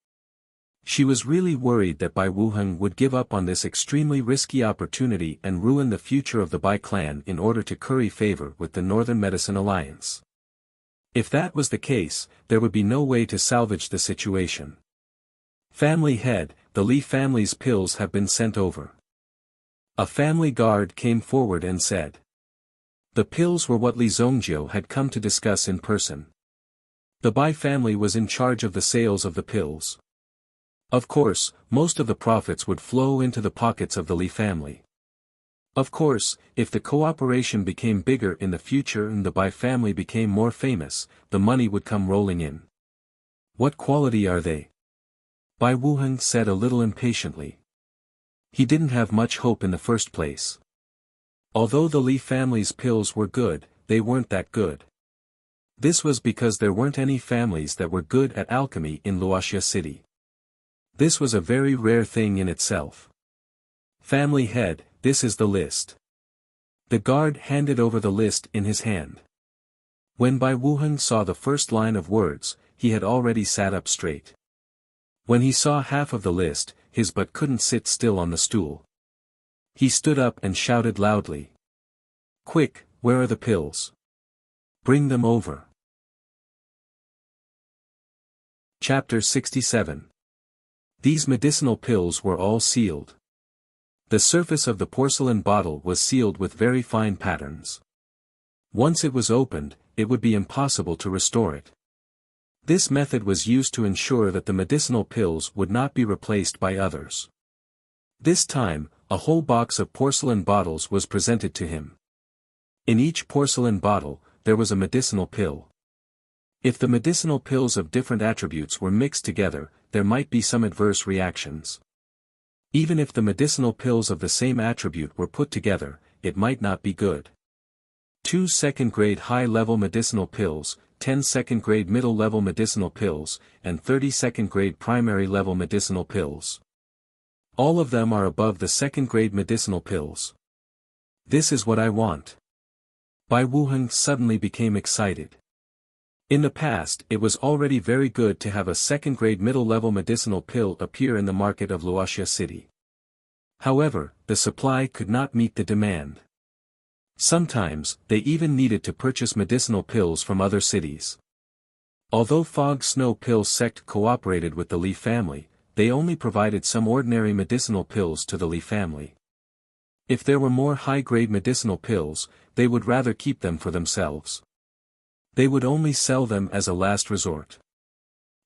She was really worried that Bai Wuheng would give up on this extremely risky opportunity and ruin the future of the Bai clan in order to curry favor with the Northern Medicine Alliance. If that was the case, there would be no way to salvage the situation. Family head, the Li family's pills have been sent over. A family guard came forward and said. The pills were what Li Zhongjiu had come to discuss in person. The Bai family was in charge of the sales of the pills. Of course, most of the profits would flow into the pockets of the Li family. Of course, if the cooperation became bigger in the future and the Bai family became more famous, the money would come rolling in. What quality are they? Bai Wuheng said a little impatiently. He didn't have much hope in the first place. Although the Li family's pills were good, they weren't that good. This was because there weren't any families that were good at alchemy in Wuxia city. This was a very rare thing in itself. Family head, this is the list. The guard handed over the list in his hand. When Bai Wuheng saw the first line of words, he had already sat up straight. When he saw half of the list, his butt couldn't sit still on the stool. He stood up and shouted loudly. Quick, where are the pills? Bring them over. Chapter 67. These medicinal pills were all sealed. The surface of the porcelain bottle was sealed with very fine patterns. Once it was opened, it would be impossible to restore it. This method was used to ensure that the medicinal pills would not be replaced by others. This time, a whole box of porcelain bottles was presented to him. In each porcelain bottle, there was a medicinal pill. If the medicinal pills of different attributes were mixed together, there might be some adverse reactions. Even if the medicinal pills of the same attribute were put together, it might not be good. 2 second-grade high-level medicinal pills, 10 second-grade middle-level medicinal pills, and 30 second-grade primary-level medicinal pills. All of them are above the second-grade medicinal pills. This is what I want. Bai Wuheng suddenly became excited. In the past, it was already very good to have a second-grade middle-level medicinal pill appear in the market of Wuxia city. However, the supply could not meet the demand. Sometimes, they even needed to purchase medicinal pills from other cities. Although Fog Snow Pill sect cooperated with the Li family, they only provided some ordinary medicinal pills to the Li family. If there were more high-grade medicinal pills, they would rather keep them for themselves. They would only sell them as a last resort.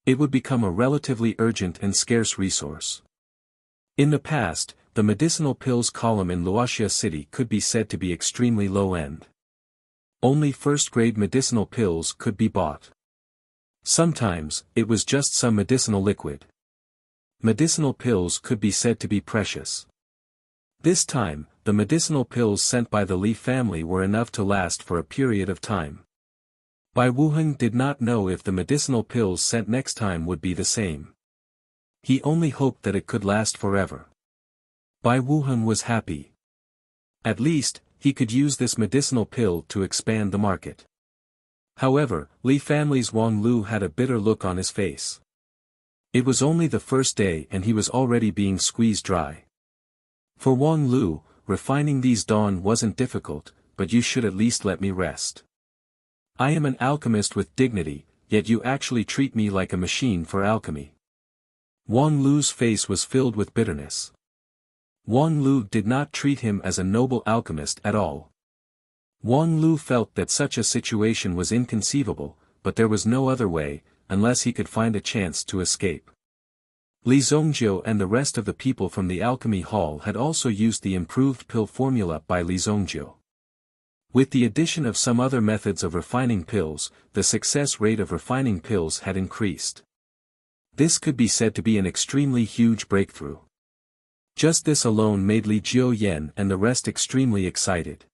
It would become a relatively urgent and scarce resource. In the past, the medicinal pills column in Wuxia city could be said to be extremely low-end. Only first-grade medicinal pills could be bought. Sometimes, it was just some medicinal liquid. Medicinal pills could be said to be precious. This time, the medicinal pills sent by the Li family were enough to last for a period of time. Bai Wuheng did not know if the medicinal pills sent next time would be the same. He only hoped that it could last forever. Bai Wuheng was happy. At least, he could use this medicinal pill to expand the market. However, Li family's Wang Lu had a bitter look on his face. It was only the first day and he was already being squeezed dry. For Wang Lu, refining these dawn wasn't difficult, but you should at least let me rest. I am an alchemist with dignity, yet you actually treat me like a machine for alchemy. Wang Lu's face was filled with bitterness. Wang Lu did not treat him as a noble alchemist at all. Wang Lu felt that such a situation was inconceivable, but there was no other way, unless he could find a chance to escape. Li Zhongjiu and the rest of the people from the alchemy hall had also used the improved pill formula by Li Zhongjiu. With the addition of some other methods of refining pills, the success rate of refining pills had increased. This could be said to be an extremely huge breakthrough. Just this alone made Li Jiuyan and the rest extremely excited.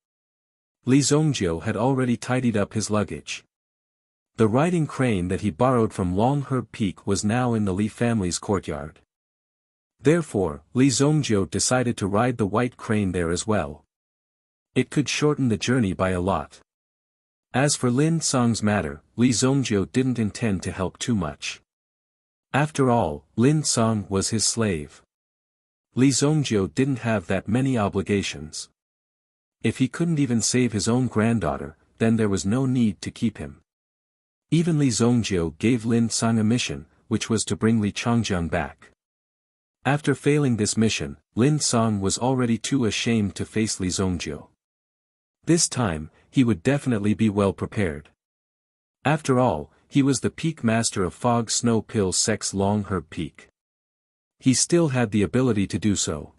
Li Zhongjiu had already tidied up his luggage. The riding crane that he borrowed from Longherb Peak was now in the Li family's courtyard. Therefore, Li Zhongjiu decided to ride the white crane there as well. It could shorten the journey by a lot. As for Lin Song's matter, Li Zhongjiu didn't intend to help too much. After all, Lin Song was his slave. Li Zhongjiu didn't have that many obligations. If he couldn't even save his own granddaughter, then there was no need to keep him. Even Li Zhongjiu gave Lin Song a mission, which was to bring Li Changjiang back. After failing this mission, Lin Song was already too ashamed to face Li Zhongjiu. This time, he would definitely be well prepared. After all, he was the peak master of Fog Snow Pill Sect's Longherb Peak. He still had the ability to do so.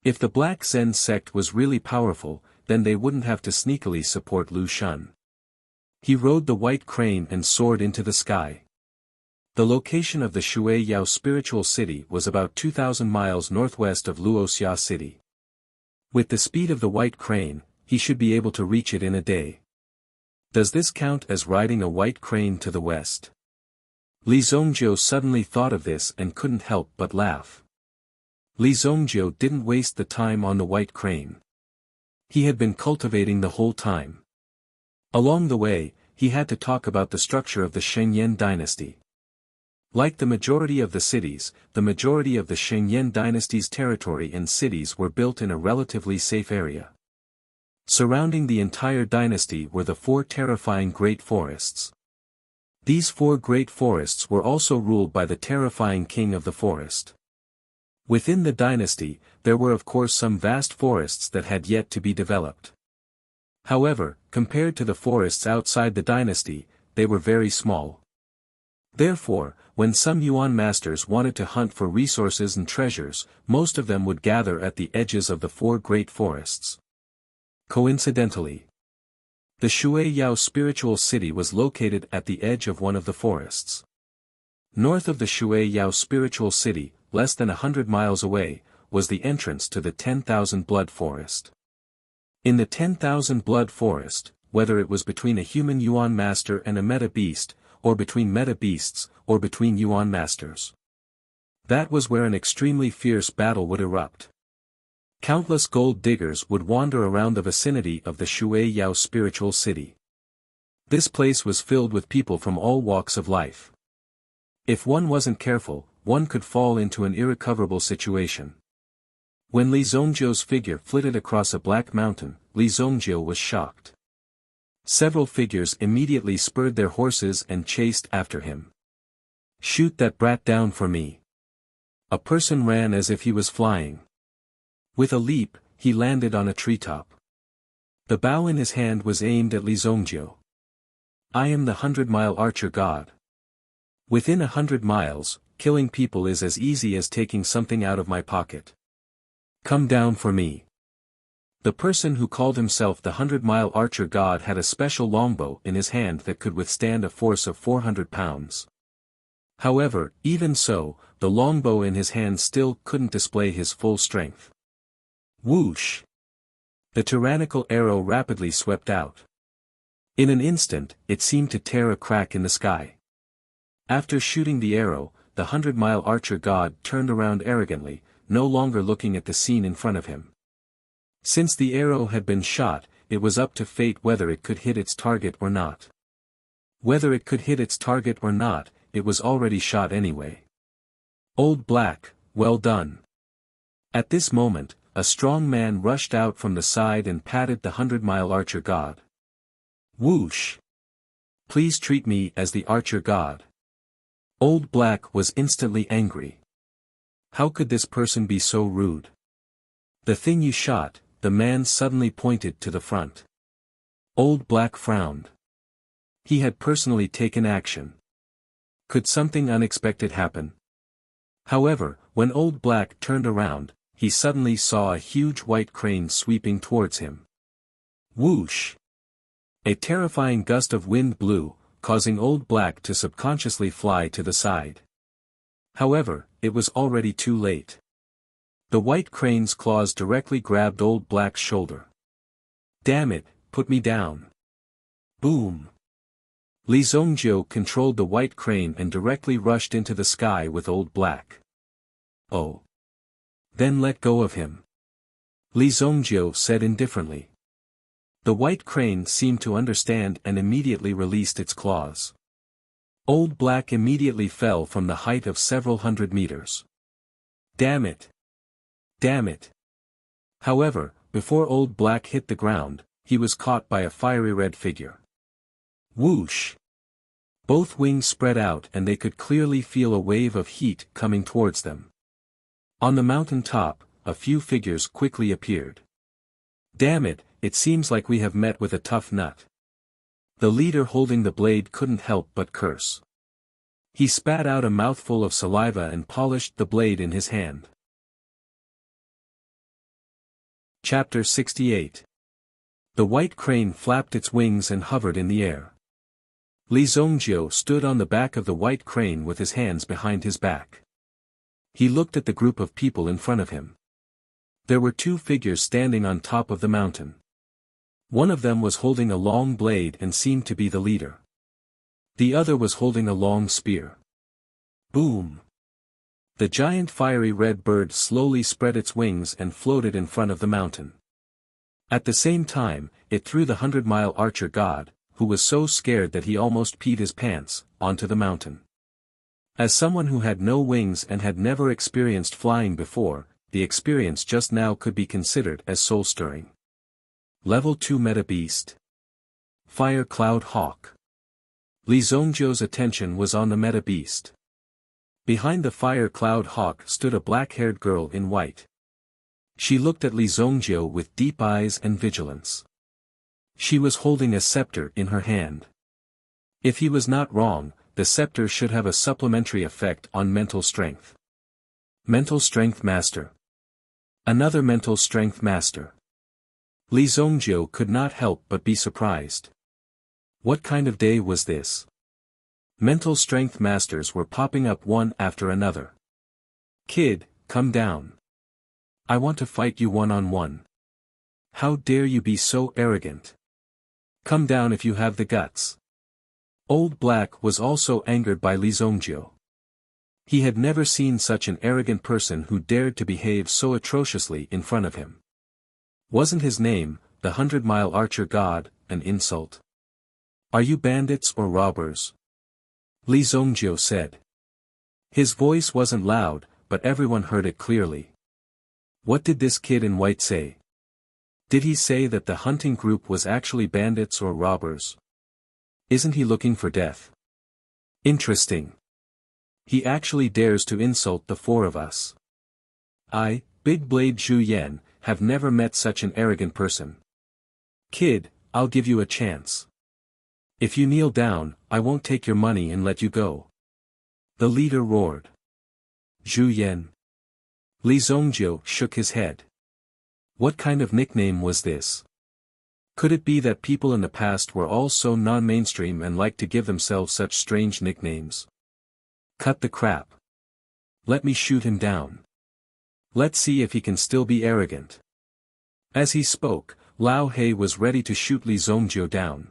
If the Black Zen sect was really powerful, then they wouldn't have to sneakily support Lu Shun. He rode the white crane and soared into the sky. The location of the Shui Yao spiritual city was about 2,000 miles northwest of Luoxia city. With the speed of the white crane, he should be able to reach it in a day. Does this count as riding a white crane to the west? Li Zongjiu suddenly thought of this and couldn't help but laugh. Li Zongjiu didn't waste the time on the white crane. He had been cultivating the whole time. Along the way, he had to talk about the structure of the Shengyan dynasty. Like the majority of the cities, the majority of the Shengyan dynasty's territory and cities were built in a relatively safe area. Surrounding the entire dynasty were the 4 terrifying great forests. These 4 great forests were also ruled by the terrifying king of the forest. Within the dynasty, there were of course some vast forests that had yet to be developed. However, compared to the forests outside the dynasty, they were very small. Therefore, when some Yuan masters wanted to hunt for resources and treasures, most of them would gather at the edges of the 4 great forests. Coincidentally, the Shui Yao spiritual city was located at the edge of one of the forests. North of the Shui Yao spiritual city, less than 100 miles away, was the entrance to the 10,000 blood forest. In the 10,000 blood forest, whether it was between a human Yuan master and a meta beast, or between meta beasts, or between Yuan masters, that was where an extremely fierce battle would erupt. Countless gold diggers would wander around the vicinity of the Shui Yao spiritual city. This place was filled with people from all walks of life. If one wasn't careful, one could fall into an irrecoverable situation. When Li Zongjiu's figure flitted across a black mountain, Li Zongjiu was shocked. Several figures immediately spurred their horses and chased after him. "Shoot that brat down for me." A person ran as if he was flying. With a leap, he landed on a treetop. The bow in his hand was aimed at Li Zongjiu. "I am the 100-mile archer god. Within 100 miles, killing people is as easy as taking something out of my pocket. Come down for me." The person who called himself the 100-mile archer god had a special longbow in his hand that could withstand a force of 400 pounds. However, even so, the longbow in his hand still couldn't display his full strength. Whoosh! The tyrannical arrow rapidly swept out. In an instant, it seemed to tear a crack in the sky. After shooting the arrow, the 100-mile archer god turned around arrogantly, no longer looking at the scene in front of him. Since the arrow had been shot, it was up to fate whether it could hit its target or not. Whether it could hit its target or not, it was already shot anyway. "Old Black, well done." At this moment, a strong man rushed out from the side and patted the 100-mile archer god. "Whoosh! Please treat me as the archer god." Old Black was instantly angry. How could this person be so rude? "The thing you shot," the man suddenly pointed to the front. Old Black frowned. He had personally taken action. Could something unexpected happen? However, when Old Black turned around, he suddenly saw a huge white crane sweeping towards him. Whoosh! A terrifying gust of wind blew, causing Old Black to subconsciously fly to the side. However, it was already too late. The white crane's claws directly grabbed Old Black's shoulder. "Damn it, put me down." Boom! Li Zongjiu controlled the white crane and directly rushed into the sky with Old Black. "Oh. Then let go of him," Li Zongjiu said indifferently. The white crane seemed to understand and immediately released its claws. Old Black immediately fell from the height of several hundred meters. "Damn it! Damn it!" However, before Old Black hit the ground, he was caught by a fiery red figure. Whoosh! Both wings spread out and they could clearly feel a wave of heat coming towards them. On the mountain top, a few figures quickly appeared. "Damn it, it seems like we have met with a tough nut." The leader holding the blade couldn't help but curse. He spat out a mouthful of saliva and polished the blade in his hand. Chapter 68. The white crane flapped its wings and hovered in the air. Li Zhongjie stood on the back of the white crane with his hands behind his back. He looked at the group of people in front of him. There were two figures standing on top of the mountain. One of them was holding a long blade and seemed to be the leader. The other was holding a long spear. Boom! The giant fiery red bird slowly spread its wings and floated in front of the mountain. At the same time, it threw the 100-mile archer god, who was so scared that he almost peed his pants, onto the mountain. As someone who had no wings and had never experienced flying before, the experience just now could be considered as soul-stirring. Level 2 Meta Beast. Fire Cloud Hawk. Li Zhongjie's attention was on the Meta Beast. Behind the Fire Cloud Hawk stood a black-haired girl in white. She looked at Li Zhongjie with deep eyes and vigilance. She was holding a scepter in her hand. If he was not wrong, the scepter should have a supplementary effect on mental strength. Mental Strength Master. Another Mental Strength Master. Li Zhongjie could not help but be surprised. What kind of day was this? Mental Strength Masters were popping up one after another. Kid, come down. I want to fight you one-on-one. How dare you be so arrogant? Come down if you have the guts. Old Black was also angered by Li Zhongjie. He had never seen such an arrogant person who dared to behave so atrociously in front of him. Wasn't his name, the 100-mile archer god, an insult? Are you bandits or robbers? Li Zhongjie said. His voice wasn't loud, but everyone heard it clearly. What did this kid in white say? Did he say that the hunting group was actually bandits or robbers? Isn't he looking for death? Interesting. He actually dares to insult the four of us. I, Big Blade Zhu Yan, have never met such an arrogant person. Kid, I'll give you a chance. If you kneel down, I won't take your money and let you go. The leader roared. Zhu Yan. Li Zhongjie shook his head. What kind of nickname was this? Could it be that people in the past were all so non-mainstream and liked to give themselves such strange nicknames? Cut the crap. Let me shoot him down. Let's see if he can still be arrogant. As he spoke, Lao He was ready to shoot Li Zhongjie down.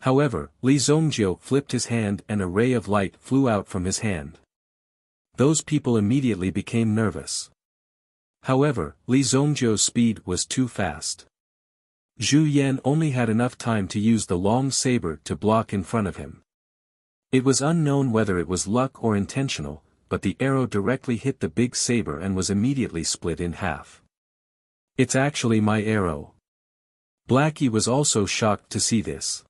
However, Li Zhongjie flipped his hand and a ray of light flew out from his hand. Those people immediately became nervous. However, Li Zhongjie's speed was too fast. Zhu Yan only had enough time to use the long saber to block in front of him. It was unknown whether it was luck or intentional, but the arrow directly hit the big saber and was immediately split in half. It's actually my arrow. Blackie was also shocked to see this.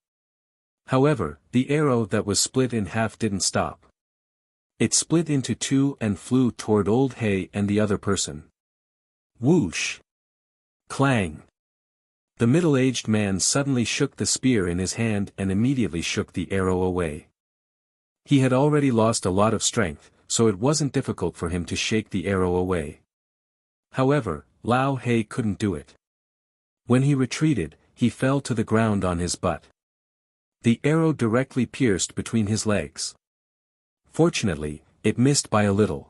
However, the arrow that was split in half didn't stop. It split into two and flew toward Old Hay and the other person. Whoosh! Clang! The middle-aged man suddenly shook the spear in his hand and immediately shook the arrow away. He had already lost a lot of strength, so it wasn't difficult for him to shake the arrow away. However, Lao He couldn't do it. When he retreated, he fell to the ground on his butt. The arrow directly pierced between his legs. Fortunately, it missed by a little.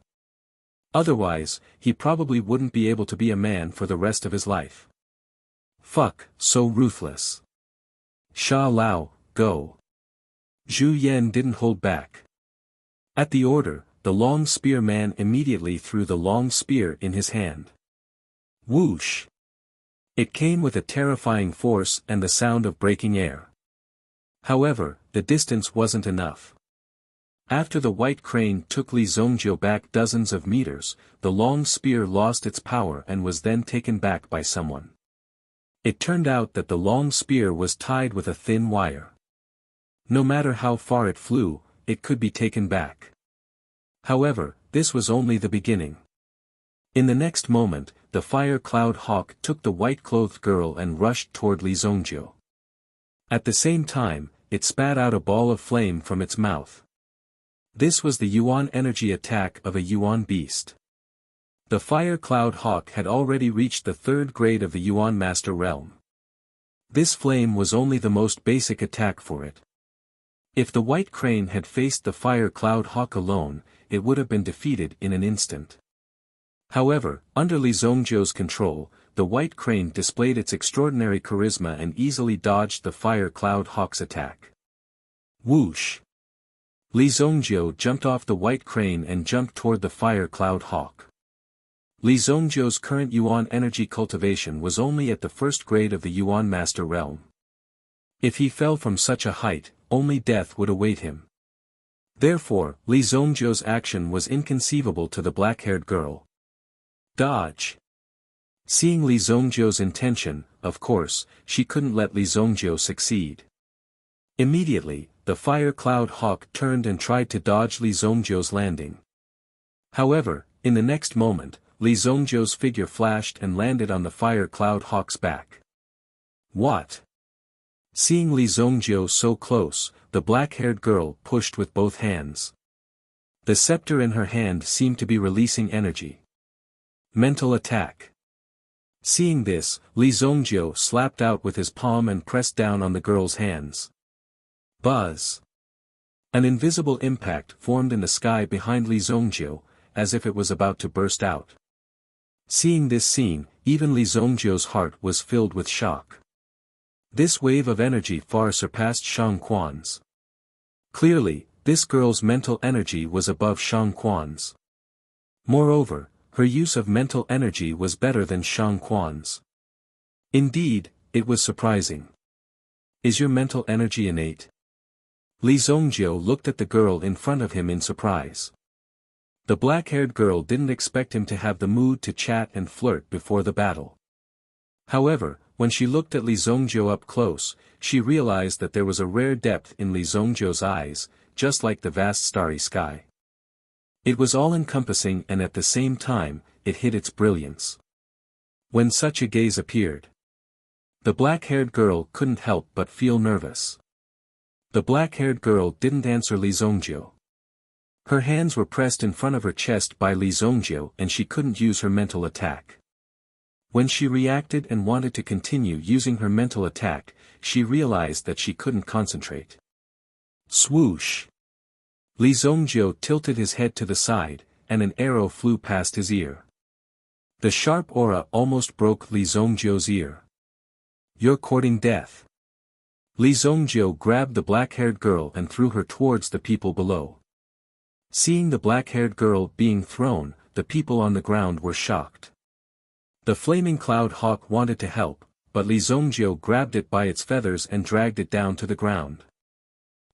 Otherwise, he probably wouldn't be able to be a man for the rest of his life. Fuck, so ruthless. Sha Lao, go. Zhu Yan didn't hold back. At the order, the long spear man immediately threw the long spear in his hand. Whoosh! It came with a terrifying force and the sound of breaking air. However, the distance wasn't enough. After the white crane took Li Zhongjie back dozens of meters, the long spear lost its power and was then taken back by someone. It turned out that the long spear was tied with a thin wire. No matter how far it flew, it could be taken back. However, this was only the beginning. In the next moment, the Fire Cloud Hawk took the white-clothed girl and rushed toward Li Zhongjie. At the same time, it spat out a ball of flame from its mouth. This was the Yuan energy attack of a Yuan beast. The Fire Cloud Hawk had already reached the third grade of the Yuan Master Realm. This flame was only the most basic attack for it. If the White Crane had faced the Fire Cloud Hawk alone, it would have been defeated in an instant. However, under Li Zongjiu's control, the White Crane displayed its extraordinary charisma and easily dodged the Fire Cloud Hawk's attack. Whoosh! Li Zongjiu jumped off the White Crane and jumped toward the Fire Cloud Hawk. Li Zongjiu's current Yuan energy cultivation was only at the first grade of the Yuan Master Realm. If he fell from such a height, only death would await him. Therefore, Li Zongjiu's action was inconceivable to the black-haired girl. Dodge! Seeing Li Zongjiu's intention, of course, she couldn't let Li Zongjiu succeed. Immediately, the Fire Cloud Hawk turned and tried to dodge Li Zongjiu's landing. However, in the next moment, Li Zongjiu's figure flashed and landed on the Fire Cloud Hawk's back. What? Seeing Li Zongjiu so close, the black-haired girl pushed with both hands. The scepter in her hand seemed to be releasing energy. Mental attack. Seeing this, Li Zongjiu slapped out with his palm and pressed down on the girl's hands. Buzz! An invisible impact formed in the sky behind Li Zongjiu, as if it was about to burst out. Seeing this scene, even Li Zongjiu's heart was filled with shock. This wave of energy far surpassed Shang Quan's. Clearly, this girl's mental energy was above Shang Quan's. Moreover, her use of mental energy was better than Shang Quan's. Indeed, it was surprising. Is your mental energy innate? Li Zongjiu looked at the girl in front of him in surprise. The black-haired girl didn't expect him to have the mood to chat and flirt before the battle. However, when she looked at Li Zongjiu up close, she realized that there was a rare depth in Li Zongjiu's eyes, just like the vast starry sky. It was all-encompassing and at the same time, it hid its brilliance. When such a gaze appeared, the black-haired girl couldn't help but feel nervous. The black-haired girl didn't answer Li Zongjiu. Her hands were pressed in front of her chest by Li Zongjiu and she couldn't use her mental attack. When she reacted and wanted to continue using her mental attack, she realized that she couldn't concentrate. Swoosh! Li Zongjiu tilted his head to the side, and an arrow flew past his ear. The sharp aura almost broke Li Zongjiu's ear. You're courting death. Li Zongjiu grabbed the black-haired girl and threw her towards the people below. Seeing the black-haired girl being thrown, the people on the ground were shocked. The flaming cloud hawk wanted to help, but Li Zongjiu grabbed it by its feathers and dragged it down to the ground.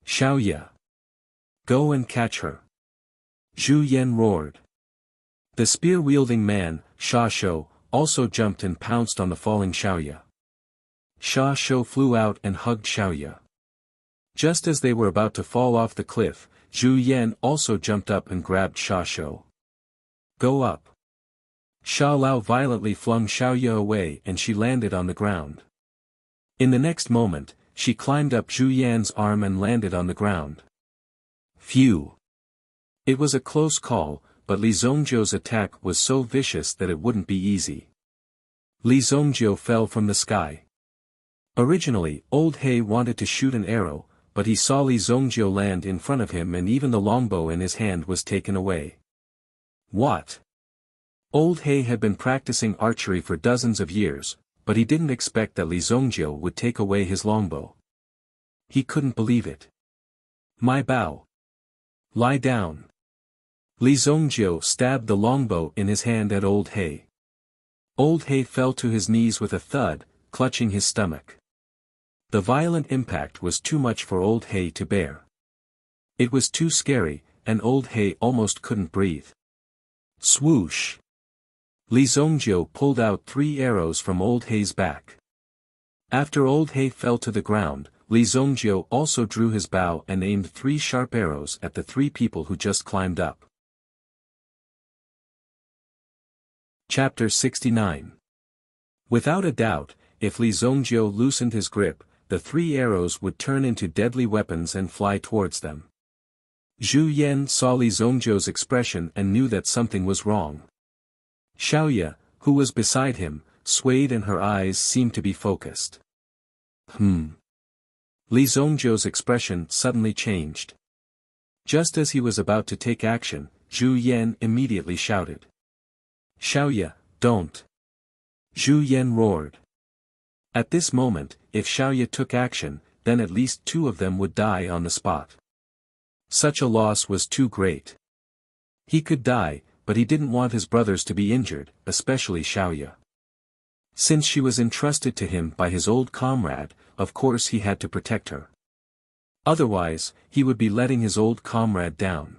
Xiaoya! Go and catch her! Zhu Yan roared. The spear-wielding man, Sha Shou, also jumped and pounced on the falling Xiaoya. Sha Shou flew out and hugged Xiaoya. Just as they were about to fall off the cliff, Zhu Yan also jumped up and grabbed Sha Shou. Go up! Sha Lao violently flung Xiaoya away and she landed on the ground. In the next moment, she climbed up Zhu Yan's arm and landed on the ground. Phew! It was a close call, but Li Zongjiu's attack was so vicious that it wouldn't be easy. Li Zongjiu fell from the sky. Originally, Old He wanted to shoot an arrow, but he saw Li Zongjiu land in front of him and even the longbow in his hand was taken away. What? Old He had been practicing archery for dozens of years, but he didn't expect that Li Zongjiu would take away his longbow. He couldn't believe it. My bow. Lie down. Li Zongjiu stabbed the longbow in his hand at Old He. Old He fell to his knees with a thud, clutching his stomach. The violent impact was too much for Old He to bear. It was too scary, and Old He almost couldn't breathe. Swoosh! Li Zongjiu pulled out 3 arrows from Old He's back. After Old He fell to the ground, Li Zongjiu also drew his bow and aimed 3 sharp arrows at the 3 people who just climbed up. Chapter 69. Without a doubt, if Li Zongjiu loosened his grip, the 3 arrows would turn into deadly weapons and fly towards them. Zhu Yan saw Li Zongjiu's expression and knew that something was wrong. Xiaoya, who was beside him, swayed and her eyes seemed to be focused. Li Zhongzhou's expression suddenly changed. Just as he was about to take action, Zhu Yan immediately shouted. Xiaoya, don't! Zhu Yan roared. At this moment, if Xiaoya took action, then at least two of them would die on the spot. Such a loss was too great. He could die, but he didn't want his brothers to be injured, especially Xiaoya. Since she was entrusted to him by his old comrade, of course he had to protect her. Otherwise, he would be letting his old comrade down.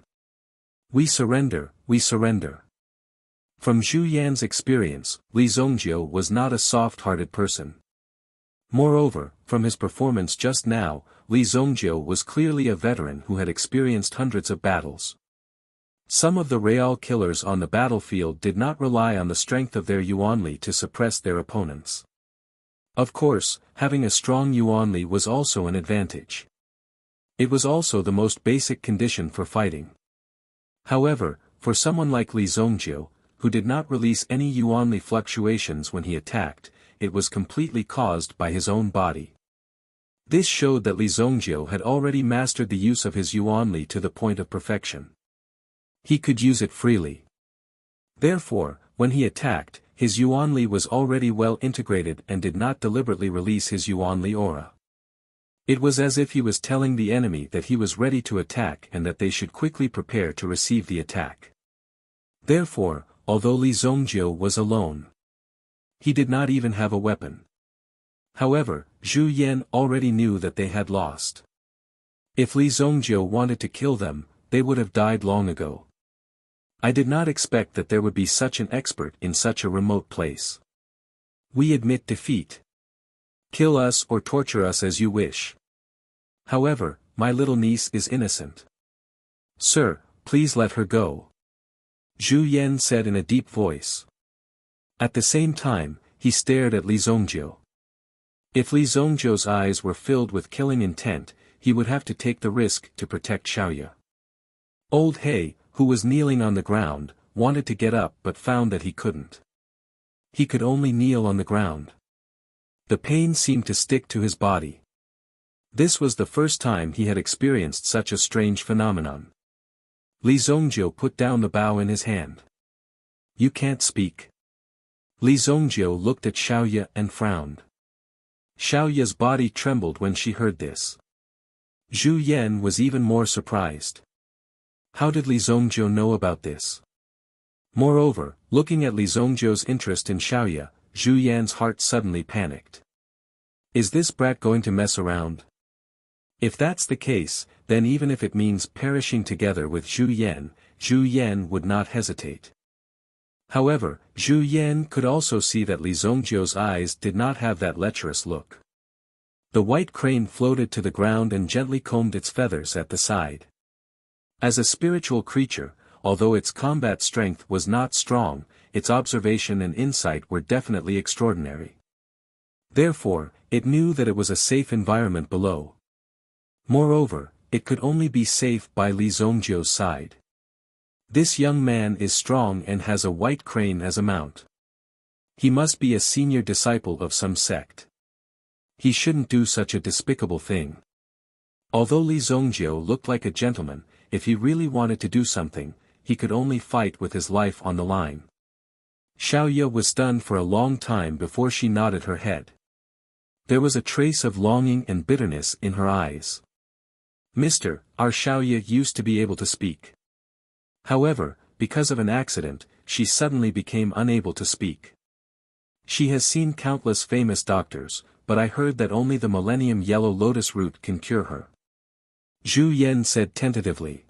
We surrender, we surrender. From Zhu Yan's experience, Li Zhongzhou was not a soft-hearted person. Moreover, from his performance just now, Li Zhongzhou was clearly a veteran who had experienced hundreds of battles. Some of the real killers on the battlefield did not rely on the strength of their yuanli to suppress their opponents. Of course, having a strong yuanli was also an advantage. It was also the most basic condition for fighting. However, for someone like Li Zhongzhou, who did not release any yuanli fluctuations when he attacked, it was completely caused by his own body. This showed that Li Zhongzhou had already mastered the use of his yuanli to the point of perfection. He could use it freely. Therefore, when he attacked, his yuanli was already well integrated and did not deliberately release his yuanli aura. It was as if he was telling the enemy that he was ready to attack and that they should quickly prepare to receive the attack. Therefore, although Li Zhongzhou was alone, he did not even have a weapon. However, Zhu Yan already knew that they had lost. If Li Zhongzhou wanted to kill them, they would have died long ago. I did not expect that there would be such an expert in such a remote place. We admit defeat. Kill us or torture us as you wish. However, my little niece is innocent. Sir, please let her go. Zhu Yan said in a deep voice. At the same time, he stared at Li Zhongzhou. If Li Zhongzhou's eyes were filled with killing intent, he would have to take the risk to protect Xiaoya. Old He, who was kneeling on the ground, wanted to get up but found that he couldn't. He could only kneel on the ground. The pain seemed to stick to his body. This was the first time he had experienced such a strange phenomenon. Li Zhongzhou put down the bow in his hand. You can't speak. Li Zhongzhou looked at Xiaoya and frowned. Xiaoya's body trembled when she heard this. Zhu Yan was even more surprised. How did Li Zhongzhou know about this? Moreover, looking at Li Zhongzhou's interest in Xiaoya, Zhu Yan's heart suddenly panicked. Is this brat going to mess around? If that's the case, then even if it means perishing together with Zhu Yan would not hesitate. However, Zhu Yan could also see that Li Zhongzhou's eyes did not have that lecherous look. The white crane floated to the ground and gently combed its feathers at the side. As a spiritual creature, although its combat strength was not strong, its observation and insight were definitely extraordinary. Therefore, it knew that it was a safe environment below. Moreover, it could only be safe by Li Zhongzhou's side. This young man is strong and has a white crane as a mount. He must be a senior disciple of some sect. He shouldn't do such a despicable thing. Although Li Zhongzhou looked like a gentleman, if he really wanted to do something, he could only fight with his life on the line. Xiaoya was stunned for a long time before she nodded her head. There was a trace of longing and bitterness in her eyes. Our Xiaoya used to be able to speak. However, because of an accident, she suddenly became unable to speak. She has seen countless famous doctors, but I heard that only the Millennium Yellow Lotus root can cure her. Zhu Yan said tentatively.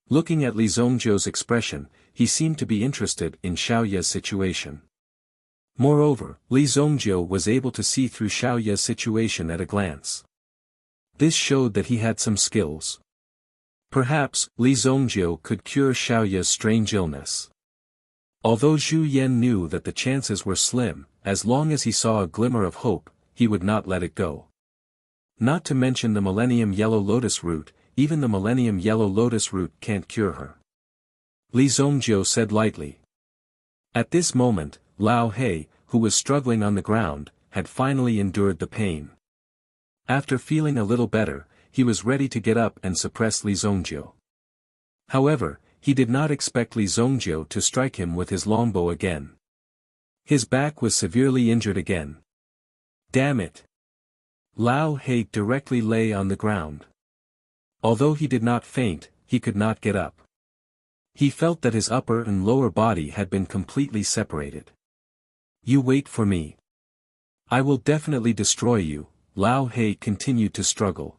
Looking at Li Zhongzhou's expression, he seemed to be interested in Xiaoya's situation. Moreover, Li Zhongzhou was able to see through Xiaoya's situation at a glance. This showed that he had some skills. Perhaps, Li Zhongzhou could cure Xiaoya's strange illness. Although Zhu Yan knew that the chances were slim, as long as he saw a glimmer of hope, he would not let it go. Not to mention the Millennium Yellow Lotus root, even the Millennium Yellow Lotus root can't cure her. Li Zhongzhou said lightly. At this moment, Lao He, who was struggling on the ground, had finally endured the pain. After feeling a little better, he was ready to get up and suppress Li Zongjiu. However, he did not expect Li Zongjiu to strike him with his longbow again. His back was severely injured again. Damn it! Lao He directly lay on the ground. Although he did not faint, he could not get up. He felt that his upper and lower body had been completely separated. You wait for me. I will definitely destroy you, Lao He continued to struggle.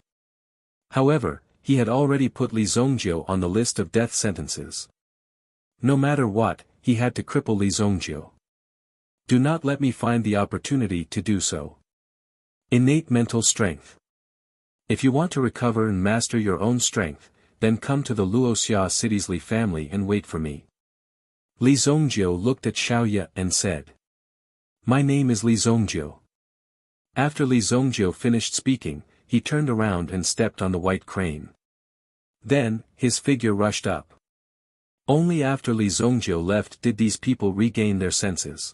However, he had already put Li Zongjiu on the list of death sentences. No matter what, he had to cripple Li Zongjiu. Do not let me find the opportunity to do so. Innate mental strength. If you want to recover and master your own strength, then come to the Wuxia city's Li family and wait for me. Li Zongjiu looked at Xiaoye and said. My name is Li Zongjiu. After Li Zongjiu finished speaking, he turned around and stepped on the white crane. Then, his figure rushed up. Only after Li Zongjiu left did these people regain their senses.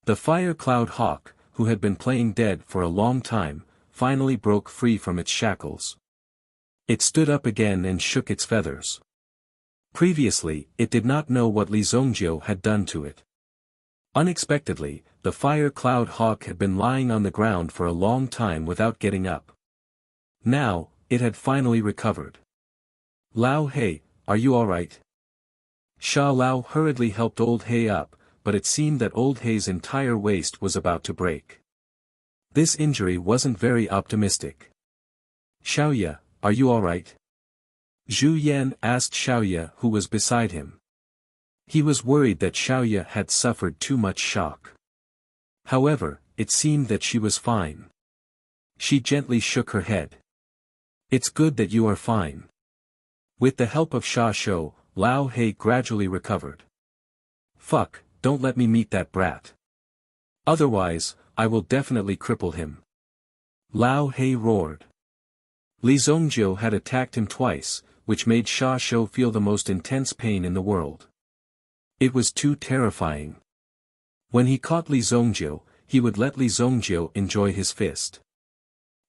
The fire cloud hawk, who had been playing dead for a long time, finally broke free from its shackles. It stood up again and shook its feathers. Previously, it did not know what Li Zongjiu had done to it. Unexpectedly, the fire cloud hawk had been lying on the ground for a long time without getting up. Now, it had finally recovered. Lao He, are you alright? Sha Lao hurriedly helped Old He up, but it seemed that Old He's entire waist was about to break. This injury wasn't very optimistic. Xiaoye, are you alright? Zhu Yan asked Xiaoye who was beside him. He was worried that Xiaoye had suffered too much shock. However, it seemed that she was fine. She gently shook her head. It's good that you are fine. With the help of Sha Shou, Lao He gradually recovered. Fuck, don't let me meet that brat. Otherwise, I will definitely cripple him. Lao He roared. Li Zongjiu had attacked him twice, which made Sha Shou feel the most intense pain in the world. It was too terrifying. When he caught Li Zongjiu, he would let Li Zongjiu enjoy his fist.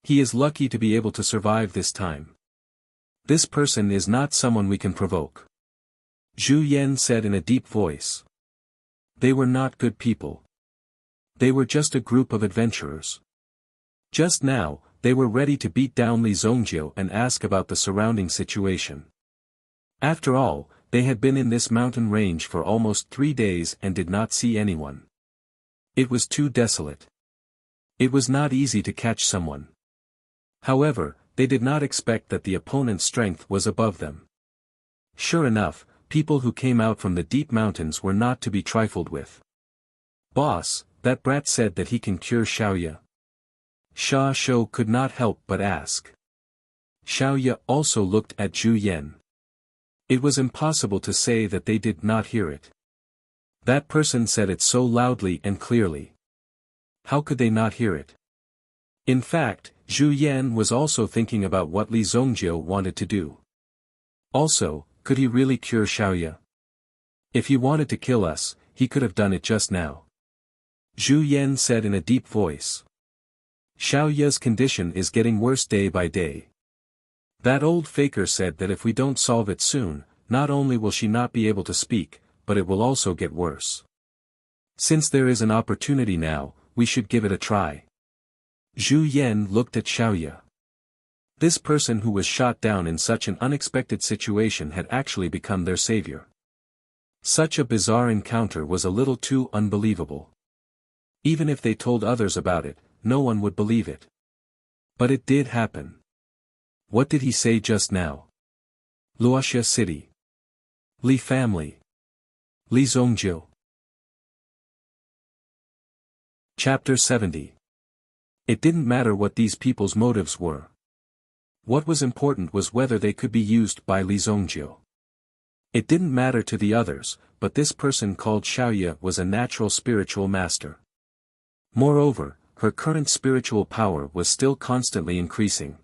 He is lucky to be able to survive this time. This person is not someone we can provoke. Zhu Yan said in a deep voice. They were not good people. They were just a group of adventurers. Just now, they were ready to beat down Li Zongjiu and ask about the surrounding situation. After all, they had been in this mountain range for almost 3 days and did not see anyone. It was too desolate. It was not easy to catch someone. However, they did not expect that the opponent's strength was above them. Sure enough, people who came out from the deep mountains were not to be trifled with. Boss, that brat said that he can cure Xiaoye. Sha Shou could not help but ask. Xiaoye also looked at Zhu Yan. It was impossible to say that they did not hear it. That person said it so loudly and clearly. How could they not hear it? In fact, Zhu Yan was also thinking about what Li Zongjiu wanted to do. Also, could he really cure Xiaoye? If he wanted to kill us, he could have done it just now. Zhu Yan said in a deep voice. Xiaoye's condition is getting worse day by day. That old faker said that if we don't solve it soon, not only will she not be able to speak, but it will also get worse. Since there is an opportunity now, we should give it a try. Zhu Yan looked at Xiaoye. This person who was shot down in such an unexpected situation had actually become their savior. Such a bizarre encounter was a little too unbelievable. Even if they told others about it, no one would believe it. But it did happen. What did he say just now? Wuxia City. Li family. Li Zongjiu. Chapter 70. It didn't matter what these people's motives were. What was important was whether they could be used by Li Zongjiu. It didn't matter to the others, but this person called Xiaoye was a natural spiritual master. Moreover, her current spiritual power was still constantly increasing.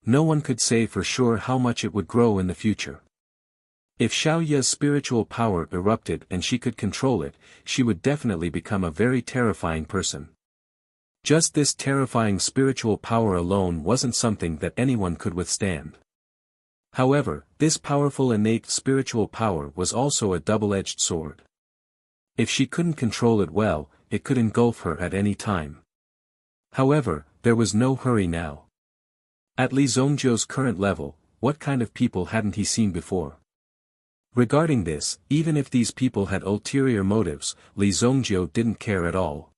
No one could say for sure how much it would grow in the future. If Xiaoya's spiritual power erupted and she could control it, she would definitely become a very terrifying person. Just this terrifying spiritual power alone wasn't something that anyone could withstand. However, this powerful innate spiritual power was also a double-edged sword. If she couldn't control it well, it could engulf her at any time. However, there was no hurry now. At Li Zhongjiu's current level, what kind of people hadn't he seen before? Regarding this, even if these people had ulterior motives, Li Zhongjiu didn't care at all.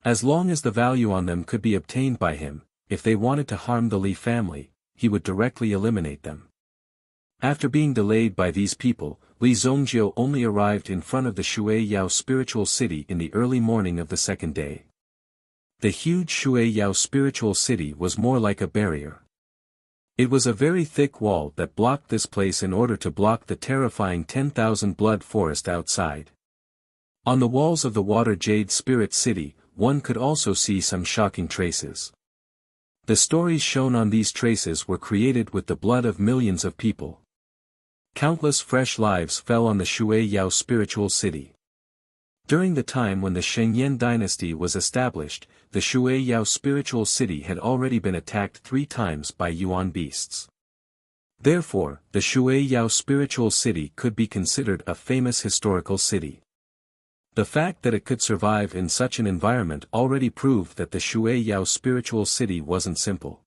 As long as the value on them could be obtained by him, if they wanted to harm the Li family, he would directly eliminate them. After being delayed by these people, Li Zhongjiu only arrived in front of the Shuiyao spiritual city in the early morning of the second day. The huge Shuiyao spiritual city was more like a barrier. It was a very thick wall that blocked this place in order to block the terrifying 10,000 blood forest outside. On the walls of the Water Jade Spirit City, one could also see some shocking traces. The stories shown on these traces were created with the blood of millions of people. Countless fresh lives fell on the Shuiyao spiritual city. During the time when the Shengyan dynasty was established, the Shuiyao spiritual city had already been attacked 3 times by Yuan beasts. Therefore, the Shuiyao spiritual city could be considered a famous historical city. The fact that it could survive in such an environment already proved that the Shuiyao spiritual city wasn't simple.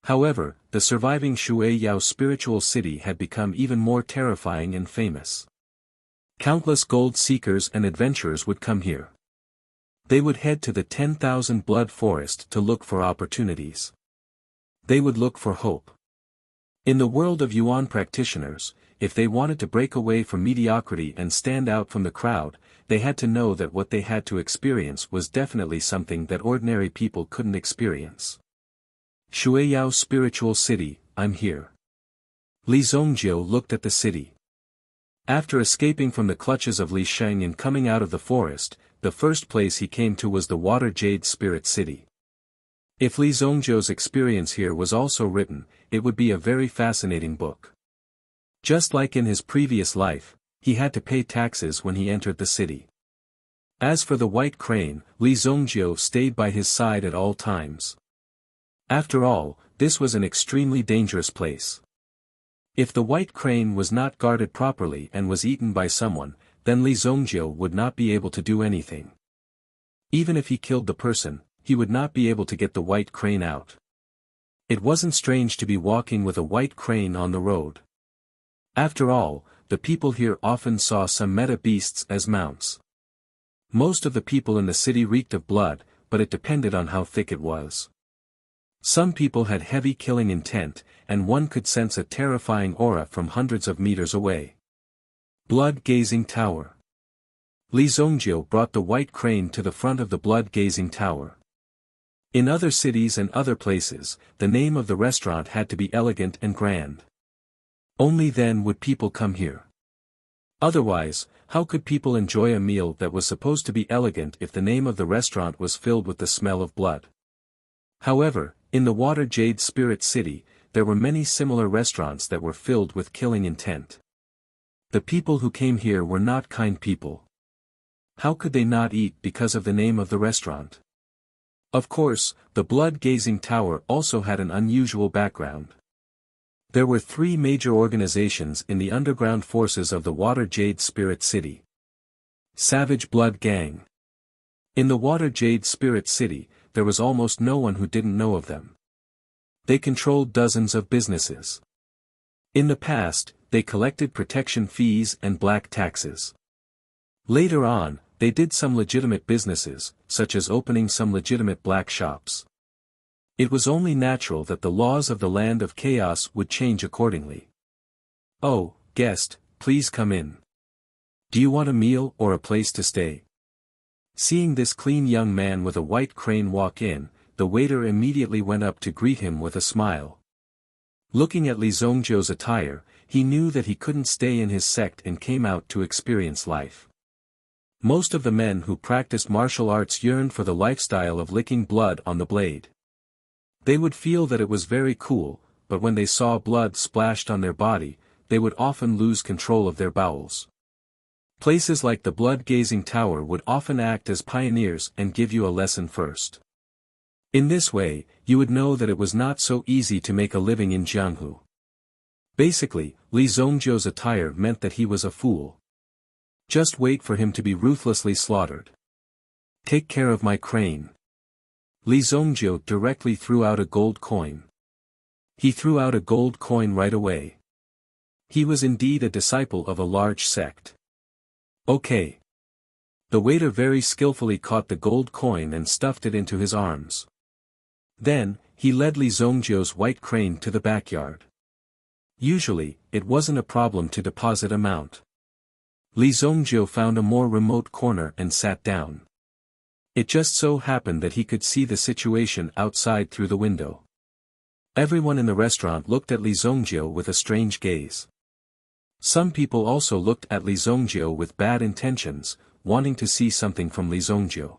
However, the surviving Shuiyao spiritual city had become even more terrifying and famous. Countless gold seekers and adventurers would come here. They would head to the 10,000 blood forest to look for opportunities. They would look for hope. In the world of Yuan practitioners, if they wanted to break away from mediocrity and stand out from the crowd, they had to know that what they had to experience was definitely something that ordinary people couldn't experience. Shuiyao spiritual city, I'm here. Li Zhongjiu looked at the city. After escaping from the clutches of Li Sheng and coming out of the forest, the first place he came to was the Water Jade Spirit City. If Li Zhongjiu's experience here was also written, it would be a very fascinating book. Just like in his previous life, he had to pay taxes when he entered the city. As for the White Crane, Li Zhongjiu stayed by his side at all times. After all, this was an extremely dangerous place. If the White Crane was not guarded properly and was eaten by someone, then Li Zhongjiu would not be able to do anything. Even if he killed the person, he would not be able to get the White Crane out. It wasn't strange to be walking with a White Crane on the road. After all, the people here often saw some meta beasts as mounts. Most of the people in the city reeked of blood, but it depended on how thick it was. Some people had heavy killing intent, and one could sense a terrifying aura from hundreds of meters away. Blood-gazing tower. Li Zhongjiu brought the White Crane to the front of the blood-gazing tower. In other cities and other places, the name of the restaurant had to be elegant and grand. Only then would people come here. Otherwise, how could people enjoy a meal that was supposed to be elegant if the name of the restaurant was filled with the smell of blood? However, in the Water Jade Spirit City, there were many similar restaurants that were filled with killing intent. The people who came here were not kind people. How could they not eat because of the name of the restaurant? Of course, the blood-gazing tower also had an unusual background. There were 3 major organizations in the underground forces of the Water Jade Spirit City. Savage Blood Gang. In the Water Jade Spirit City, there was almost no one who didn't know of them. They controlled dozens of businesses. In the past, they collected protection fees and black taxes. Later on, they did some legitimate businesses, such as opening some legitimate black shops. It was only natural that the laws of the Land of Chaos would change accordingly. "Oh, guest, please come in. Do you want a meal or a place to stay?" Seeing this clean young man with a White Crane walk in, the waiter immediately went up to greet him with a smile. Looking at Li Zhongjiu's attire, he knew that he couldn't stay in his sect and came out to experience life. Most of the men who practiced martial arts yearned for the lifestyle of licking blood on the blade. They would feel that it was very cool, but when they saw blood splashed on their body, they would often lose control of their bowels. Places like the blood-gazing tower would often act as pioneers and give you a lesson first. In this way, you would know that it was not so easy to make a living in Jianghu. Basically, Li Zongjiu's attire meant that he was a fool. Just wait for him to be ruthlessly slaughtered. Take care of my crane. Li Zongjiu directly threw out a gold coin. He threw out a gold coin right away. He was indeed a disciple of a large sect. Okay. The waiter very skillfully caught the gold coin and stuffed it into his arms. Then, he led Li Zongjiu's white crane to the backyard. Usually, it wasn't a problem to deposit amount. Li Zongjiu found a more remote corner and sat down. It just so happened that he could see the situation outside through the window. Everyone in the restaurant looked at Li Zongjiu with a strange gaze. Some people also looked at Li Zongjiu with bad intentions, wanting to see something from Li Zongjiu.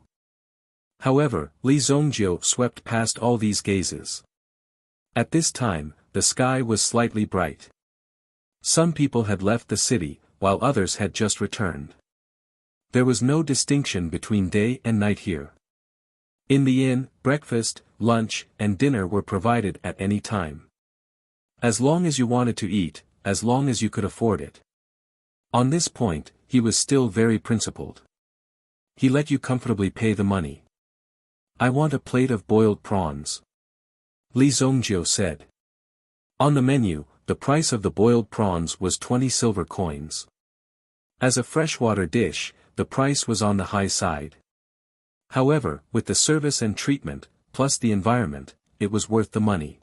However, Li Zongjiu swept past all these gazes. At this time, the sky was slightly bright. Some people had left the city, while others had just returned. There was no distinction between day and night here. In the inn, breakfast, lunch, and dinner were provided at any time. As long as you wanted to eat, as long as you could afford it. On this point, he was still very principled. He let you comfortably pay the money. I want a plate of boiled prawns. Li Zongjiu said. On the menu, the price of the boiled prawns was 20 silver coins. As a freshwater dish, the price was on the high side. However, with the service and treatment, plus the environment, it was worth the money.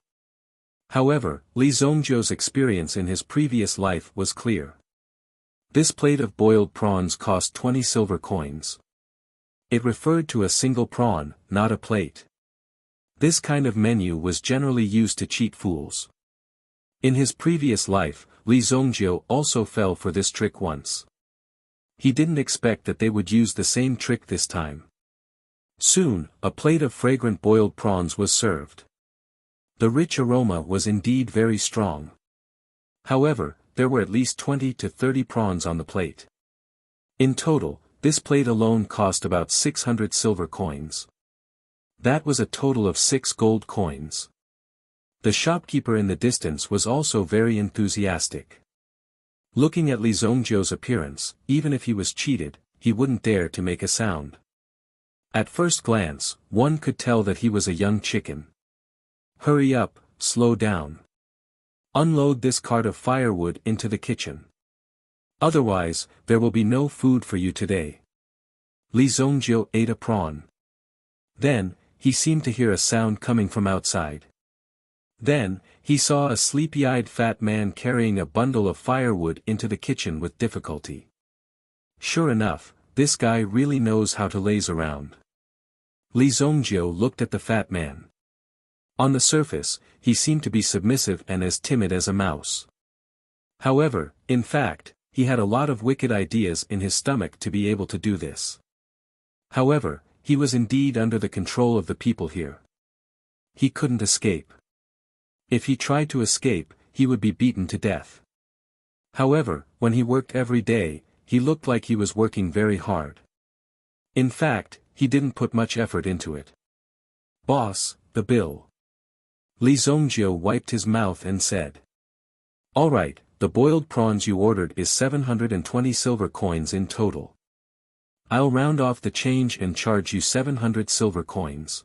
However, Li Zongjiu's experience in his previous life was clear. This plate of boiled prawns cost 20 silver coins. It referred to a single prawn, not a plate. This kind of menu was generally used to cheat fools. In his previous life, Li Zongjiu also fell for this trick once. He didn't expect that they would use the same trick this time. Soon, a plate of fragrant boiled prawns was served. The rich aroma was indeed very strong. However, there were at least 20 to 30 prawns on the plate. In total, this plate alone cost about 600 silver coins. That was a total of 6 gold coins. The shopkeeper in the distance was also very enthusiastic. Looking at Li Zongjiu's appearance, even if he was cheated, he wouldn't dare to make a sound. At first glance, one could tell that he was a young chicken. Hurry up, slow down. Unload this cart of firewood into the kitchen. Otherwise, there will be no food for you today. Li Zongjiu ate a prawn. Then, he seemed to hear a sound coming from outside. Then, he saw a sleepy-eyed fat man carrying a bundle of firewood into the kitchen with difficulty. Sure enough, this guy really knows how to laze around. Li Zongjiu looked at the fat man. On the surface, he seemed to be submissive and as timid as a mouse. However, in fact, he had a lot of wicked ideas in his stomach to be able to do this. However, he was indeed under the control of the people here. He couldn't escape. If he tried to escape, he would be beaten to death. However, when he worked every day, he looked like he was working very hard. In fact, he didn't put much effort into it. Boss, the bill. Li Zongjiu wiped his mouth and said. All right, the boiled prawns you ordered is 720 silver coins in total. I'll round off the change and charge you 700 silver coins.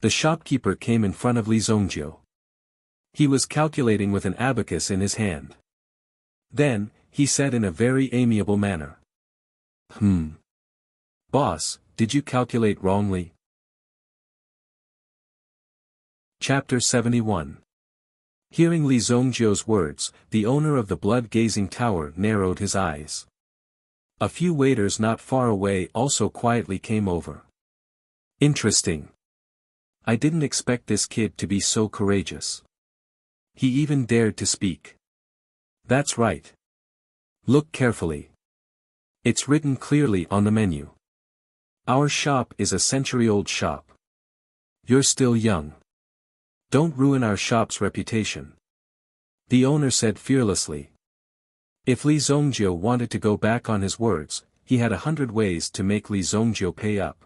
The shopkeeper came in front of Li Zongjiu. He was calculating with an abacus in his hand. Then, he said in a very amiable manner. Boss, did you calculate wrongly? Chapter 71. Hearing Li Zongjiu's words, the owner of the blood-gazing tower narrowed his eyes. A few waiters not far away also quietly came over. Interesting. I didn't expect this kid to be so courageous. He even dared to speak. That's right. Look carefully. It's written clearly on the menu. Our shop is a century-old shop. You're still young. Don't ruin our shop's reputation. The owner said fearlessly. If Li Zongjiu wanted to go back on his words, he had 100 ways to make Li Zongjiu pay up.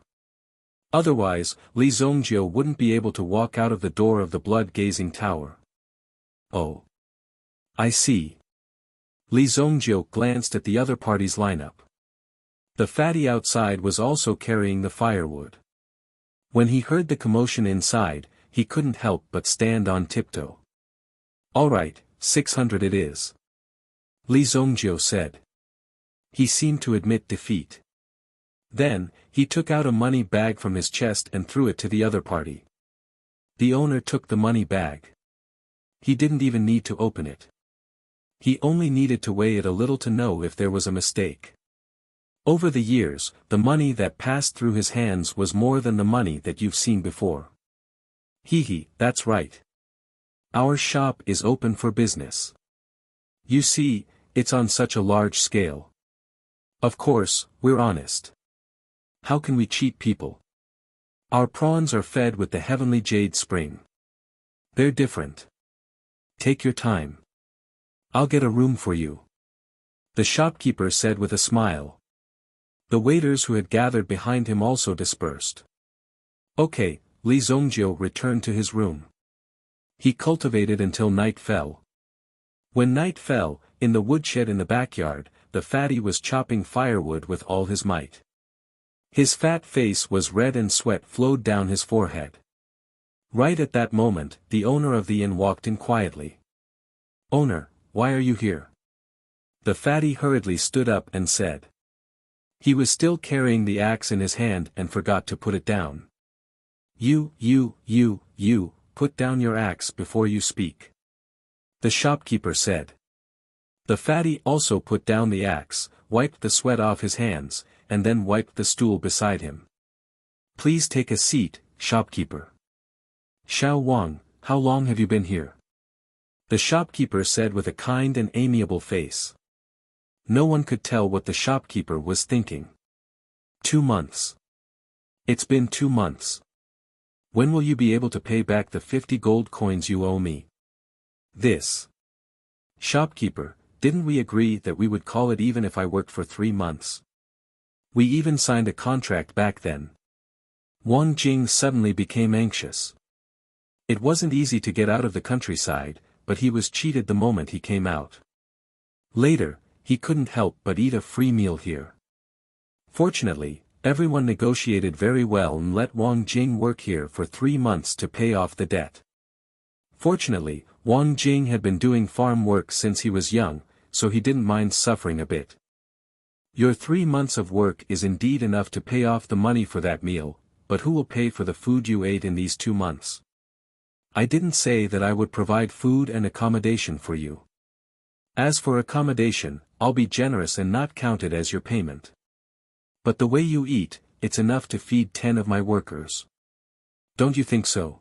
Otherwise, Li Zongjiu wouldn't be able to walk out of the door of the blood-gazing tower. Oh. I see. Li Zongjiu glanced at the other party's lineup. The fatty outside was also carrying the firewood. When he heard the commotion inside, he couldn't help but stand on tiptoe. All right, 600 it is. Li Zongjiu said. He seemed to admit defeat. Then, he took out a money bag from his chest and threw it to the other party. The owner took the money bag. He didn't even need to open it. He only needed to weigh it a little to know if there was a mistake. Over the years, the money that passed through his hands was more than the money that you've seen before. Hee, that's right. Our shop is open for business. You see, it's on such a large scale. Of course, we're honest. How can we cheat people? Our prawns are fed with the heavenly jade spring. They're different. Take your time. I'll get a room for you. The shopkeeper said with a smile. The waiters who had gathered behind him also dispersed. Okay, Li Zongjiu returned to his room. He cultivated until night fell. When night fell, in the woodshed in the backyard, the fatty was chopping firewood with all his might. His fat face was red and sweat flowed down his forehead. Right at that moment, the owner of the inn walked in quietly. Owner, why are you here? The fatty hurriedly stood up and said. He was still carrying the axe in his hand and forgot to put it down. You, put down your axe before you speak. The shopkeeper said. The fatty also put down the axe, wiped the sweat off his hands, and then wiped the stool beside him. Please take a seat, shopkeeper. Xiao Wang, how long have you been here? The shopkeeper said with a kind and amiable face. No one could tell what the shopkeeper was thinking. 2 months. It's been 2 months. When will you be able to pay back the 50 gold coins you owe me? This. Shopkeeper, didn't we agree that we would call it even if I worked for 3 months? We even signed a contract back then. Wang Jing suddenly became anxious. It wasn't easy to get out of the countryside, but he was cheated the moment he came out. Later, he couldn't help but eat a free meal here. Fortunately, everyone negotiated very well and let Wang Jing work here for 3 months to pay off the debt. Fortunately, Wang Jing had been doing farm work since he was young, so he didn't mind suffering a bit. Your 3 months of work is indeed enough to pay off the money for that meal, but who will pay for the food you ate in these 2 months? I didn't say that I would provide food and accommodation for you. As for accommodation, I'll be generous and not count it as your payment. But the way you eat, it's enough to feed 10 of my workers. Don't you think so?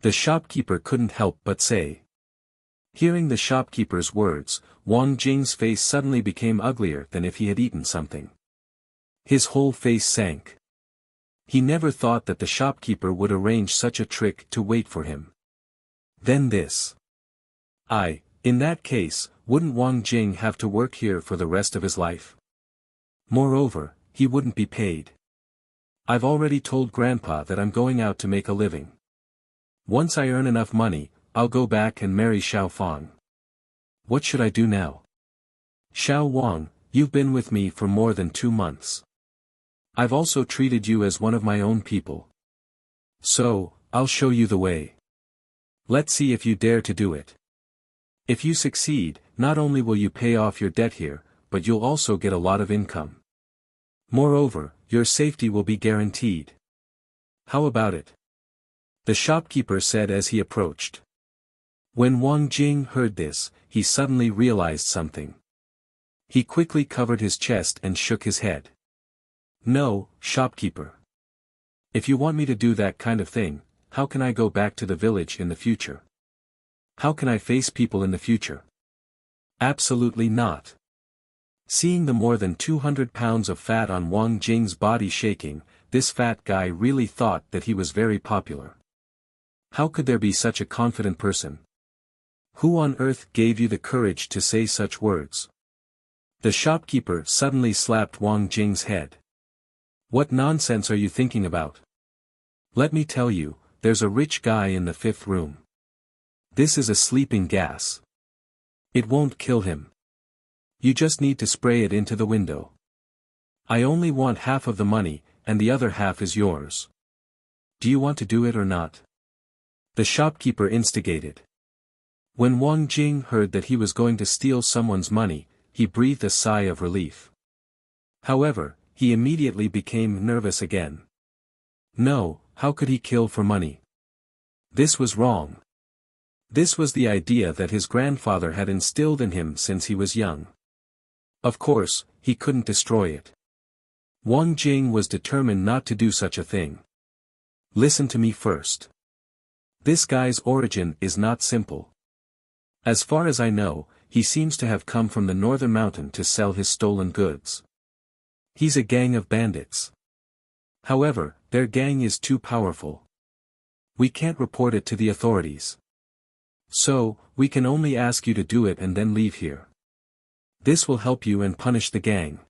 The shopkeeper couldn't help but say. Hearing the shopkeeper's words, Wang Jing's face suddenly became uglier than if he had eaten something. His whole face sank. He never thought that the shopkeeper would arrange such a trick to wait for him. Then this. In that case, wouldn't Wang Jing have to work here for the rest of his life? Moreover, he wouldn't be paid. I've already told Grandpa that I'm going out to make a living. Once I earn enough money, I'll go back and marry Xiao Fang. What should I do now? Xiao Wang, you've been with me for more than 2 months. I've also treated you as one of my own people. So, I'll show you the way. Let's see if you dare to do it. If you succeed, not only will you pay off your debt here, but you'll also get a lot of income. Moreover, your safety will be guaranteed. How about it? The shopkeeper said as he approached. When Wang Jing heard this, he suddenly realized something. He quickly covered his chest and shook his head. No, shopkeeper. If you want me to do that kind of thing, how can I go back to the village in the future? How can I face people in the future? Absolutely not. Seeing the more than 200 pounds of fat on Wang Jing's body shaking, this fat guy really thought that he was very popular. How could there be such a confident person? Who on earth gave you the courage to say such words? The shopkeeper suddenly slapped Wang Jing's head. What nonsense are you thinking about? Let me tell you, there's a rich guy in the 5th room. This is a sleeping gas. It won't kill him. You just need to spray it into the window. I only want half of the money, and the other half is yours. Do you want to do it or not? The shopkeeper instigated. When Wang Jing heard that he was going to steal someone's money, he breathed a sigh of relief. However, he immediately became nervous again. No, how could he kill for money? This was wrong. This was the idea that his grandfather had instilled in him since he was young. Of course, he couldn't destroy it. Wang Jing was determined not to do such a thing. Listen to me first. This guy's origin is not simple. As far as I know, he seems to have come from the northern mountain to sell his stolen goods. He's a gang of bandits. However, their gang is too powerful. We can't report it to the authorities. So, we can only ask you to do it and then leave here. This will help you and punish the gang.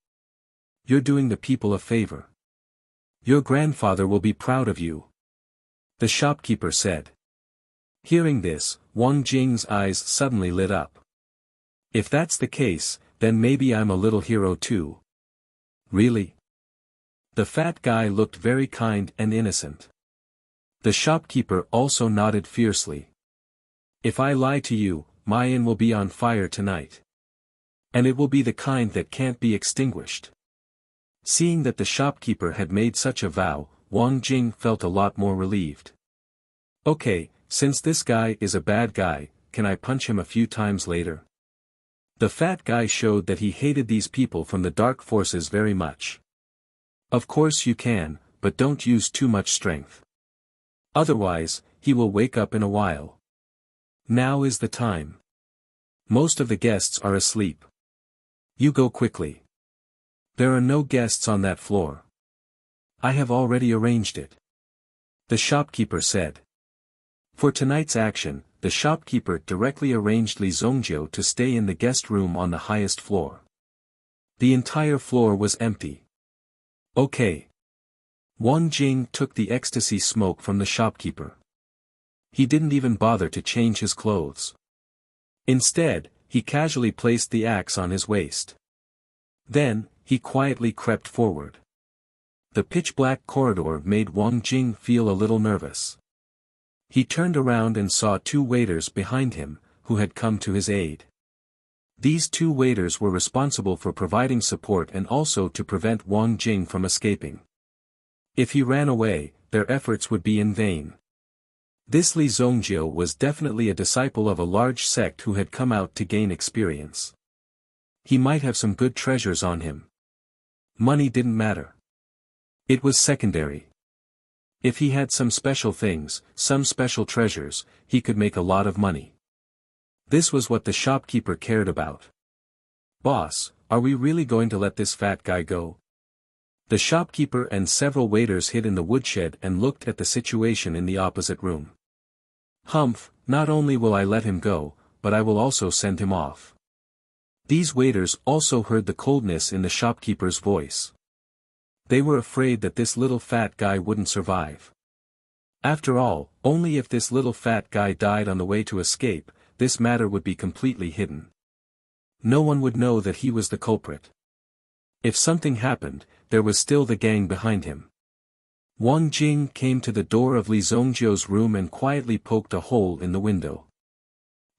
You're doing the people a favor. Your grandfather will be proud of you. The shopkeeper said. Hearing this, Wang Jing's eyes suddenly lit up. If that's the case, then maybe I'm a little hero too. Really? The fat guy looked very kind and innocent. The shopkeeper also nodded fiercely. If I lie to you, my inn will be on fire tonight. And it will be the kind that can't be extinguished. Seeing that the shopkeeper had made such a vow, Wang Jing felt a lot more relieved. Okay, since this guy is a bad guy, can I punch him a few times later? The fat guy showed that he hated these people from the dark forces very much. Of course you can, but don't use too much strength. Otherwise, he will wake up in a while. Now is the time. Most of the guests are asleep. You go quickly. There are no guests on that floor. I have already arranged it. The shopkeeper said. For tonight's action, the shopkeeper directly arranged Li Zongjiu to stay in the guest room on the highest floor. The entire floor was empty. Okay. Wang Jing took the ecstasy smoke from the shopkeeper. He didn't even bother to change his clothes. Instead, he casually placed the axe on his waist. Then, he quietly crept forward. The pitch-black corridor made Wang Jing feel a little nervous. He turned around and saw 2 waiters behind him, who had come to his aid. These 2 waiters were responsible for providing support and also to prevent Wang Jing from escaping. If he ran away, their efforts would be in vain. This Li Zongjiu was definitely a disciple of a large sect who had come out to gain experience. He might have some good treasures on him. Money didn't matter. It was secondary. If he had some special things, some special treasures, he could make a lot of money. This was what the shopkeeper cared about. Boss, are we really going to let this fat guy go? The shopkeeper and several waiters hid in the woodshed and looked at the situation in the opposite room. Humph, not only will I let him go, but I will also send him off. These waiters also heard the coldness in the shopkeeper's voice. They were afraid that this little fat guy wouldn't survive. After all, only if this little fat guy died on the way to escape, this matter would be completely hidden. No one would know that he was the culprit. If something happened, there was still the gang behind him. Wang Jing came to the door of Li Zongjiu's room and quietly poked a hole in the window.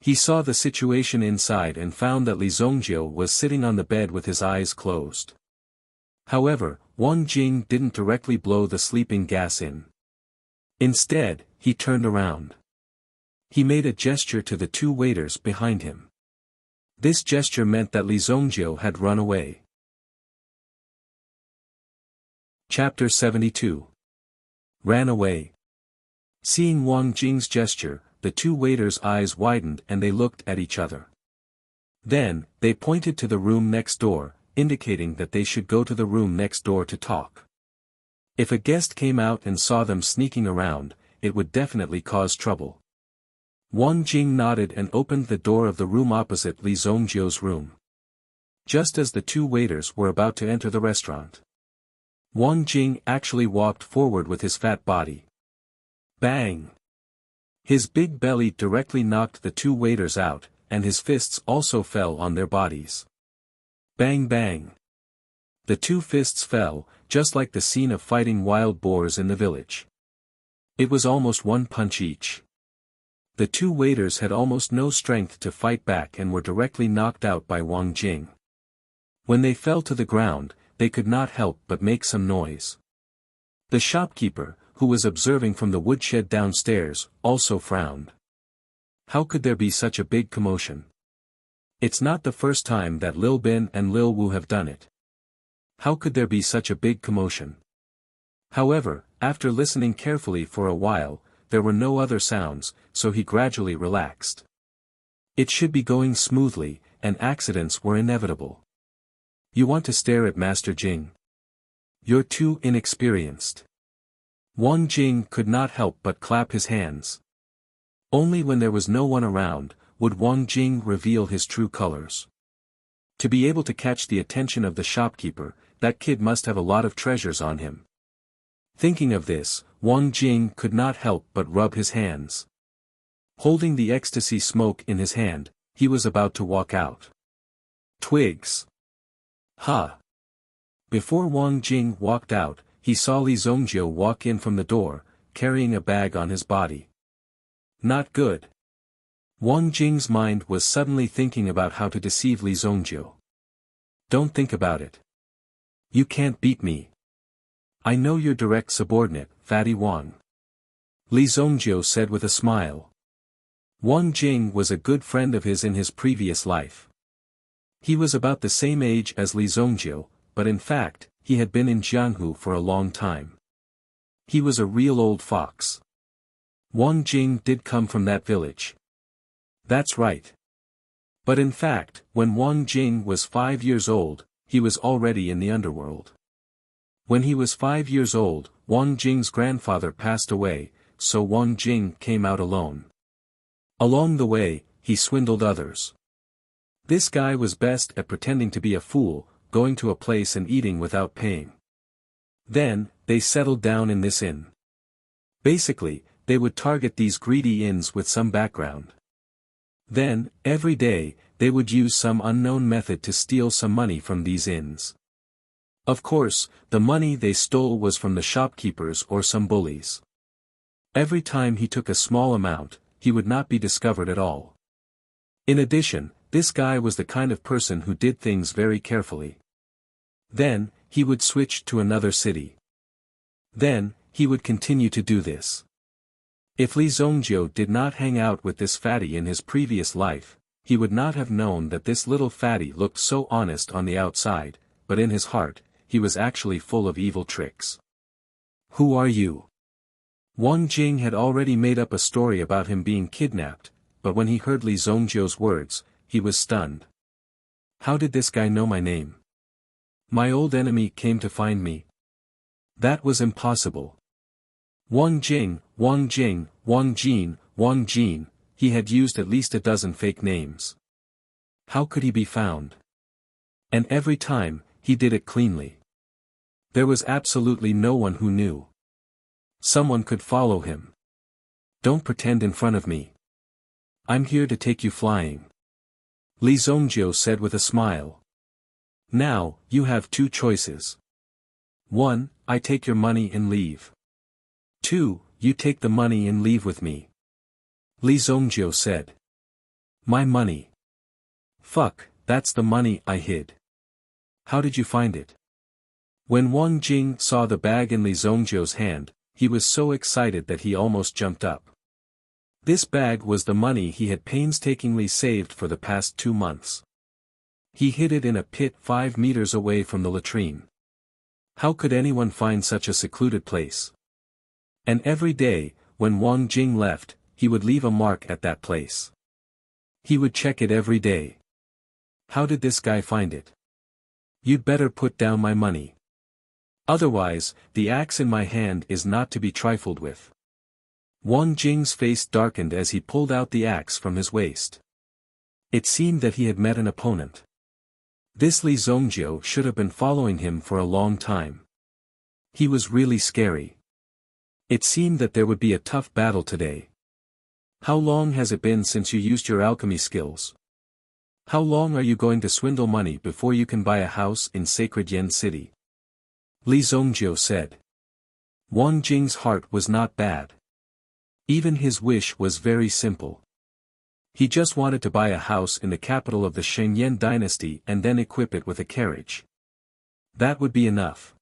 He saw the situation inside and found that Li Zongjiu was sitting on the bed with his eyes closed. However, Wang Jing didn't directly blow the sleeping gas in. Instead, he turned around. He made a gesture to the 2 waiters behind him. This gesture meant that Li Zongjiu had run away. Chapter 72. Ran away. Seeing Wang Jing's gesture, the 2 waiters' eyes widened and they looked at each other. Then, they pointed to the room next door, indicating that they should go to the room next door to talk. If a guest came out and saw them sneaking around, it would definitely cause trouble. Wang Jing nodded and opened the door of the room opposite Li Zongjiu's room. Just as the two waiters were about to enter the restaurant, Wang Jing actually walked forward with his fat body. Bang! His big belly directly knocked the two waiters out, and his fists also fell on their bodies. Bang bang! The two fists fell, just like the scene of fighting wild boars in the village. It was almost one punch each. The two waiters had almost no strength to fight back and were directly knocked out by Wang Jing. When they fell to the ground, they could not help but make some noise. The shopkeeper, who was observing from the woodshed downstairs, also frowned. How could there be such a big commotion? It's not the first time that Lil Bin and Lil Wu have done it. How could there be such a big commotion? However, after listening carefully for a while, there were no other sounds, so he gradually relaxed. It should be going smoothly, and accidents were inevitable. You want to stare at Master Jing? You're too inexperienced. Wang Jing could not help but clap his hands. Only when there was no one around, would Wang Jing reveal his true colors. To be able to catch the attention of the shopkeeper, that kid must have a lot of treasures on him. Thinking of this, Wang Jing could not help but rub his hands. Holding the ecstasy smoke in his hand, he was about to walk out. Twigs. Ha! Before Wang Jing walked out, he saw Li Zongjiu walk in from the door, carrying a bag on his body. Not good. Wang Jing's mind was suddenly thinking about how to deceive Li Zongjiu. Don't think about it. You can't beat me. I know your direct subordinate, Fatty Wang. Li Zongjiu said with a smile. Wang Jing was a good friend of his in his previous life. He was about the same age as Li Zongjiu, but in fact, he had been in Jianghu for a long time. He was a real old fox. Wang Jing did come from that village. That's right. But in fact, when Wang Jing was 5 years old, he was already in the underworld. When he was 5 years old, Wang Jing's grandfather passed away, so Wang Jing came out alone. Along the way, he swindled others. This guy was best at pretending to be a fool, going to a place and eating without paying. Then, they settled down in this inn. Basically, they would target these greedy inns with some background. Then, every day, they would use some unknown method to steal some money from these inns. Of course, the money they stole was from the shopkeepers or some bullies. Every time he took a small amount, he would not be discovered at all. In addition, this guy was the kind of person who did things very carefully. Then, he would switch to another city. Then, he would continue to do this. If Li Zongjiu did not hang out with this fatty in his previous life, he would not have known that this little fatty looked so honest on the outside, but in his heart, he was actually full of evil tricks. Who are you? Wang Jing had already made up a story about him being kidnapped, but when he heard Li Zongjiu's words, he was stunned. How did this guy know my name? My old enemy came to find me. That was impossible. Wang Jing, Wang Jing, Wang Jin, Wang Jin, he had used at least a dozen fake names. How could he be found? And every time, he did it cleanly. There was absolutely no one who knew. Someone could follow him. Don't pretend in front of me. I'm here to take you flying. Li Zongjiu said with a smile. Now, you have two choices. 1, I take your money and leave. 2, you take the money and leave with me. Li Zongjiu said. My money. Fuck, that's the money I hid. How did you find it? When Wang Jing saw the bag in Li Zongjiu's hand, he was so excited that he almost jumped up. This bag was the money he had painstakingly saved for the past 2 months. He hid it in a pit 5 meters away from the latrine. How could anyone find such a secluded place? And every day, when Wang Jing left, he would leave a mark at that place. He would check it every day. How did this guy find it? You'd better put down my money. Otherwise, the axe in my hand is not to be trifled with. Wang Jing's face darkened as he pulled out the axe from his waist. It seemed that he had met an opponent. This Li Zongjiu should have been following him for a long time. He was really scary. It seemed that there would be a tough battle today. How long has it been since you used your alchemy skills? How long are you going to swindle money before you can buy a house in sacred Yen City? Li Zongjiu said. Wang Jing's heart was not bad. Even his wish was very simple. He just wanted to buy a house in the capital of the Shengyan dynasty and then equip it with a carriage. That would be enough.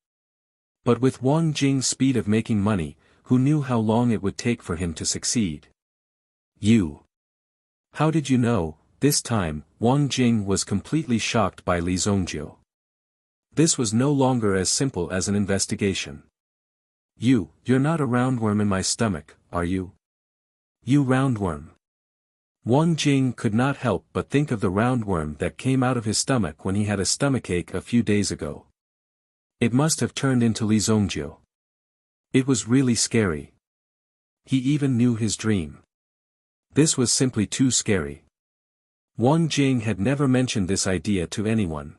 But with Wang Jing's speed of making money, who knew how long it would take for him to succeed? You. How did you know? This time, Wang Jing was completely shocked by Li Zongjiu. This was no longer as simple as an investigation. You're not a roundworm in my stomach, are you? You roundworm. Wang Jing could not help but think of the roundworm that came out of his stomach when he had a stomachache a few days ago. It must have turned into Li Zongjiu. It was really scary. He even knew his dream. This was simply too scary. Wang Jing had never mentioned this idea to anyone.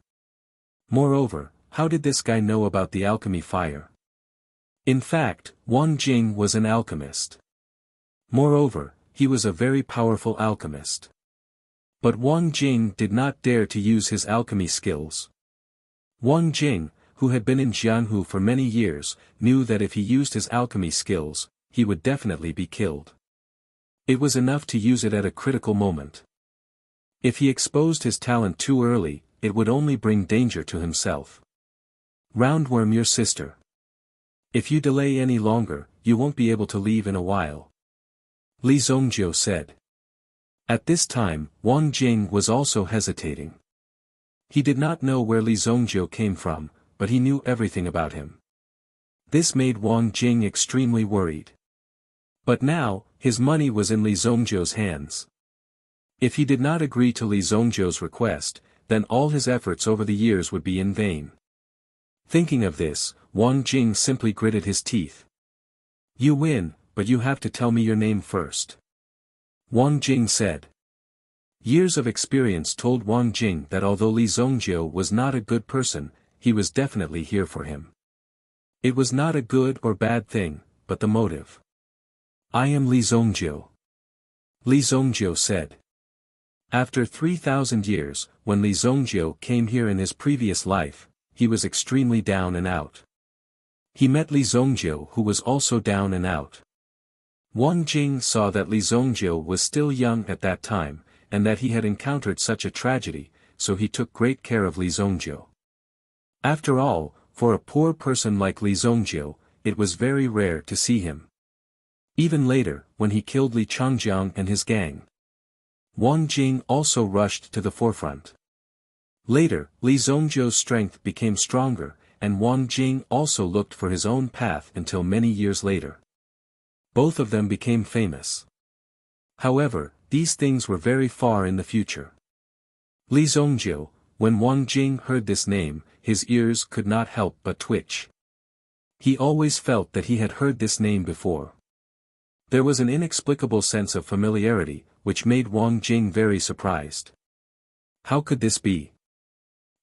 Moreover, how did this guy know about the alchemy fire? In fact, Wang Jing was an alchemist. Moreover, he was a very powerful alchemist. But Wang Jing did not dare to use his alchemy skills. Wang Jing, who had been in Jianghu for many years, knew that if he used his alchemy skills, he would definitely be killed. It was enough to use it at a critical moment. If he exposed his talent too early, it would only bring danger to himself. Roundworm your sister. If you delay any longer, you won't be able to leave in a while. Li Zongjiu said. At this time, Wang Jing was also hesitating. He did not know where Li Zongjiu came from, but he knew everything about him. This made Wang Jing extremely worried. But now, his money was in Li Zongjiu's hands. If he did not agree to Li Zongjiu's request, then all his efforts over the years would be in vain. Thinking of this, Wang Jing simply gritted his teeth. You win, but you have to tell me your name first. Wang Jing said. Years of experience told Wang Jing that although Li Zongjiu was not a good person, he was definitely here for him. It was not a good or bad thing, but the motive. I am Li Zongjiu. Li Zongjiu said. After 3,000 years, when Li Zongjiu came here in his previous life, he was extremely down and out. He met Li Zongjiu who was also down and out. Wang Jing saw that Li Zongjiu was still young at that time, and that he had encountered such a tragedy, so he took great care of Li Zongjiu. After all, for a poor person like Li Zongjiu, it was very rare to see him. Even later, when he killed Li Changjiang and his gang, Wang Jing also rushed to the forefront. Later, Li Zongjiu's strength became stronger, and Wang Jing also looked for his own path until many years later. Both of them became famous. However, these things were very far in the future. Li Zongjiu, when Wang Jing heard this name, his ears could not help but twitch. He always felt that he had heard this name before. There was an inexplicable sense of familiarity, which made Wang Jing very surprised. How could this be?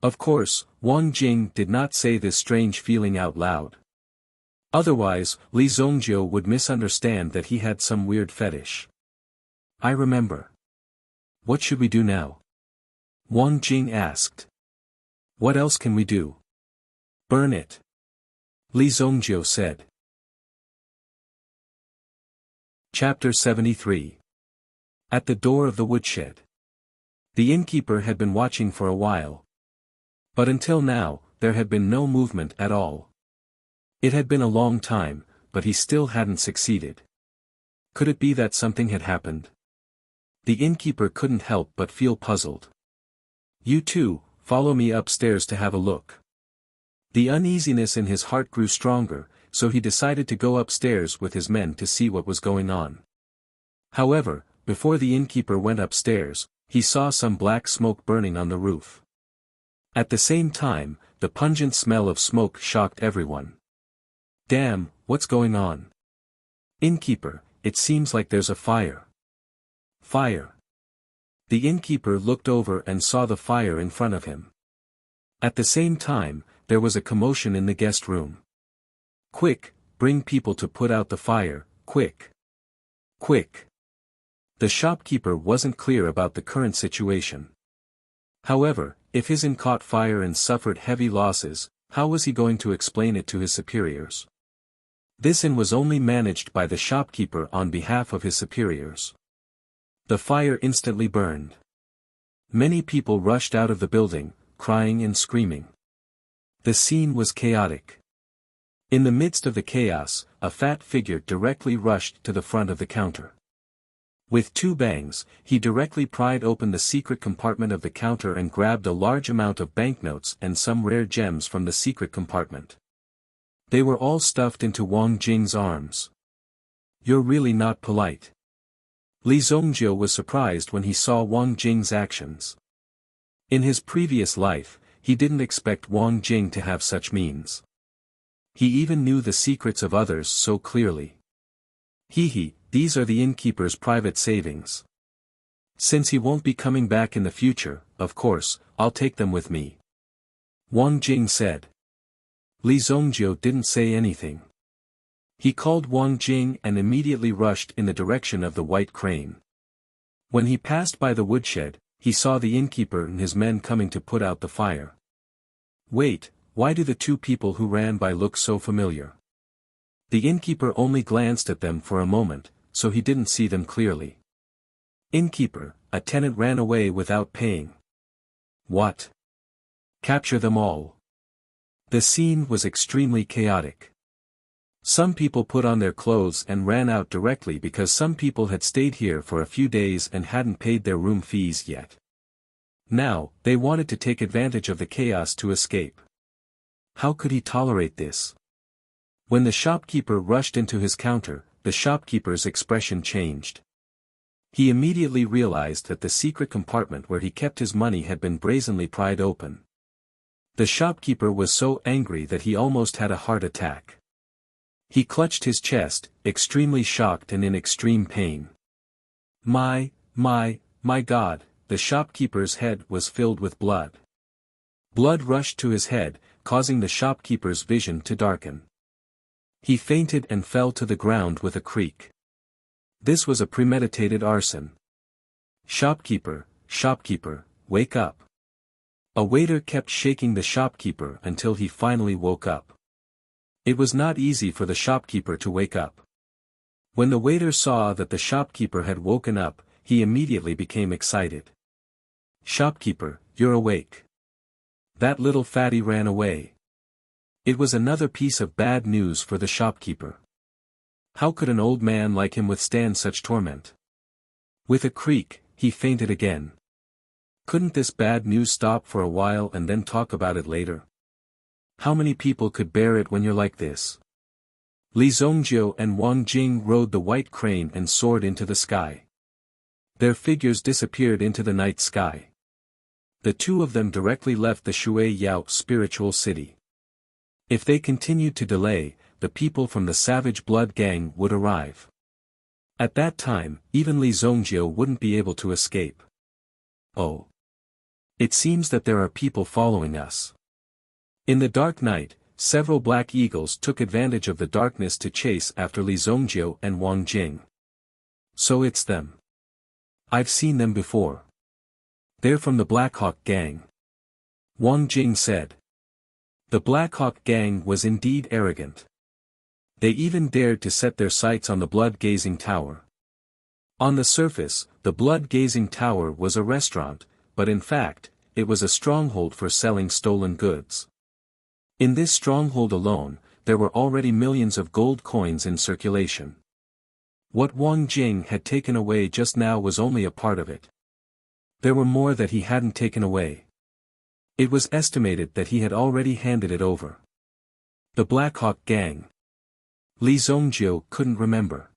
Of course, Wang Jing did not say this strange feeling out loud. Otherwise, Li Zongjiu would misunderstand that he had some weird fetish. I remember. What should we do now? Wang Jing asked. What else can we do? Burn it. Li Zongjiu said. Chapter 73. At the door of the woodshed. The innkeeper had been watching for a while. But until now, there had been no movement at all. It had been a long time, but he still hadn't succeeded. Could it be that something had happened? The innkeeper couldn't help but feel puzzled. You two, follow me upstairs to have a look. The uneasiness in his heart grew stronger, so he decided to go upstairs with his men to see what was going on. However, before the innkeeper went upstairs, he saw some black smoke burning on the roof. At the same time, the pungent smell of smoke shocked everyone. Damn, what's going on? Innkeeper, it seems like there's a fire. Fire. The innkeeper looked over and saw the fire in front of him. At the same time, there was a commotion in the guest room. Quick, bring people to put out the fire, quick. Quick. The shopkeeper wasn't clear about the current situation. However, if his inn caught fire and suffered heavy losses, how was he going to explain it to his superiors? This inn was only managed by the shopkeeper on behalf of his superiors. The fire instantly burned. Many people rushed out of the building, crying and screaming. The scene was chaotic. In the midst of the chaos, a fat figure directly rushed to the front of the counter. With two bangs, he directly pried open the secret compartment of the counter and grabbed a large amount of banknotes and some rare gems from the secret compartment. They were all stuffed into Wang Jing's arms. "You're really not polite." Li Zongjiu was surprised when he saw Wang Jing's actions. In his previous life, he didn't expect Wang Jing to have such means. He even knew the secrets of others so clearly. These are the innkeeper's private savings. Since he won't be coming back in the future, of course, I'll take them with me. Wang Jing said. Li Zongjiu didn't say anything. He called Wang Jing and immediately rushed in the direction of the white crane. When he passed by the woodshed, he saw the innkeeper and his men coming to put out the fire. Wait, why do the two people who ran by look so familiar? The innkeeper only glanced at them for a moment, so he didn't see them clearly. Innkeeper, a tenant ran away without paying. What? Capture them all. The scene was extremely chaotic. Some people put on their clothes and ran out directly because some people had stayed here for a few days and hadn't paid their room fees yet. Now, they wanted to take advantage of the chaos to escape. How could he tolerate this? When the shopkeeper rushed into his counter, the shopkeeper's expression changed. He immediately realized that the secret compartment where he kept his money had been brazenly pried open. The shopkeeper was so angry that he almost had a heart attack. He clutched his chest, extremely shocked and in extreme pain. My God, the shopkeeper's head was filled with blood. Blood rushed to his head, causing the shopkeeper's vision to darken. He fainted and fell to the ground with a creak. This was a premeditated arson. Shopkeeper, wake up. A waiter kept shaking the shopkeeper until he finally woke up. It was not easy for the shopkeeper to wake up. When the waiter saw that the shopkeeper had woken up, he immediately became excited. Shopkeeper, you're awake. That little fatty ran away. It was another piece of bad news for the shopkeeper. How could an old man like him withstand such torment? With a creak, he fainted again. Couldn't this bad news stop for a while and then talk about it later? How many people could bear it when you're like this? Li Zongjiu and Wang Jing rode the white crane and soared into the sky. Their figures disappeared into the night sky. The two of them directly left the Shui Yao spiritual city. If they continued to delay, the people from the Savage Blood Gang would arrive. At that time, even Li Zongjiu wouldn't be able to escape. Oh. It seems that there are people following us. In the dark night, several black eagles took advantage of the darkness to chase after Li Zongjiu and Wang Jing. So it's them. I've seen them before. They're from the Black Hawk Gang. Wang Jing said. The Black Hawk Gang was indeed arrogant. They even dared to set their sights on the blood-gazing tower. On the surface, the blood-gazing tower was a restaurant, but in fact, it was a stronghold for selling stolen goods. In this stronghold alone, there were already millions of gold coins in circulation. What Wang Jing had taken away just now was only a part of it. There were more that he hadn't taken away. It was estimated that he had already handed it over. The Black Hawk Gang. Li Zongjiu couldn't remember.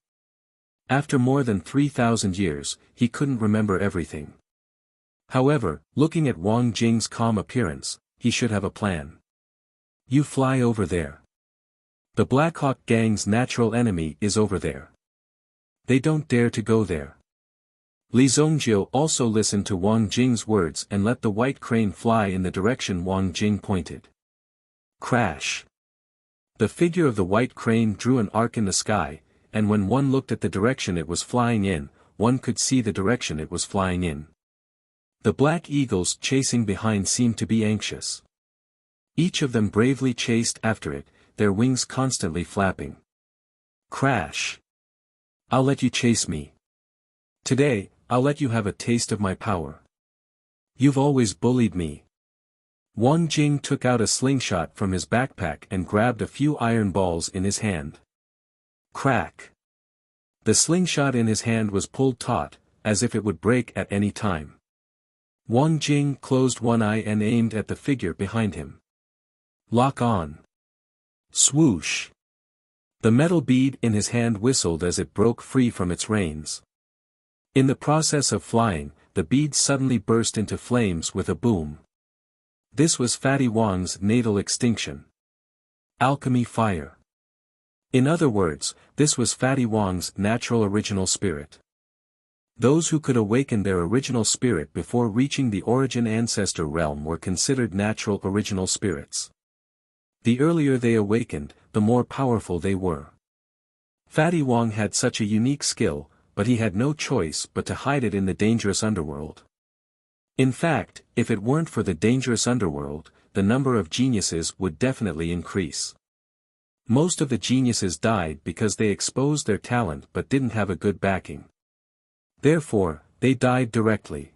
After more than 3,000 years, he couldn't remember everything. However, looking at Wang Jing's calm appearance, he should have a plan. You fly over there. The Black Hawk Gang's natural enemy is over there. They don't dare to go there. Li Zongjiu also listened to Wang Jing's words and let the white crane fly in the direction Wang Jing pointed. Crash! The figure of the white crane drew an arc in the sky, and when one looked at the direction it was flying in, one could see the direction it was flying in. The black eagles chasing behind seemed to be anxious. Each of them bravely chased after it, their wings constantly flapping. Crash! I'll let you chase me. Today, I'll let you have a taste of my power. You've always bullied me. Wang Jing took out a slingshot from his backpack and grabbed a few iron balls in his hand. Crack! The slingshot in his hand was pulled taut, as if it would break at any time. Wang Jing closed one eye and aimed at the figure behind him. Lock on! Swoosh! The metal bead in his hand whistled as it broke free from its reins. In the process of flying, the bead suddenly burst into flames with a boom. This was Fatty Wang's natal extinction. Alchemy fire. In other words, this was Fatty Wang's natural original spirit. Those who could awaken their original spirit before reaching the origin ancestor realm were considered natural original spirits. The earlier they awakened, the more powerful they were. Fatty Wang had such a unique skill, but he had no choice but to hide it in the dangerous underworld. In fact, if it weren't for the dangerous underworld, the number of geniuses would definitely increase. Most of the geniuses died because they exposed their talent but didn't have a good backing. Therefore, they died directly.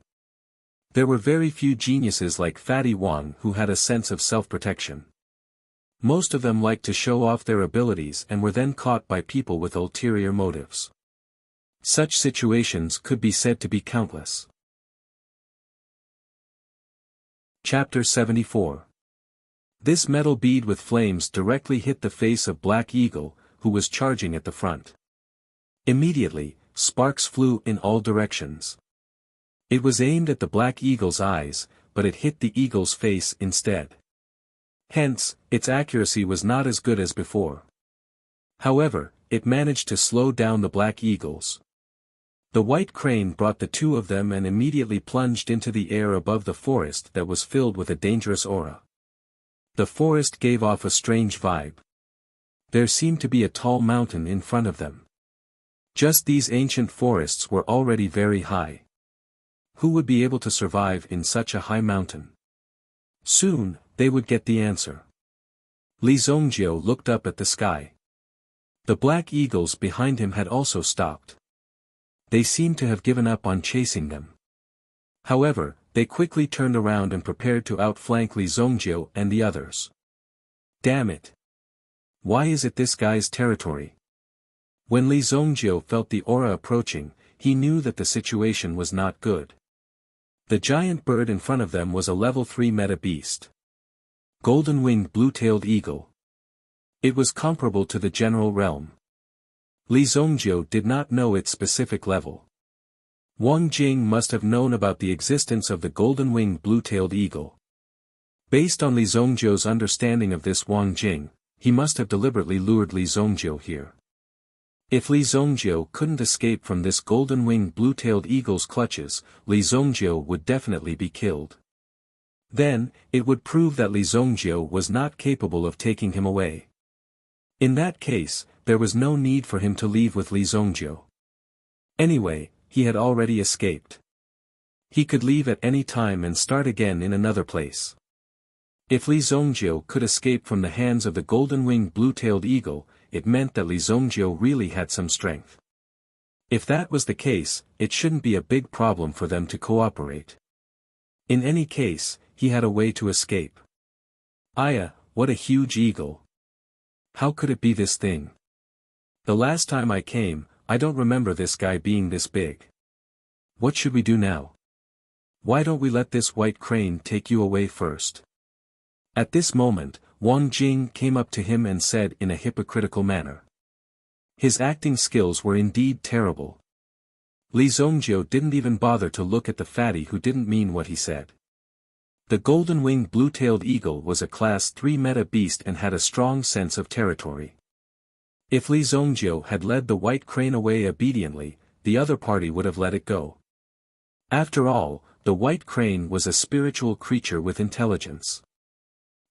There were very few geniuses like Fatty Wang who had a sense of self-protection. Most of them liked to show off their abilities and were then caught by people with ulterior motives. Such situations could be said to be countless. Chapter 74. This metal bead with flames directly hit the face of Black Eagle, who was charging at the front. Immediately, sparks flew in all directions. It was aimed at the Black Eagle's eyes, but it hit the eagle's face instead. Hence, its accuracy was not as good as before. However, it managed to slow down the Black Eagles. The white crane brought the two of them and immediately plunged into the air above the forest that was filled with a dangerous aura. The forest gave off a strange vibe. There seemed to be a tall mountain in front of them. Just these ancient forests were already very high. Who would be able to survive in such a high mountain? Soon, they would get the answer. Li Zongjiu looked up at the sky. The black eagles behind him had also stopped. They seemed to have given up on chasing them. However, they quickly turned around and prepared to outflank Li Zongjiu and the others. Damn it! Why is it this guy's territory? When Li Zongjiu felt the aura approaching, he knew that the situation was not good. The giant bird in front of them was a level 3 meta beast. Golden-winged blue-tailed eagle. It was comparable to the general realm. Li Zongjiu did not know its specific level. Wang Jing must have known about the existence of the golden-winged blue-tailed eagle. Based on Li Zongjiu's understanding of this Wang Jing, he must have deliberately lured Li Zongjiu here. If Li Zongjiu couldn't escape from this golden-winged blue-tailed eagle's clutches, Li Zongjiu would definitely be killed. Then, it would prove that Li Zongjiu was not capable of taking him away. In that case, there was no need for him to leave with Li Zongjiu. Anyway, he had already escaped. He could leave at any time and start again in another place. If Li Zongjiu could escape from the hands of the golden-winged blue-tailed eagle, it meant that Li Zongjiu really had some strength. If that was the case, it shouldn't be a big problem for them to cooperate. In any case, he had a way to escape. Aya, what a huge eagle! How could it be this thing? The last time I came, I don't remember this guy being this big. What should we do now? Why don't we let this white crane take you away first? At this moment, Wang Jing came up to him and said in a hypocritical manner. His acting skills were indeed terrible. Li Zongjiu didn't even bother to look at the fatty who didn't mean what he said. The golden-winged blue-tailed eagle was a class 3 meta beast and had a strong sense of territory. If Li Zongjiu had led the white crane away obediently, the other party would have let it go. After all, the white crane was a spiritual creature with intelligence.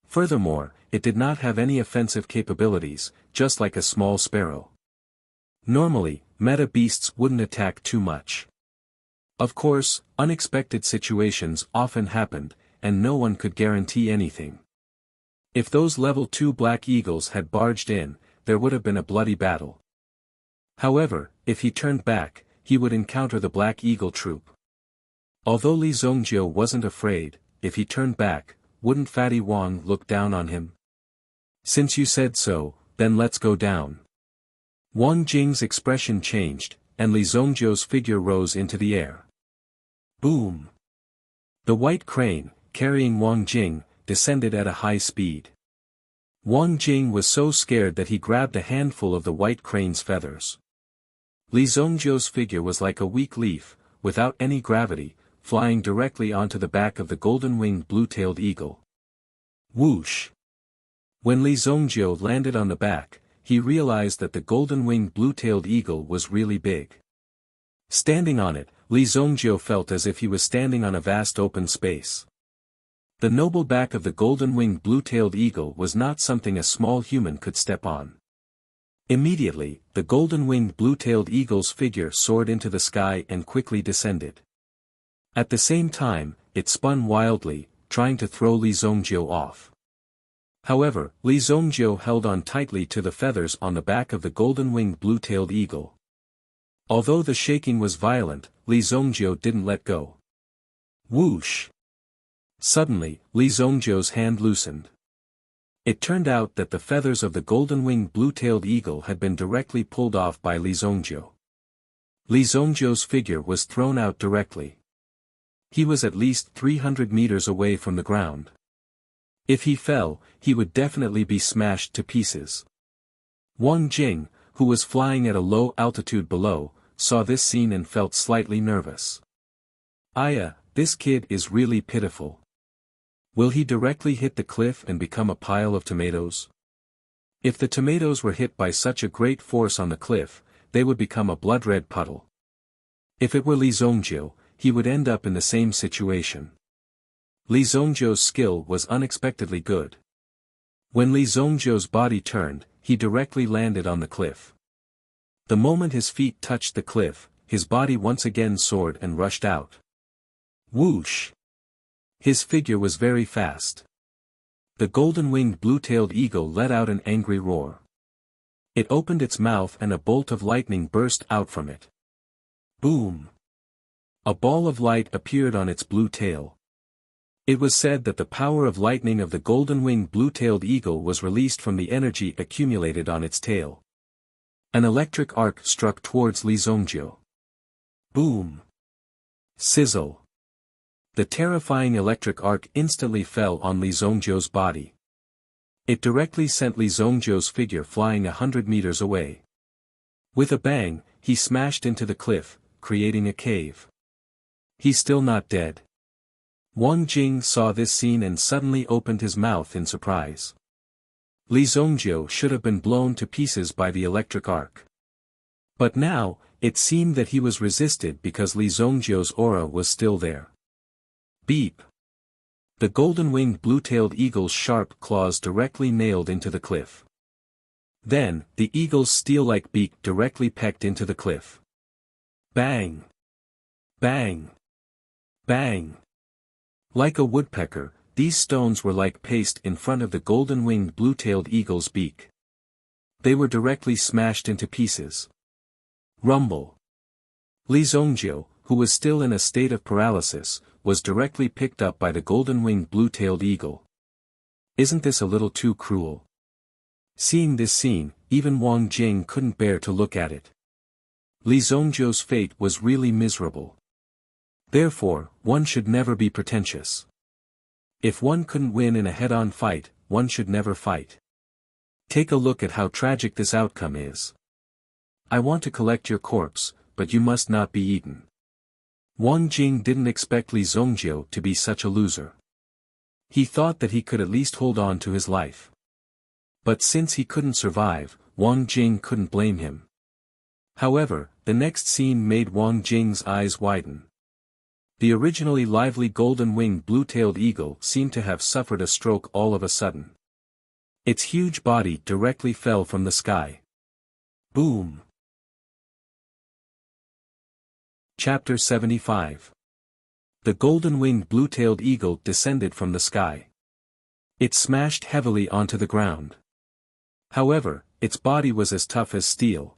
Furthermore, it did not have any offensive capabilities, just like a small sparrow. Normally, meta beasts wouldn't attack too much. Of course, unexpected situations often happened, and no one could guarantee anything. If those level 2 black eagles had barged in, there would have been a bloody battle. However, if he turned back, he would encounter the Black Eagle troop. Although Li Zongjiu wasn't afraid, if he turned back, wouldn't Fatty Wang look down on him? Since you said so, then let's go down. Wang Jing's expression changed, and Li Zongjiu's figure rose into the air. Boom! The white crane, carrying Wang Jing, descended at a high speed. Wang Jing was so scared that he grabbed a handful of the white crane's feathers. Li Zongjiu's figure was like a weak leaf, without any gravity, flying directly onto the back of the golden-winged blue-tailed eagle. Whoosh! When Li Zongjiu landed on the back, he realized that the golden-winged blue-tailed eagle was really big. Standing on it, Li Zongjiu felt as if he was standing on a vast open space. The noble back of the golden-winged blue-tailed eagle was not something a small human could step on. Immediately, the golden-winged blue-tailed eagle's figure soared into the sky and quickly descended. At the same time, it spun wildly, trying to throw Li Zongjiu off. However, Li Zongjiu held on tightly to the feathers on the back of the golden-winged blue-tailed eagle. Although the shaking was violent, Li Zongjiu didn't let go. Whoosh! Suddenly, Li Zongjiu's hand loosened. It turned out that the feathers of the golden-winged blue-tailed eagle had been directly pulled off by Li Zongjiu. Li Zongjiu's figure was thrown out directly. He was at least 300 meters away from the ground. If he fell, he would definitely be smashed to pieces. Wang Jing, who was flying at a low altitude below, saw this scene and felt slightly nervous. Aya, this kid is really pitiful. Will he directly hit the cliff and become a pile of tomatoes? If the tomatoes were hit by such a great force on the cliff, they would become a blood-red puddle. If it were Li Zongjiu, he would end up in the same situation. Li Zongjiu's skill was unexpectedly good. When Li Zongjiu's body turned, he directly landed on the cliff. The moment his feet touched the cliff, his body once again soared and rushed out. Whoosh! His figure was very fast. The golden-winged blue-tailed eagle let out an angry roar. It opened its mouth and a bolt of lightning burst out from it. Boom! A ball of light appeared on its blue tail. It was said that the power of lightning of the golden-winged blue-tailed eagle was released from the energy accumulated on its tail. An electric arc struck towards Li Zongjiu. Boom! Sizzle! The terrifying electric arc instantly fell on Li Zongjiu's body. It directly sent Li Zongjiu's figure flying 100 meters away. With a bang, he smashed into the cliff, creating a cave. He's still not dead. Wang Jing saw this scene and suddenly opened his mouth in surprise. Li Zongjiu should have been blown to pieces by the electric arc. But now, it seemed that he was resisted because Li Zongjiu's aura was still there. Beep! The golden-winged blue-tailed eagle's sharp claws directly nailed into the cliff. Then, the eagle's steel-like beak directly pecked into the cliff. Bang! Bang! Bang! Like a woodpecker, these stones were like paste in front of the golden-winged blue-tailed eagle's beak. They were directly smashed into pieces. Rumble! Li Zongjiu, who was still in a state of paralysis, was directly picked up by the golden-winged blue-tailed eagle. Isn't this a little too cruel? Seeing this scene, even Wang Jing couldn't bear to look at it. Li Zongjiu's fate was really miserable. Therefore, one should never be pretentious. If one couldn't win in a head-on fight, one should never fight. Take a look at how tragic this outcome is. I want to collect your corpse, but you must not be eaten. Wang Jing didn't expect Li Zongjiu to be such a loser. He thought that he could at least hold on to his life. But since he couldn't survive, Wang Jing couldn't blame him. However, the next scene made Wang Jing's eyes widen. The originally lively golden-winged blue-tailed eagle seemed to have suffered a stroke all of a sudden. Its huge body directly fell from the sky. Boom! Chapter 75. The golden-winged blue-tailed eagle descended from the sky. It smashed heavily onto the ground. However, its body was as tough as steel.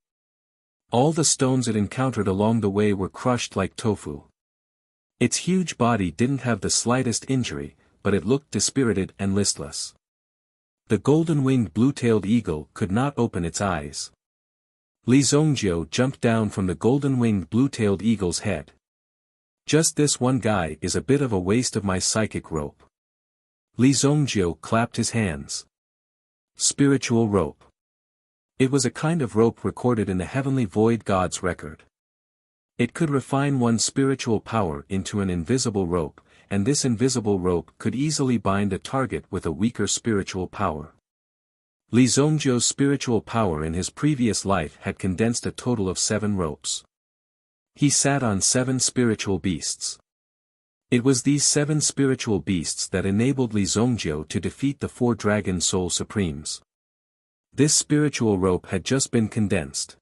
All the stones it encountered along the way were crushed like tofu. Its huge body didn't have the slightest injury, but it looked dispirited and listless. The golden-winged blue-tailed eagle could not open its eyes. Li Zongjiu jumped down from the golden-winged blue-tailed eagle's head. Just this one guy is a bit of a waste of my psychic rope. Li Zongjiu clapped his hands. Spiritual rope. It was a kind of rope recorded in the heavenly void god's record. It could refine one's spiritual power into an invisible rope, and this invisible rope could easily bind a target with a weaker spiritual power. Li Zongjiu's spiritual power in his previous life had condensed a total of 7 ropes. He sat on 7 spiritual beasts. It was these 7 spiritual beasts that enabled Li Zongjiu to defeat the 4 Dragon Soul Supremes. This spiritual rope had just been condensed.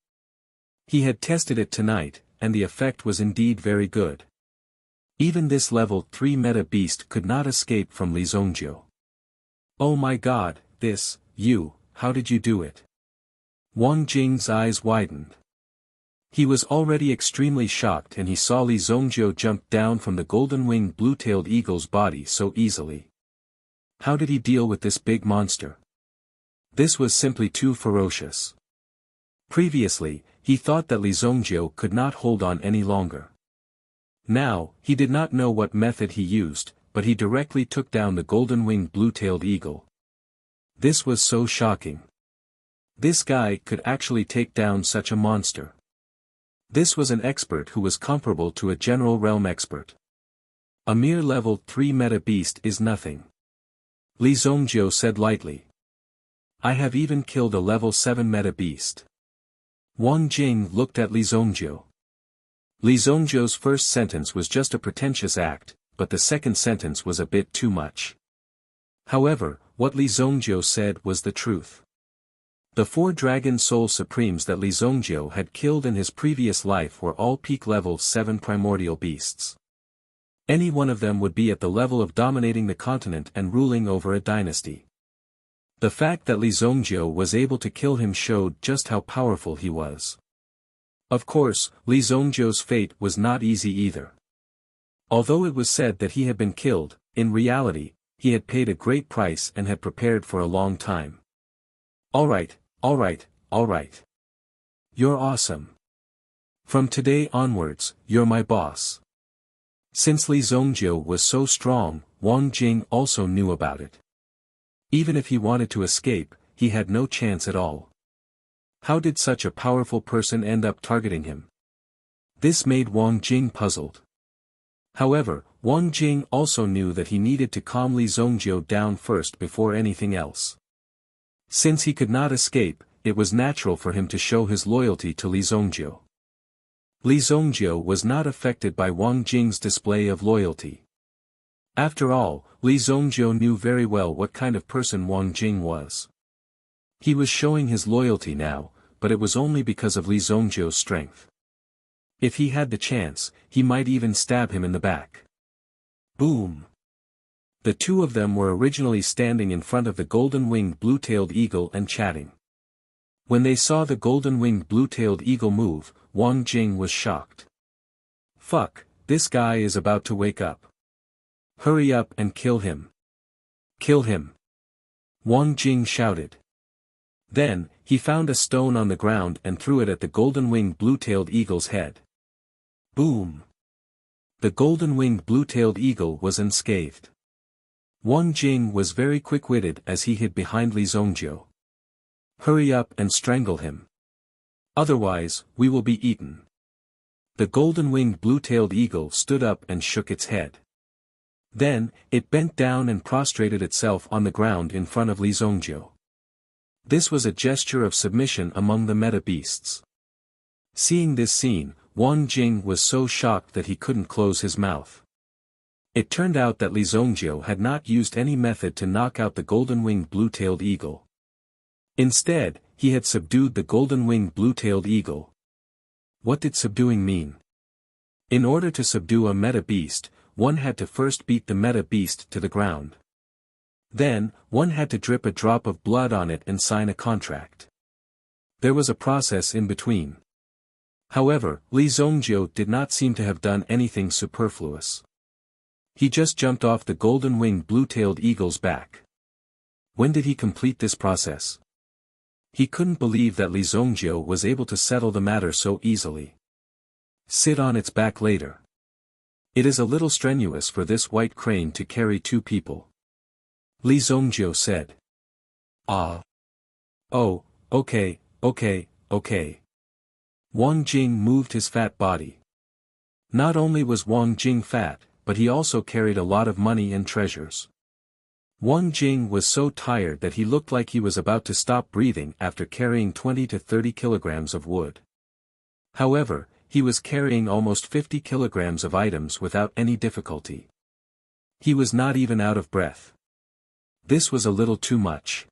He had tested it tonight, and the effect was indeed very good. Even this level 3 meta beast could not escape from Li Zongjiu. Oh my god, how did you do it? Wang Jing's eyes widened. He was already extremely shocked and he saw Li Zongjiu jump down from the golden-winged blue-tailed eagle's body so easily. How did he deal with this big monster? This was simply too ferocious. Previously, he thought that Li Zongjiu could not hold on any longer. Now, he did not know what method he used, but he directly took down the golden-winged blue-tailed eagle. This was so shocking. This guy could actually take down such a monster. This was an expert who was comparable to a general realm expert. A mere level 3 meta beast is nothing. Li Zongjiu said lightly. I have even killed a level 7 meta beast. Wang Jing looked at Li Zongjiu. Li Zongjiu's first sentence was just a pretentious act, but the second sentence was a bit too much. However, what Li Zongjiu said was the truth. The 4 Dragon Soul Supremes that Li Zongjiu had killed in his previous life were all peak level 7 primordial beasts. Any one of them would be at the level of dominating the continent and ruling over a dynasty. The fact that Li Zongjiu was able to kill him showed just how powerful he was. Of course, Li Zongjiu's fate was not easy either. Although it was said that he had been killed, in reality, he had paid a great price and had prepared for a long time. Alright. You're awesome. From today onwards, you're my boss. Since Li Zongjiu was so strong, Wang Jing also knew about it. Even if he wanted to escape, he had no chance at all. How did such a powerful person end up targeting him? This made Wang Jing puzzled. However, Wang Jing also knew that he needed to calm Li Zongjiu down first before anything else. Since he could not escape, it was natural for him to show his loyalty to Li Zongjiu. Li Zongjiu was not affected by Wang Jing's display of loyalty. After all, Li Zongjiu knew very well what kind of person Wang Jing was. He was showing his loyalty now, but it was only because of Li Zongjiu's strength. If he had the chance, he might even stab him in the back. Boom! The two of them were originally standing in front of the golden-winged blue-tailed eagle and chatting. When they saw the golden-winged blue-tailed eagle move, Wang Jing was shocked. Fuck, this guy is about to wake up. Hurry up and kill him. Kill him. Wang Jing shouted. Then, he found a stone on the ground and threw it at the golden-winged blue-tailed eagle's head. Boom! The golden-winged blue-tailed eagle was unscathed. Wang Jing was very quick-witted as he hid behind Li Zongjiu. Hurry up and strangle him. Otherwise, we will be eaten. The golden-winged blue-tailed eagle stood up and shook its head. Then, it bent down and prostrated itself on the ground in front of Li Zongjiu. This was a gesture of submission among the meta beasts. Seeing this scene, Wang Jing was so shocked that he couldn't close his mouth. It turned out that Li Zhongjiu had not used any method to knock out the golden-winged blue-tailed eagle. Instead, he had subdued the golden-winged blue-tailed eagle. What did subduing mean? In order to subdue a meta beast, one had to first beat the meta beast to the ground. Then, one had to drip a drop of blood on it and sign a contract. There was a process in between. However, Li Zhongjiu did not seem to have done anything superfluous. He just jumped off the golden-winged blue-tailed eagle's back. When did he complete this process? He couldn't believe that Li Zhongjiu was able to settle the matter so easily. Sit on its back later. It is a little strenuous for this white crane to carry two people. Li Zhongjiu said. Ah. Oh, okay. Wang Jing moved his fat body. Not only was Wang Jing fat, but he also carried a lot of money and treasures. Wang Jing was so tired that he looked like he was about to stop breathing after carrying 20 to 30 kilograms of wood. However, he was carrying almost 50 kilograms of items without any difficulty. He was not even out of breath. This was a little too much.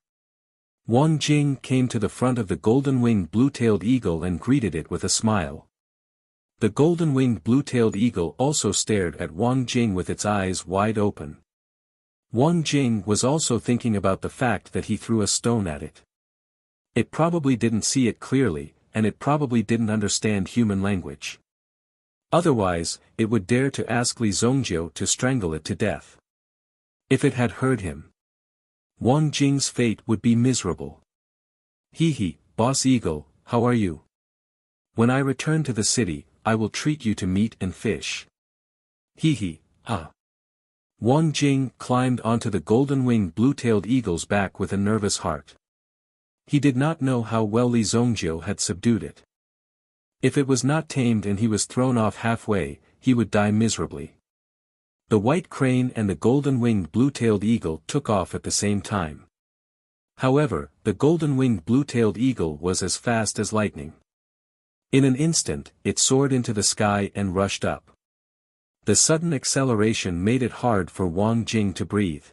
Wang Jing came to the front of the golden-winged blue-tailed eagle and greeted it with a smile. The golden-winged blue-tailed eagle also stared at Wang Jing with its eyes wide open. Wang Jing was also thinking about the fact that he threw a stone at it. It probably didn't see it clearly, and it probably didn't understand human language. Otherwise, it would dare to ask Li Zhongjiu to strangle it to death. If it had heard him, Wang Jing's fate would be miserable. Hee, Boss Eagle, how are you? When I return to the city, I will treat you to meat and fish. Hee. Wang Jing climbed onto the golden-winged blue-tailed eagle's back with a nervous heart. He did not know how well Li Zhongjiu had subdued it. If it was not tamed and he was thrown off halfway, he would die miserably. The white crane and the golden-winged blue-tailed eagle took off at the same time. However, the golden-winged blue-tailed eagle was as fast as lightning. In an instant, it soared into the sky and rushed up. The sudden acceleration made it hard for Wang Jing to breathe.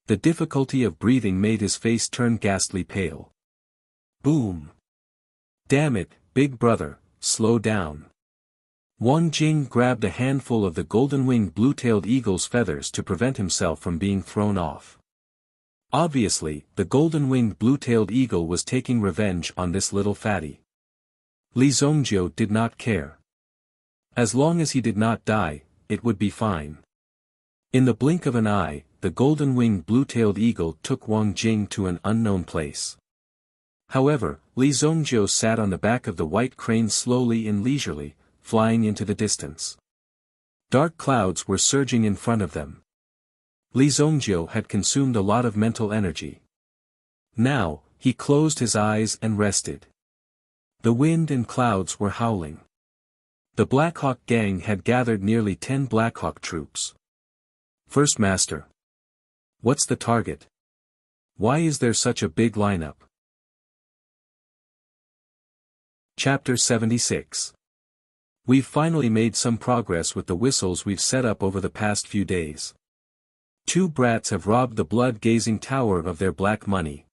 The difficulty of breathing made his face turn ghastly pale. Boom! Damn it, big brother, slow down. Wang Jing grabbed a handful of the golden-winged blue-tailed eagle's feathers to prevent himself from being thrown off. Obviously, the golden-winged blue-tailed eagle was taking revenge on this little fatty. Li Zhongjiu did not care. As long as he did not die, it would be fine. In the blink of an eye, the golden-winged blue-tailed eagle took Wang Jing to an unknown place. However, Li Zhongjiu sat on the back of the white crane slowly and leisurely, flying into the distance. Dark clouds were surging in front of them. Li Zhongjiu had consumed a lot of mental energy. Now, he closed his eyes and rested. The wind and clouds were howling. The Blackhawk gang had gathered nearly 10 Blackhawk troops. First Master. What's the target? Why is there such a big lineup? Chapter 76. We've finally made some progress with the whistles we've set up over the past few days. 2 brats have robbed the blood-gazing tower of their black money.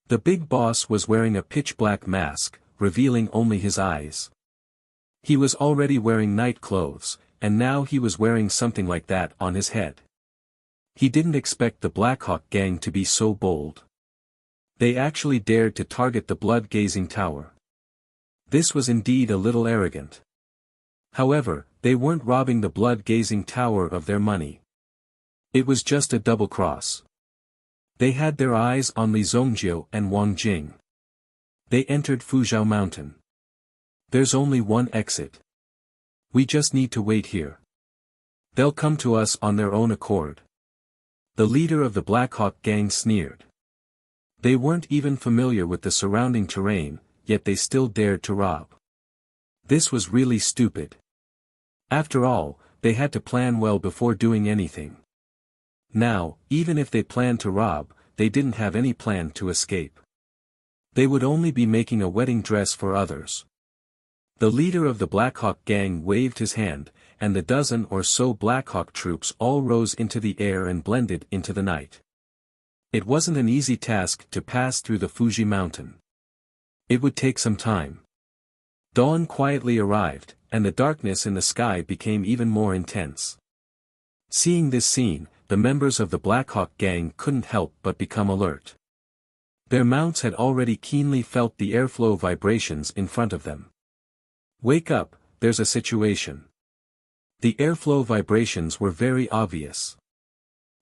The big boss was wearing a pitch-black mask, revealing only his eyes. He was already wearing night clothes, and now he was wearing something like that on his head. He didn't expect the Blackhawk gang to be so bold. They actually dared to target the blood-gazing tower. This was indeed a little arrogant. However, they weren't robbing the blood-gazing tower of their money. It was just a double cross. They had their eyes on Li Zhongjiu and Wang Jing. They entered Fuzhou Mountain. There's only one exit. We just need to wait here. They'll come to us on their own accord. The leader of the Blackhawk gang sneered. They weren't even familiar with the surrounding terrain, yet they still dared to rob. This was really stupid. After all, they had to plan well before doing anything. Now, even if they planned to rob, they didn't have any plan to escape. They would only be making a wedding dress for others. The leader of the Blackhawk gang waved his hand, and the dozen or so Blackhawk troops all rose into the air and blended into the night. It wasn't an easy task to pass through the Fuji mountain. It would take some time. Dawn quietly arrived, and the darkness in the sky became even more intense. Seeing this scene, the members of the Blackhawk gang couldn't help but become alert. Their mounts had already keenly felt the airflow vibrations in front of them. "Wake up, there's a situation." The airflow vibrations were very obvious.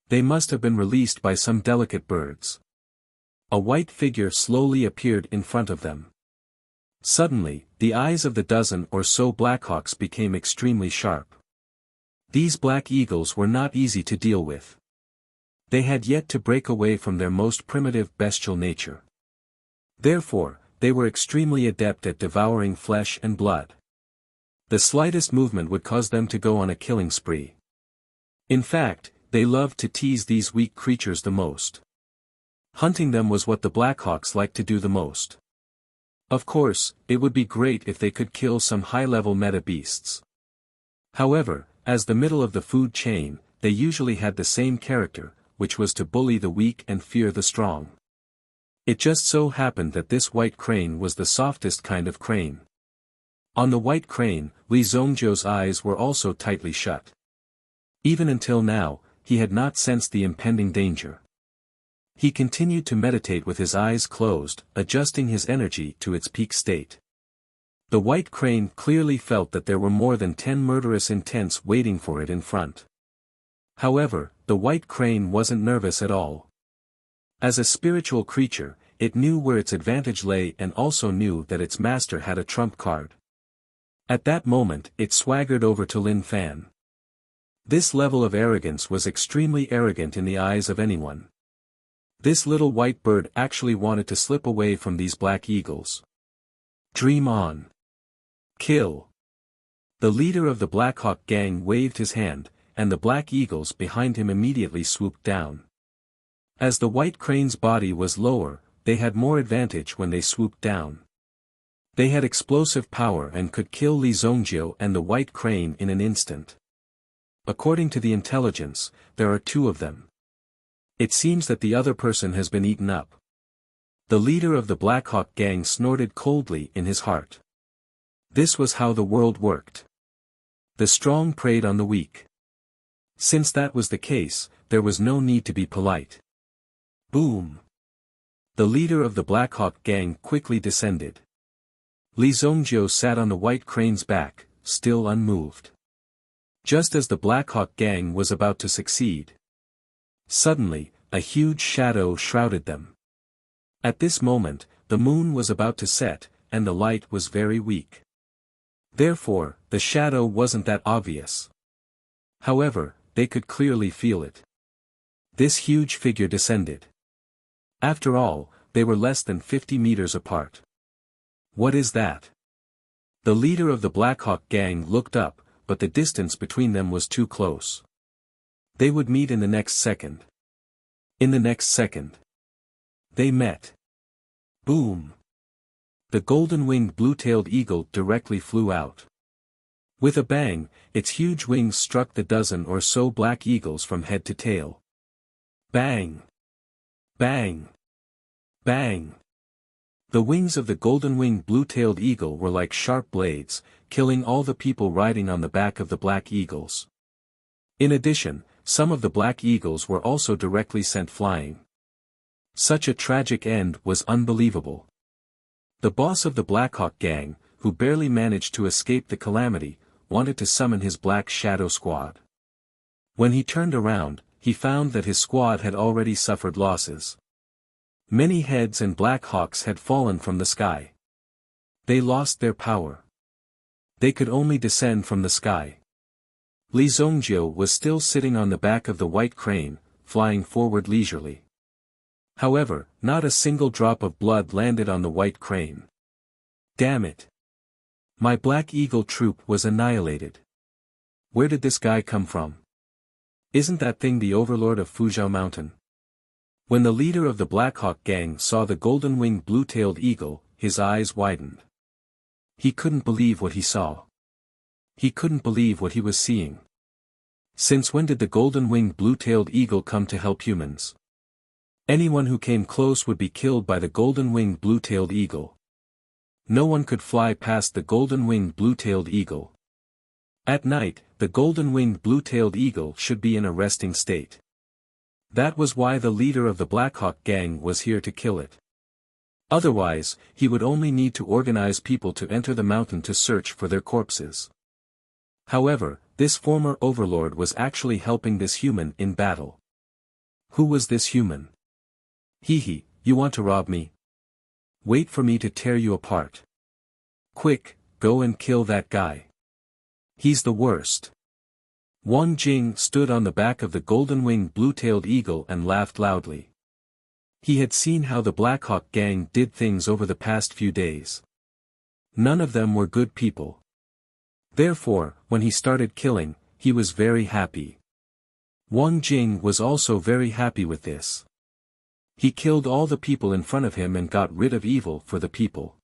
They must have been released by some delicate birds. A white figure slowly appeared in front of them. Suddenly, the eyes of the dozen or so Blackhawks became extremely sharp. These black eagles were not easy to deal with. They had yet to break away from their most primitive bestial nature. Therefore, they were extremely adept at devouring flesh and blood. The slightest movement would cause them to go on a killing spree. In fact, they loved to tease these weak creatures the most. Hunting them was what the Blackhawks liked to do the most. Of course, it would be great if they could kill some high-level meta beasts. However, as the middle of the food chain, they usually had the same character, which was to bully the weak and fear the strong. It just so happened that this white crane was the softest kind of crane. On the white crane, Li Zongjiu's eyes were also tightly shut. Even until now, he had not sensed the impending danger. He continued to meditate with his eyes closed, adjusting his energy to its peak state. The white crane clearly felt that there were more than 10 murderous intents waiting for it in front. However, the white crane wasn't nervous at all. As a spiritual creature, it knew where its advantage lay and also knew that its master had a trump card. At that moment, it swaggered over to Lin Fan. This level of arrogance was extremely arrogant in the eyes of anyone. This little white bird actually wanted to slip away from these black eagles. Dream on. Kill. The leader of the Blackhawk gang waved his hand, and the black eagles behind him immediately swooped down. As the white crane's body was lower, they had more advantage when they swooped down. They had explosive power and could kill Li Zongjiu and the white crane in an instant. According to the intelligence, there are 2 of them. It seems that the other person has been eaten up. The leader of the Blackhawk gang snorted coldly in his heart. This was how the world worked. The strong preyed on the weak. Since that was the case, there was no need to be polite. Boom! The leader of the Blackhawk gang quickly descended. Li Zongjiu sat on the white crane's back, still unmoved. Just as the Blackhawk gang was about to succeed. Suddenly, a huge shadow shrouded them. At this moment, the moon was about to set, and the light was very weak. Therefore, the shadow wasn't that obvious. However, they could clearly feel it. This huge figure descended. After all, they were less than 50 meters apart. What is that? The leader of the Blackhawk gang looked up, but the distance between them was too close. They would meet in the next second. In the next second. They met. Boom! The golden-winged blue-tailed eagle directly flew out. With a bang, its huge wings struck the dozen or so black eagles from head to tail. Bang! Bang! Bang! The wings of the golden-winged blue-tailed eagle were like sharp blades, killing all the people riding on the back of the black eagles. In addition, some of the black eagles were also directly sent flying. Such a tragic end was unbelievable. The boss of the Blackhawk gang, who barely managed to escape the calamity, wanted to summon his Black Shadow squad. When he turned around, he found that his squad had already suffered losses. Many heads and black hawks had fallen from the sky. They lost their power. They could only descend from the sky. Li Zongjiu was still sitting on the back of the white crane, flying forward leisurely. However, not a single drop of blood landed on the white crane. Damn it! My Black Eagle troop was annihilated. Where did this guy come from? Isn't that thing the overlord of Fuzhou Mountain? When the leader of the Black Hawk gang saw the golden-winged blue-tailed eagle, his eyes widened. He couldn't believe what he saw. He couldn't believe what he was seeing. Since when did the golden-winged blue-tailed eagle come to help humans? Anyone who came close would be killed by the golden-winged blue-tailed eagle. No one could fly past the golden-winged blue-tailed eagle. At night, the golden-winged blue-tailed eagle should be in a resting state. That was why the leader of the Black Hawk gang was here to kill it. Otherwise, he would only need to organize people to enter the mountain to search for their corpses. However, this former overlord was actually helping this human in battle. Who was this human? Hee, you want to rob me? Wait for me to tear you apart. Quick, go and kill that guy. He's the worst. Wang Jing stood on the back of the golden-winged blue-tailed eagle and laughed loudly. He had seen how the Black Hawk gang did things over the past few days. None of them were good people. Therefore, when he started killing, he was very happy. Wang Jing was also very happy with this. He killed all the people in front of him and got rid of evil for the people.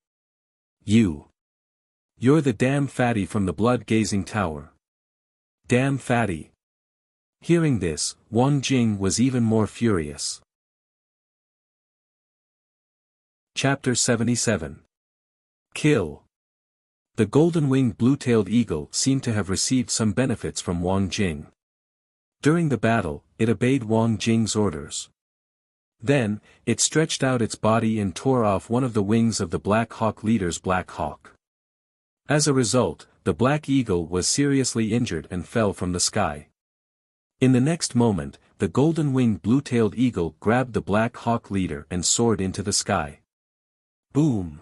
You're the damn fatty from the blood-gazing tower. Damn fatty. Hearing this, Wang Jing was even more furious. Chapter 77. Kill. The golden-winged blue-tailed eagle seemed to have received some benefits from Wang Jing. During the battle, it obeyed Wang Jing's orders. Then, it stretched out its body and tore off one of the wings of the Black Hawk leader's Black Hawk. As a result, the Black Eagle was seriously injured and fell from the sky. In the next moment, the golden-winged blue-tailed eagle grabbed the Black Hawk leader and soared into the sky. Boom!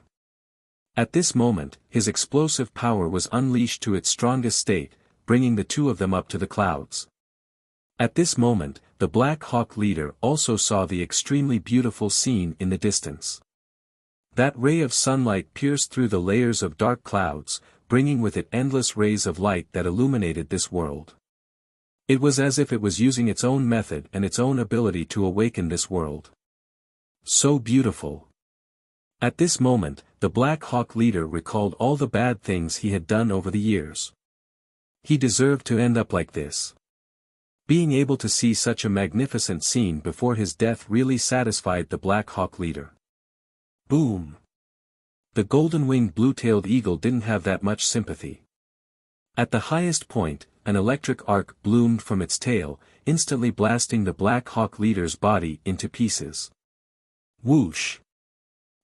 At this moment, his explosive power was unleashed to its strongest state, bringing the two of them up to the clouds. At this moment, the Black Hawk leader also saw the extremely beautiful scene in the distance. That ray of sunlight pierced through the layers of dark clouds, bringing with it endless rays of light that illuminated this world. It was as if it was using its own method and its own ability to awaken this world. So beautiful. At this moment, the Black Hawk leader recalled all the bad things he had done over the years. He deserved to end up like this. Being able to see such a magnificent scene before his death really satisfied the Black Hawk leader. Boom! The golden-winged blue-tailed eagle didn't have that much sympathy. At the highest point, an electric arc bloomed from its tail, instantly blasting the Black Hawk leader's body into pieces. Whoosh!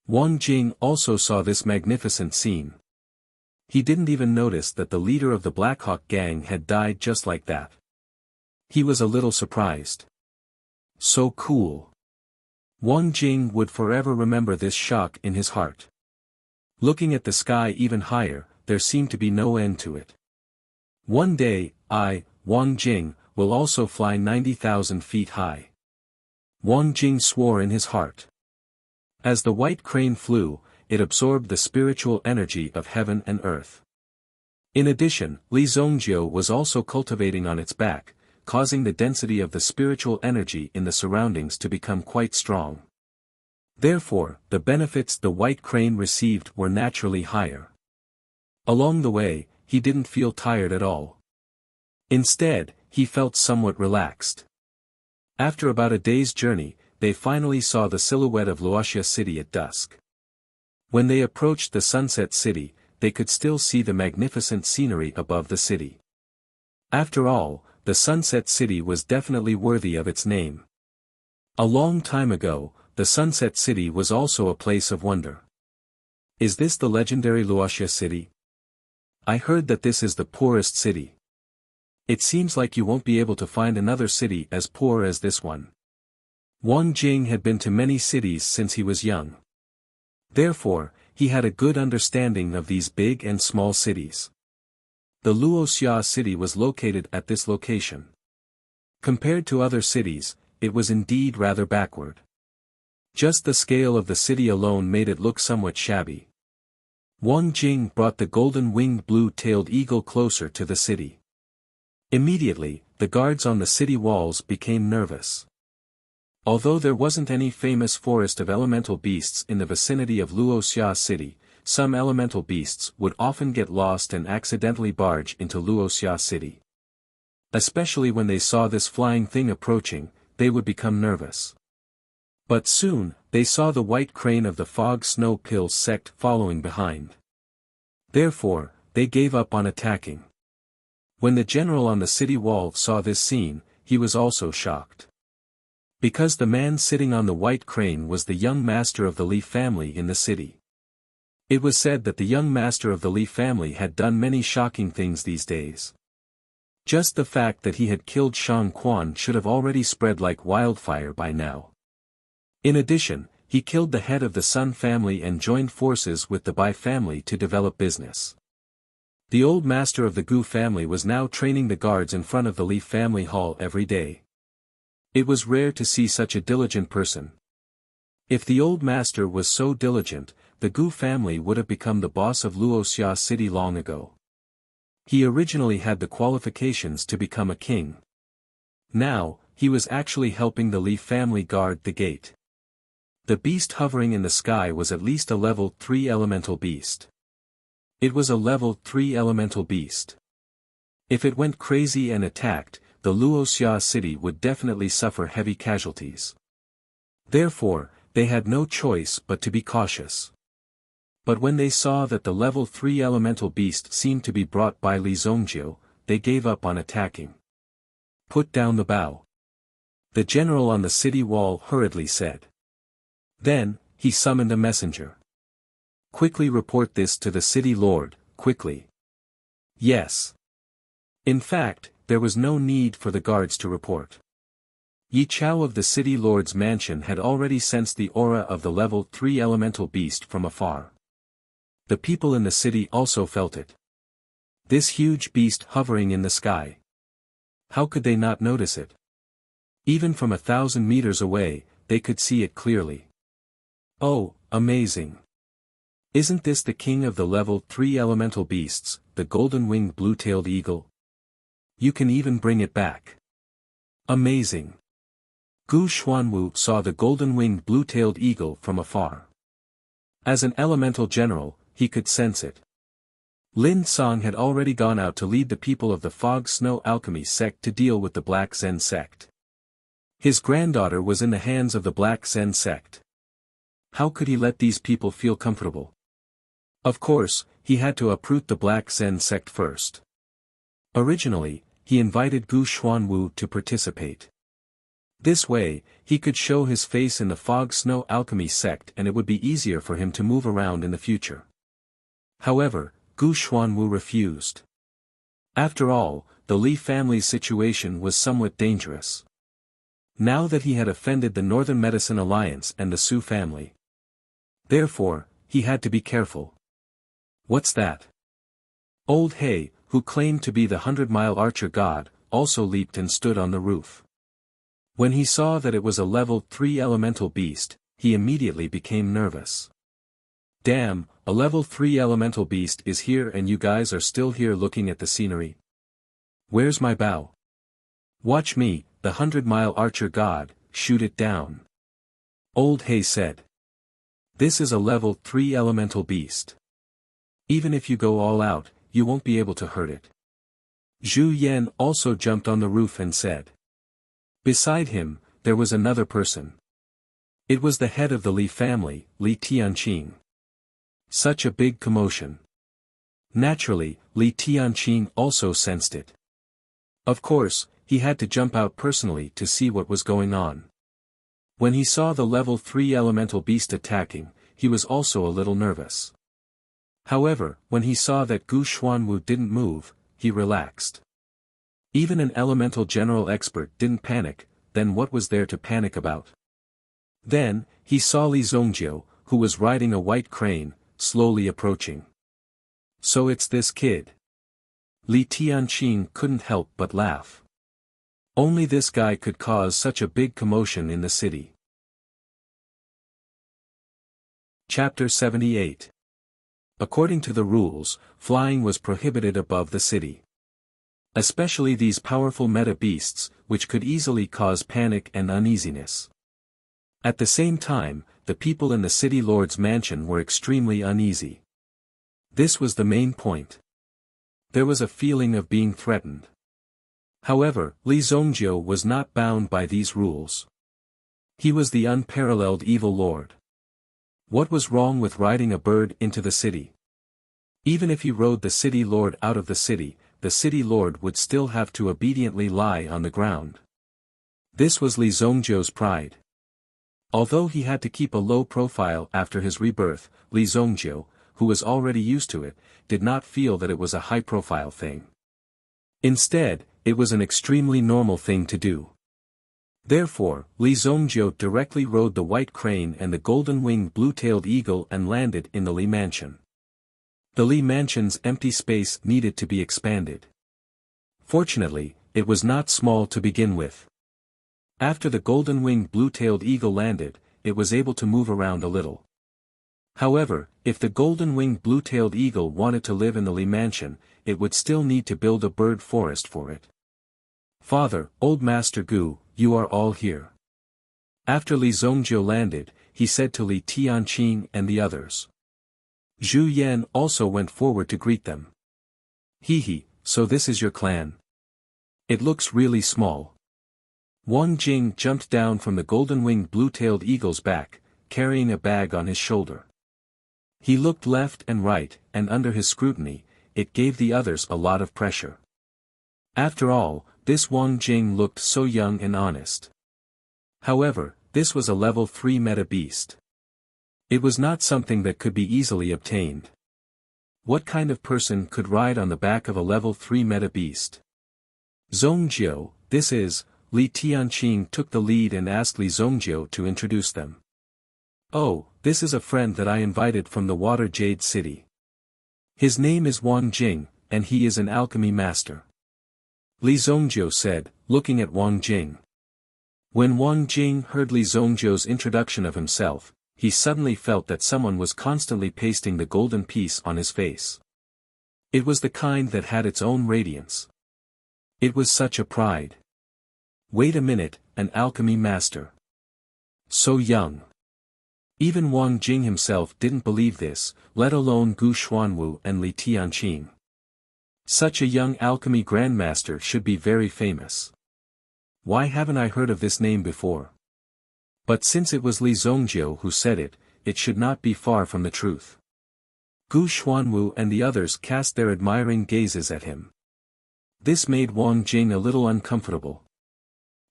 Wang Jing also saw this magnificent scene. He didn't even notice that the leader of the Black Hawk gang had died just like that. He was a little surprised. So cool. Wang Jing would forever remember this shock in his heart. Looking at the sky even higher, there seemed to be no end to it. One day, I, Wang Jing, will also fly 90,000 feet high. Wang Jing swore in his heart. As the white crane flew, it absorbed the spiritual energy of heaven and earth. In addition, Li Zongjiu was also cultivating on its back, causing the density of the spiritual energy in the surroundings to become quite strong. Therefore, the benefits the white crane received were naturally higher. Along the way, he didn't feel tired at all. Instead, he felt somewhat relaxed. After about a day's journey, they finally saw the silhouette of Wuxia city at dusk. When they approached the Sunset City, they could still see the magnificent scenery above the city. After all, the Sunset City was definitely worthy of its name. A long time ago, the Sunset City was also a place of wonder. Is this the legendary Wuxia city? I heard that this is the poorest city. It seems like you won't be able to find another city as poor as this one. Wang Jing had been to many cities since he was young. Therefore, he had a good understanding of these big and small cities. The Wuxia city was located at this location. Compared to other cities, it was indeed rather backward. Just the scale of the city alone made it look somewhat shabby. Wang Jing brought the golden-winged blue-tailed eagle closer to the city. Immediately, the guards on the city walls became nervous. Although there wasn't any famous forest of elemental beasts in the vicinity of Wuxia city, some elemental beasts would often get lost and accidentally barge into Wuxia city. Especially when they saw this flying thing approaching, they would become nervous. But soon, they saw the white crane of the Fog Snow Pills sect following behind. Therefore, they gave up on attacking. When the general on the city wall saw this scene, he was also shocked. Because the man sitting on the white crane was the young master of the Li family in the city. It was said that the young master of the Li family had done many shocking things these days. Just the fact that he had killed Shang Quan should have already spread like wildfire by now. In addition, he killed the head of the Sun family and joined forces with the Bai family to develop business. The old master of the Gu family was now training the guards in front of the Li family hall every day. It was rare to see such a diligent person. If the old master was so diligent, the Gu family would have become the boss of Wuxia city long ago. He originally had the qualifications to become a king. Now, he was actually helping the Li family guard the gate. The beast hovering in the sky was at least a level 3 elemental beast. It was a level 3 elemental beast. If it went crazy and attacked, the Wuxia city would definitely suffer heavy casualties. Therefore, they had no choice but to be cautious. But when they saw that the level 3 elemental beast seemed to be brought by Li Zongjiu, they gave up on attacking. Put down the bow. The general on the city wall hurriedly said. Then, he summoned a messenger. Quickly report this to the city lord, quickly. Yes. In fact, there was no need for the guards to report. Yi Chao of the city lord's mansion had already sensed the aura of the level 3 elemental beast from afar. The people in the city also felt it. This huge beast hovering in the sky. How could they not notice it? Even from 1,000 meters away, they could see it clearly. Oh, amazing. Isn't this the king of the level 3 elemental beasts, the golden-winged blue-tailed eagle? You can even bring it back. Amazing. Gu Xuanwu saw the golden-winged blue-tailed eagle from afar. As an elemental general, he could sense it. Lin Song had already gone out to lead the people of the Fog Snow Alchemy sect to deal with the Black Zen sect. His granddaughter was in the hands of the Black Zen sect. How could he let these people feel comfortable? Of course, he had to uproot the Black Zen sect first. Originally, he invited Gu Xuanwu to participate. This way, he could show his face in the Fog Snow Alchemy sect and it would be easier for him to move around in the future. However, Gu Xuanwu refused. After all, the Li family's situation was somewhat dangerous. Now that he had offended the Northern Medicine Alliance and the Su family. Therefore, he had to be careful. What's that? Old He, who claimed to be the 100-mile archer god, also leaped and stood on the roof. When he saw that it was a level 3 elemental beast, he immediately became nervous. Damn, a level 3 elemental beast is here and you guys are still here looking at the scenery. Where's my bow? Watch me, the 100-mile archer god, shoot it down. Old He said. This is a level 3 elemental beast. Even if you go all out, you won't be able to hurt it. Zhu Yan also jumped on the roof and said. Beside him, there was another person. It was the head of the Li family, Li Tianqing. Such a big commotion. Naturally, Li Tianqing also sensed it. Of course, he had to jump out personally to see what was going on. When he saw the level 3 elemental beast attacking, he was also a little nervous. However, when he saw that Gu Xuanwu didn't move, he relaxed. Even an elemental general expert didn't panic, then what was there to panic about? Then, he saw Li Zongjiu, who was riding a white crane, slowly approaching. So it's this kid. Li Tianqing couldn't help but laugh. Only this guy could cause such a big commotion in the city. Chapter 78. According to the rules, flying was prohibited above the city. Especially these powerful meta beasts, which could easily cause panic and uneasiness. At the same time, the people in the city lord's mansion were extremely uneasy. This was the main point. There was a feeling of being threatened. However, Li Zongjiu was not bound by these rules. He was the unparalleled evil lord. What was wrong with riding a bird into the city? Even if he rode the city lord out of the city lord would still have to obediently lie on the ground. This was Li Zongjiu's pride. Although he had to keep a low profile after his rebirth, Li Zongjiu, who was already used to it, did not feel that it was a high-profile thing. Instead, it was an extremely normal thing to do. Therefore, Li Zongjiu directly rode the white crane and the golden-winged blue-tailed eagle and landed in the Li mansion. The Li mansion's empty space needed to be expanded. Fortunately, it was not small to begin with. After the golden-winged blue-tailed eagle landed, it was able to move around a little. However, if the golden-winged blue-tailed eagle wanted to live in the Li mansion, it would still need to build a bird forest for it. "Father, old Master Gu, you are all here." After Li Zongjiu landed, he said to Li Tianqing and the others. Zhu Yan also went forward to greet them. "He, so this is your clan. It looks really small." Wang Jing jumped down from the golden-winged blue-tailed eagle's back, carrying a bag on his shoulder. He looked left and right, and under his scrutiny, it gave the others a lot of pressure. After all, this Wang Jing looked so young and honest. However, this was a level 3 meta beast. It was not something that could be easily obtained. What kind of person could ride on the back of a level 3 meta beast? "Zongjiu, this is..." Li Tianqing took the lead and asked Li Zongjiu to introduce them. "Oh, this is a friend that I invited from the Water Jade City. His name is Wang Jing, and he is an alchemy master," Li Zongjiu said, looking at Wang Jing. When Wang Jing heard Li Zongjiu's introduction of himself, he suddenly felt that someone was constantly pasting the golden piece on his face. It was the kind that had its own radiance. It was such a pride. Wait a minute, an alchemy master. So young. Even Wang Jing himself didn't believe this, let alone Gu Xuanwu and Li Tianqing. Such a young alchemy grandmaster should be very famous. Why haven't I heard of this name before? But since it was Li Zongjiu who said it, it should not be far from the truth. Gu Xuanwu and the others cast their admiring gazes at him. This made Wang Jing a little uncomfortable.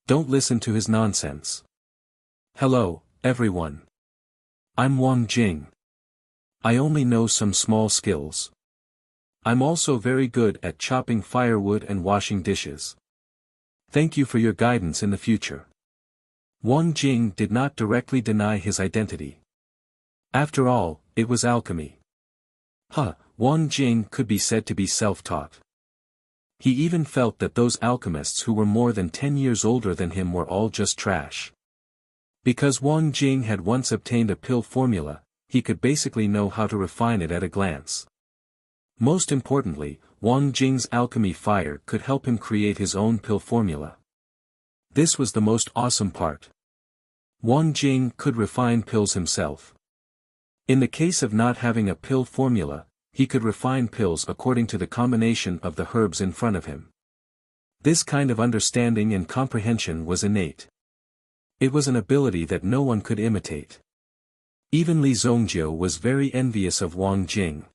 Don't listen to his nonsense. "Hello, everyone. I'm Wang Jing. I only know some small skills. I'm also very good at chopping firewood and washing dishes. Thank you for your guidance in the future." Wang Jing did not directly deny his identity. After all, it was alchemy. Wang Jing could be said to be self-taught. He even felt that those alchemists who were more than 10 years older than him were all just trash. Because Wang Jing had once obtained a pill formula, he could basically know how to refine it at a glance. Most importantly, Wang Jing's alchemy fire could help him create his own pill formula. This was the most awesome part. Wang Jing could refine pills himself. In the case of not having a pill formula, he could refine pills according to the combination of the herbs in front of him. This kind of understanding and comprehension was innate. It was an ability that no one could imitate. Even Li Zongjiu was very envious of Wang Jing.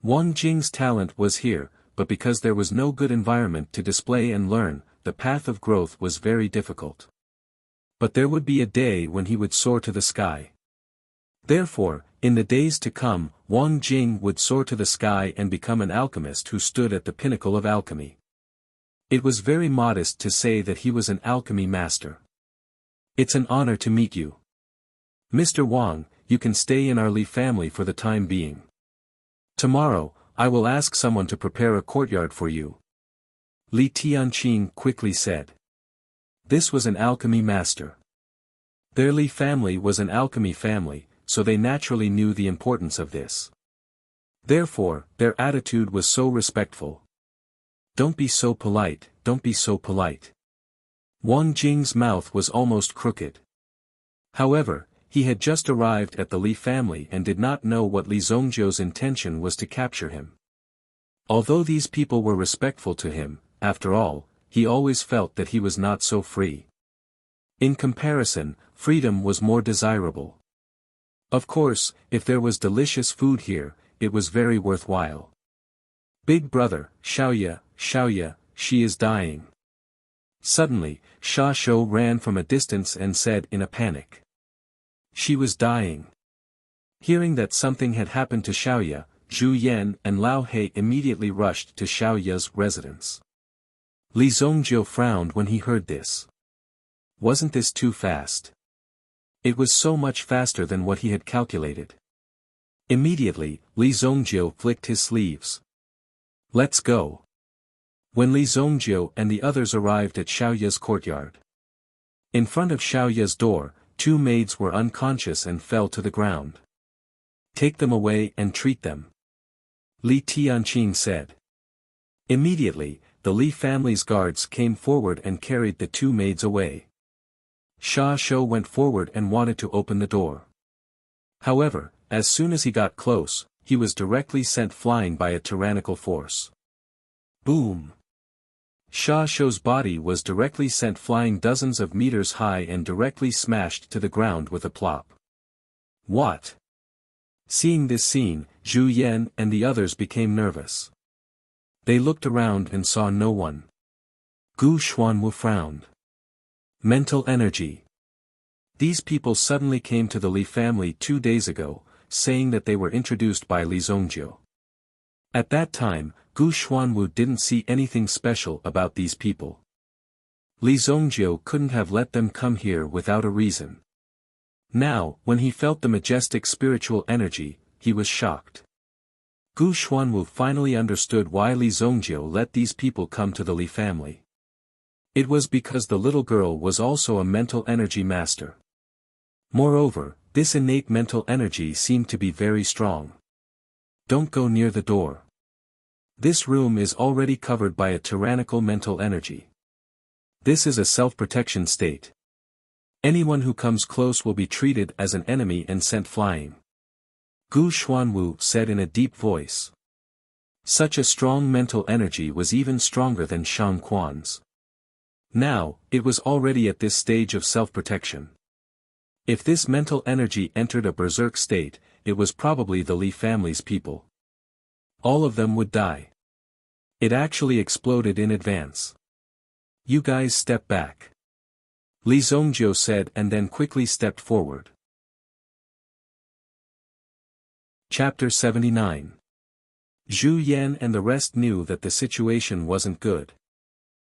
Wang Jing's talent was here, but because there was no good environment to display and learn, the path of growth was very difficult. But there would be a day when he would soar to the sky. Therefore, in the days to come, Wang Jing would soar to the sky and become an alchemist who stood at the pinnacle of alchemy. It was very modest to say that he was an alchemy master. "It's an honor to meet you. Mr. Wang, you can stay in our Li family for the time being. Tomorrow, I will ask someone to prepare a courtyard for you," Li Tianqing quickly said. This was an alchemy master. Their Li family was an alchemy family, so they naturally knew the importance of this. Therefore, their attitude was so respectful. "Don't be so polite, don't be so polite." Wang Jing's mouth was almost crooked. However, he had just arrived at the Li family and did not know what Li Zongjiu's intention was to capture him. Although these people were respectful to him, after all, he always felt that he was not so free. In comparison, freedom was more desirable. Of course, if there was delicious food here, it was very worthwhile. Big brother, Xiaoya, she is dying. Suddenly, Sha Shou ran from a distance and said in a panic. She was dying. Hearing that something had happened to Xiaoya, Zhu Yan and Lao He immediately rushed to Xiaoya's residence. Li Zongjiu frowned when he heard this. Wasn't this too fast? It was so much faster than what he had calculated. Immediately, Li Zongjiu flicked his sleeves. Let's go. When Li Zongjiu and the others arrived at Xiaoya's courtyard. In front of Xiaoya's door, two maids were unconscious and fell to the ground. Take them away and treat them. Li Tianqing said. Immediately, the Li family's guards came forward and carried the two maids away. Sha Shou went forward and wanted to open the door. However, as soon as he got close, he was directly sent flying by a tyrannical force. Boom! Sha Shou's body was directly sent flying dozens of meters high and directly smashed to the ground with a plop. What? Seeing this scene, Zhu Yan and the others became nervous. They looked around and saw no one. Gu Xuanwu frowned. Mental energy. These people suddenly came to the Li family 2 days ago, saying that they were introduced by Li Zongjiu. At that time, Gu Xuanwu didn't see anything special about these people. Li Zongjiu couldn't have let them come here without a reason. Now, when he felt the majestic spiritual energy, he was shocked. Gu Xuanwu finally understood why Li Zongjiu let these people come to the Li family. It was because the little girl was also a mental energy master. Moreover, this innate mental energy seemed to be very strong. Don't go near the door. This room is already covered by a tyrannical mental energy. This is a self-protection state. Anyone who comes close will be treated as an enemy and sent flying. Gu Xuanwu said in a deep voice. Such a strong mental energy was even stronger than Shang Quan's. Now, it was already at this stage of self-protection. If this mental energy entered a berserk state, it was probably the Li family's people. All of them would die. It actually exploded in advance. You guys step back. Li Zongjiu said and then quickly stepped forward. Chapter 79. Zhu Yan and the rest knew that the situation wasn't good.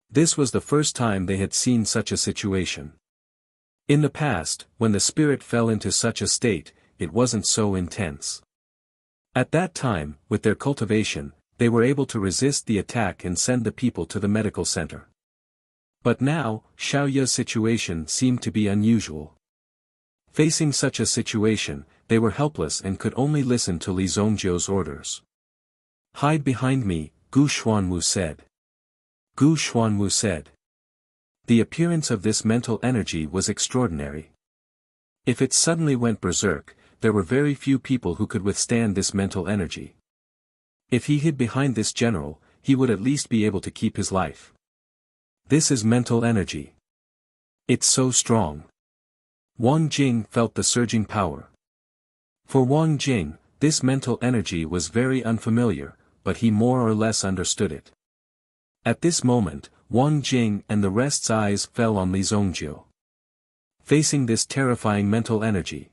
This was the first time they had seen such a situation. In the past, when the spirit fell into such a state, it wasn't so intense. At that time, with their cultivation, they were able to resist the attack and send the people to the medical center. But now, Xiaoya's situation seemed to be unusual. Facing such a situation, they were helpless and could only listen to Li Zongjiu's orders. Hide behind me, Gu Xuanwu said. Gu Xuanwu said. The appearance of this mental energy was extraordinary. If it suddenly went berserk, there were very few people who could withstand this mental energy. If he hid behind this general, he would at least be able to keep his life. This is mental energy. It's so strong. Wang Jing felt the surging power. For Wang Jing, this mental energy was very unfamiliar, but he more or less understood it. At this moment, Wang Jing and the rest's eyes fell on Li Zongjiu. Facing this terrifying mental energy.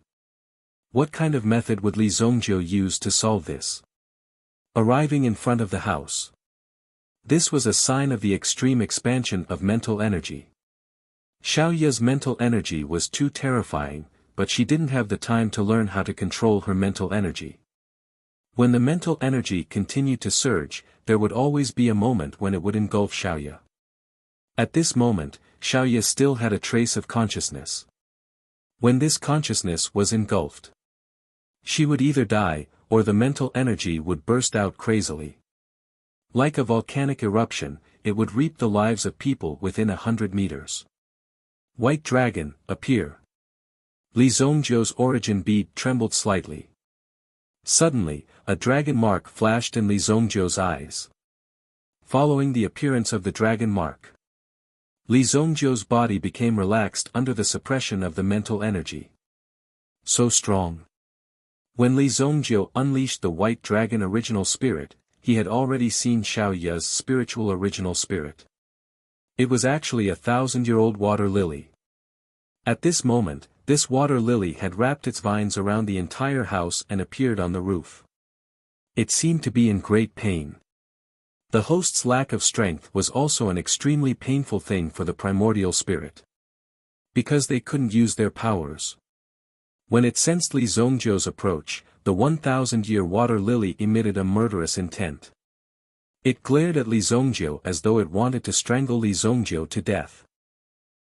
What kind of method would Li Zongjiu use to solve this? Arriving in front of the house. This was a sign of the extreme expansion of mental energy. Xiaoya's mental energy was too terrifying, but she didn't have the time to learn how to control her mental energy. When the mental energy continued to surge, there would always be a moment when it would engulf Xiaoya. At this moment, Xiaoya still had a trace of consciousness. When this consciousness was engulfed, she would either die, or the mental energy would burst out crazily. Like a volcanic eruption, it would reap the lives of people within 100 meters. White Dragon, appear. Li Zhongzhou's origin bead trembled slightly. Suddenly, a dragon mark flashed in Li Zhongzhou's eyes. Following the appearance of the dragon mark, Li Zhongzhou's body became relaxed under the suppression of the mental energy. So strong. When Li Zhongzhou unleashed the white dragon original spirit, he had already seen Xiao Ya's spiritual original spirit. It was actually a 1,000-year-old water lily. At this moment, this water lily had wrapped its vines around the entire house and appeared on the roof. It seemed to be in great pain. The host's lack of strength was also an extremely painful thing for the primordial spirit. Because they couldn't use their powers. When it sensed Li Zhongzhou's approach, the 1,000-year water lily emitted a murderous intent. It glared at Li Zhongzhou as though it wanted to strangle Li Zhongzhou to death.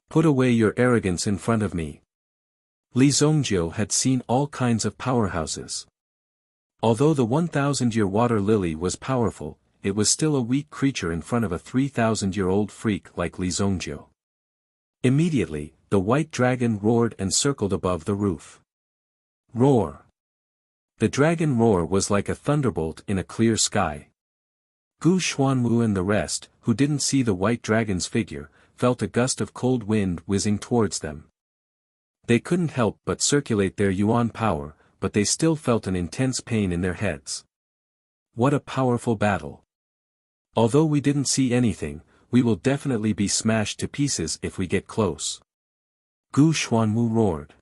Put away your arrogance in front of me. Li Zhongzhou had seen all kinds of powerhouses. Although the 1,000-year water lily was powerful, it was still a weak creature in front of a 3,000-year-old freak like Li Zhongzhou. Immediately, the white dragon roared and circled above the roof. Roar! The dragon roar was like a thunderbolt in a clear sky. Gu Xuanwu and the rest, who didn't see the white dragon's figure, felt a gust of cold wind whizzing towards them. They couldn't help but circulate their yuan power, but they still felt an intense pain in their heads. What a powerful battle! Although we didn't see anything, we will definitely be smashed to pieces if we get close. Gu Xuanwu roared.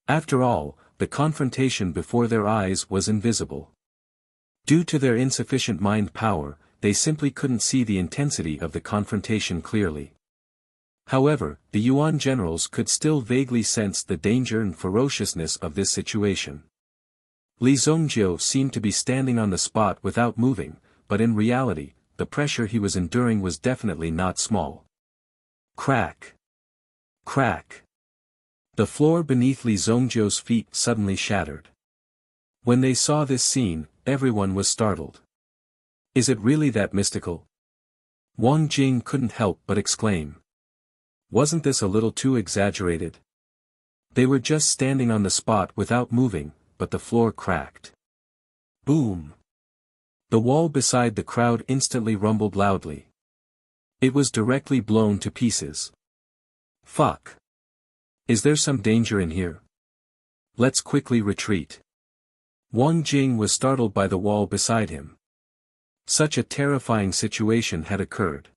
After all, the confrontation before their eyes was invisible. Due to their insufficient mind power, they simply couldn't see the intensity of the confrontation clearly. However, the Yuan generals could still vaguely sense the danger and ferociousness of this situation. Li Zhongzhou seemed to be standing on the spot without moving, but in reality, the pressure he was enduring was definitely not small. Crack! Crack! The floor beneath Li Zhongzhou's feet suddenly shattered. When they saw this scene, everyone was startled. Is it really that mystical? Wang Jing couldn't help but exclaim. Wasn't this a little too exaggerated? They were just standing on the spot without moving, but the floor cracked. Boom! The wall beside the crowd instantly rumbled loudly. It was directly blown to pieces. Fuck! Is there some danger in here? Let's quickly retreat. Wang Jing was startled by the wall beside him. Such a terrifying situation had occurred.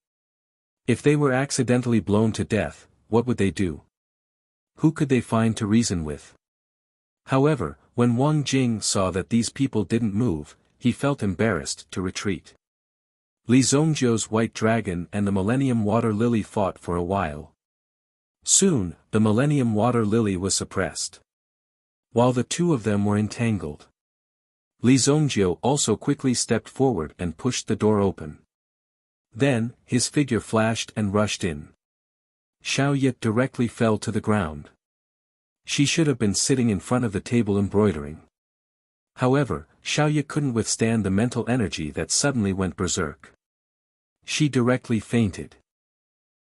If they were accidentally blown to death, what would they do? Who could they find to reason with? However, when Wang Jing saw that these people didn't move, he felt embarrassed to retreat. Li Zhongzhou's white dragon and the Millennium Water Lily fought for a while. Soon, the Millennium Water Lily was suppressed. While the two of them were entangled, Li Zhongzhou also quickly stepped forward and pushed the door open. Then, his figure flashed and rushed in. Xiao Ye directly fell to the ground. She should have been sitting in front of the table embroidering. However, Xiao Ye couldn't withstand the mental energy that suddenly went berserk. She directly fainted.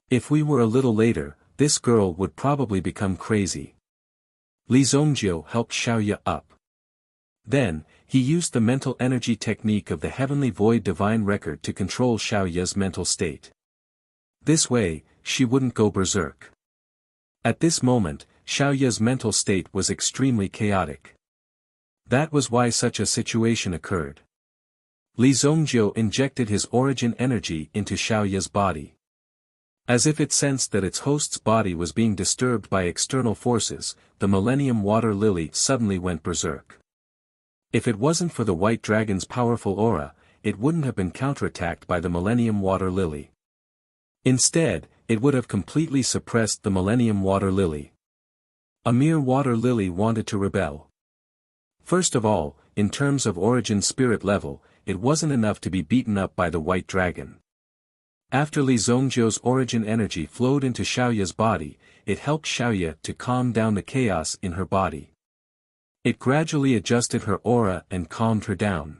If we were a little later, this girl would probably become crazy. Li Zhongzhou helped Xiao Ye up. Then, he used the mental energy technique of the Heavenly Void Divine Record to control Xiao Ye's mental state. This way, she wouldn't go berserk. At this moment, Xiao Ye's mental state was extremely chaotic. That was why such a situation occurred. Li Zhongzhou injected his origin energy into Xiao Ye's body. As if it sensed that its host's body was being disturbed by external forces, the Millennium Water Lily suddenly went berserk. If it wasn't for the white dragon's powerful aura, it wouldn't have been counterattacked by the Millennium Water Lily. Instead, it would have completely suppressed the Millennium Water Lily. A mere water lily wanted to rebel. First of all, in terms of origin spirit level, it wasn't enough to be beaten up by the white dragon. After Li Zhongzhou's origin energy flowed into Xiao Ye's body, it helped Xiao Ye to calm down the chaos in her body. It gradually adjusted her aura and calmed her down.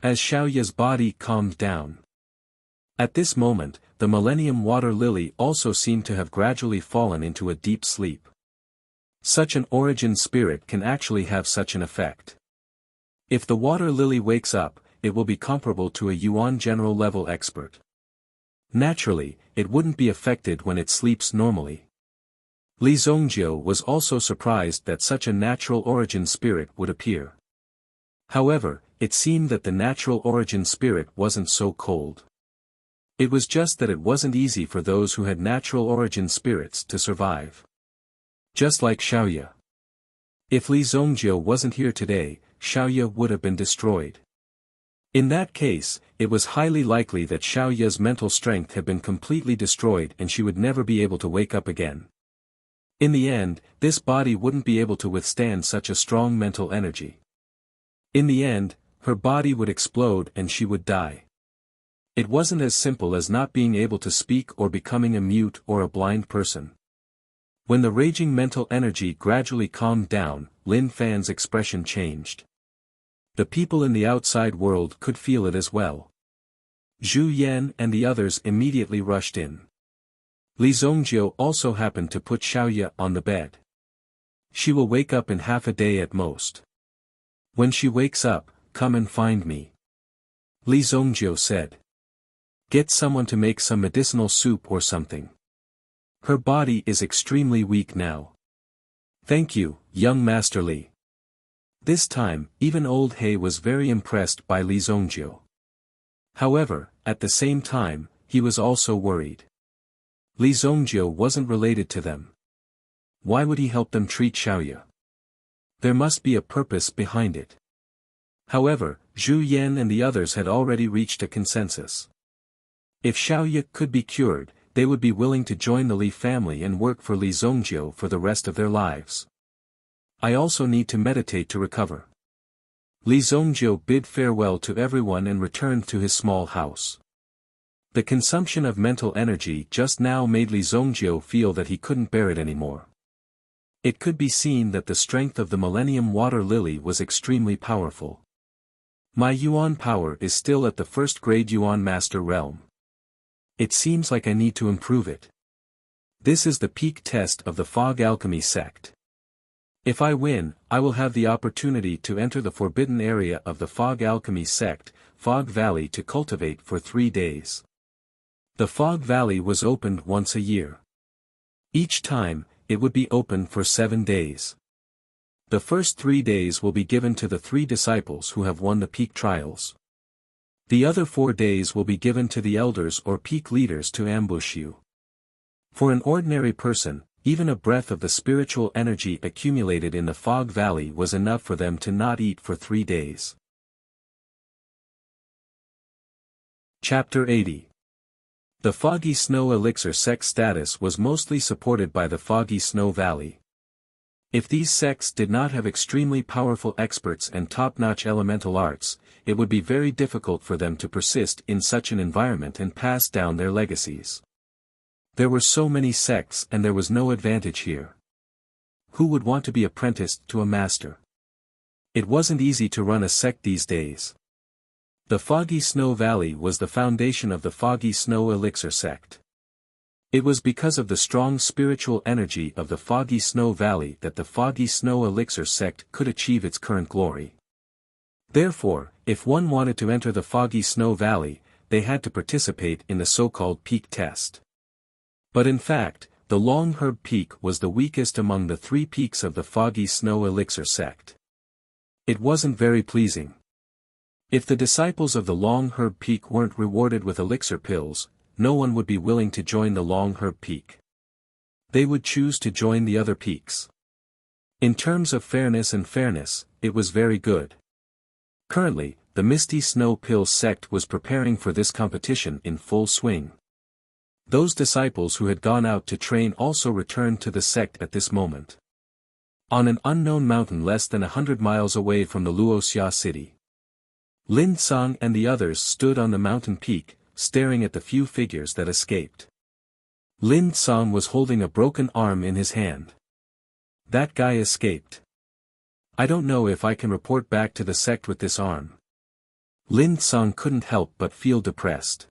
As Xiao Ye's body calmed down. At this moment, the Millennium Water Lily also seemed to have gradually fallen into a deep sleep. Such an origin spirit can actually have such an effect. If the water lily wakes up, it will be comparable to a Yuan general level expert. Naturally, it wouldn't be affected when it sleeps normally. Li Zhongjiu was also surprised that such a natural origin spirit would appear. However, it seemed that the natural origin spirit wasn't so cold. It was just that it wasn't easy for those who had natural origin spirits to survive. Just like Xiaoye. If Li Zhongjiu wasn't here today, Xiaoye would have been destroyed. In that case, it was highly likely that Xiaoye's mental strength had been completely destroyed and she would never be able to wake up again. In the end, this body wouldn't be able to withstand such a strong mental energy. In the end, her body would explode and she would die. It wasn't as simple as not being able to speak or becoming a mute or a blind person. When the raging mental energy gradually calmed down, Lin Fan's expression changed. The people in the outside world could feel it as well. Zhu Yan and the others immediately rushed in. Li Zhongjiu also happened to put Xiaoye on the bed. She will wake up in half a day at most. When she wakes up, come and find me. Li Zhongjiu said. Get someone to make some medicinal soup or something. Her body is extremely weak now. Thank you, young Master Li. This time, even old He was very impressed by Li Zhongjiu. However, at the same time, he was also worried. Li Zhongjiu wasn't related to them. Why would he help them treat Xiaoye? There must be a purpose behind it. However, Zhu Yan and the others had already reached a consensus. If Xiaoye could be cured, they would be willing to join the Li family and work for Li Zhongjiu for the rest of their lives. I also need to meditate to recover. Li Zhongjiu bid farewell to everyone and returned to his small house. The consumption of mental energy just now made Li Zhongjiu feel that he couldn't bear it anymore. It could be seen that the strength of the Millennium Water Lily was extremely powerful. My Yuan power is still at the first grade Yuan Master realm. It seems like I need to improve it. This is the peak test of the Fog Alchemy sect. If I win, I will have the opportunity to enter the forbidden area of the Fog Alchemy sect, Fog Valley, to cultivate for 3 days. The Fog Valley was opened once a year. Each time, it would be open for 7 days. The first 3 days will be given to the 3 disciples who have won the peak trials. The other 4 days will be given to the elders or peak leaders to ambush you. For an ordinary person, even a breath of the spiritual energy accumulated in the Fog Valley was enough for them to not eat for 3 days. Chapter 80. The Foggy Snow Elixir sect status was mostly supported by the Foggy Snow Valley. If these sects did not have extremely powerful experts and top-notch elemental arts, it would be very difficult for them to persist in such an environment and pass down their legacies. There were so many sects and there was no advantage here. Who would want to be apprenticed to a master? It wasn't easy to run a sect these days. The Foggy Snow Valley was the foundation of the Foggy Snow Elixir sect. It was because of the strong spiritual energy of the Foggy Snow Valley that the Foggy Snow Elixir sect could achieve its current glory. Therefore, if one wanted to enter the Foggy Snow Valley, they had to participate in the so-called peak test. But in fact, the Long Herb Peak was the weakest among the 3 peaks of the Foggy Snow Elixir sect. It wasn't very pleasing. If the disciples of the Long Herb Peak weren't rewarded with elixir pills, no one would be willing to join the Long Herb Peak. They would choose to join the other peaks. In terms of fairness, it was very good. Currently, the Misty Snow Pills sect was preparing for this competition in full swing. Those disciples who had gone out to train also returned to the sect at this moment. On an unknown mountain less than 100 miles away from the Luoxia city, Lin Song and the others stood on the mountain peak, staring at the few figures that escaped. Lin Song was holding a broken arm in his hand. That guy escaped. I don't know if I can report back to the sect with this arm. Lin Song couldn't help but feel depressed.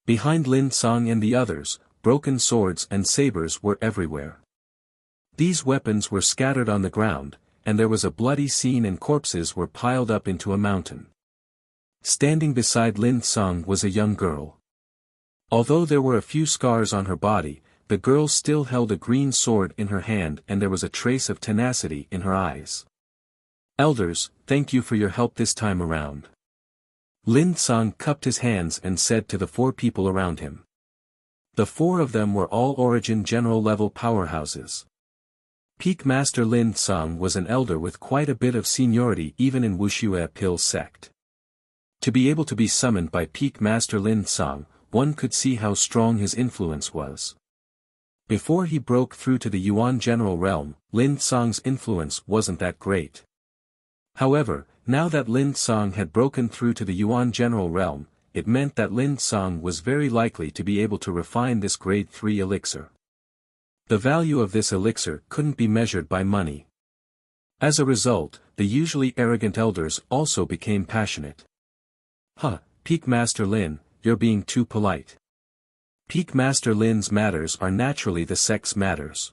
Behind Lin Song and the others, broken swords and sabers were everywhere. These weapons were scattered on the ground, and there was a bloody scene and corpses were piled up into a mountain. Standing beside Lin Song was a young girl. Although there were a few scars on her body, the girl still held a green sword in her hand and there was a trace of tenacity in her eyes. "Elders, thank you for your help this time around." Lin Song cupped his hands and said to the 4 people around him. The 4 of them were all Origin General level powerhouses. Peak Master Lin Song was an elder with quite a bit of seniority even in Wuxia Pill sect. To be able to be summoned by Peak Master Lin Song, one could see how strong his influence was. Before he broke through to the Yuan General realm, Lin Song's influence wasn't that great. However, now that Lin Song had broken through to the Yuan General realm, it meant that Lin Song was very likely to be able to refine this grade 3 elixir. The value of this elixir couldn't be measured by money. As a result, the usually arrogant elders also became passionate. "Huh, Peak Master Lin, you're being too polite. Peak Master Lin's matters are naturally the sect's matters.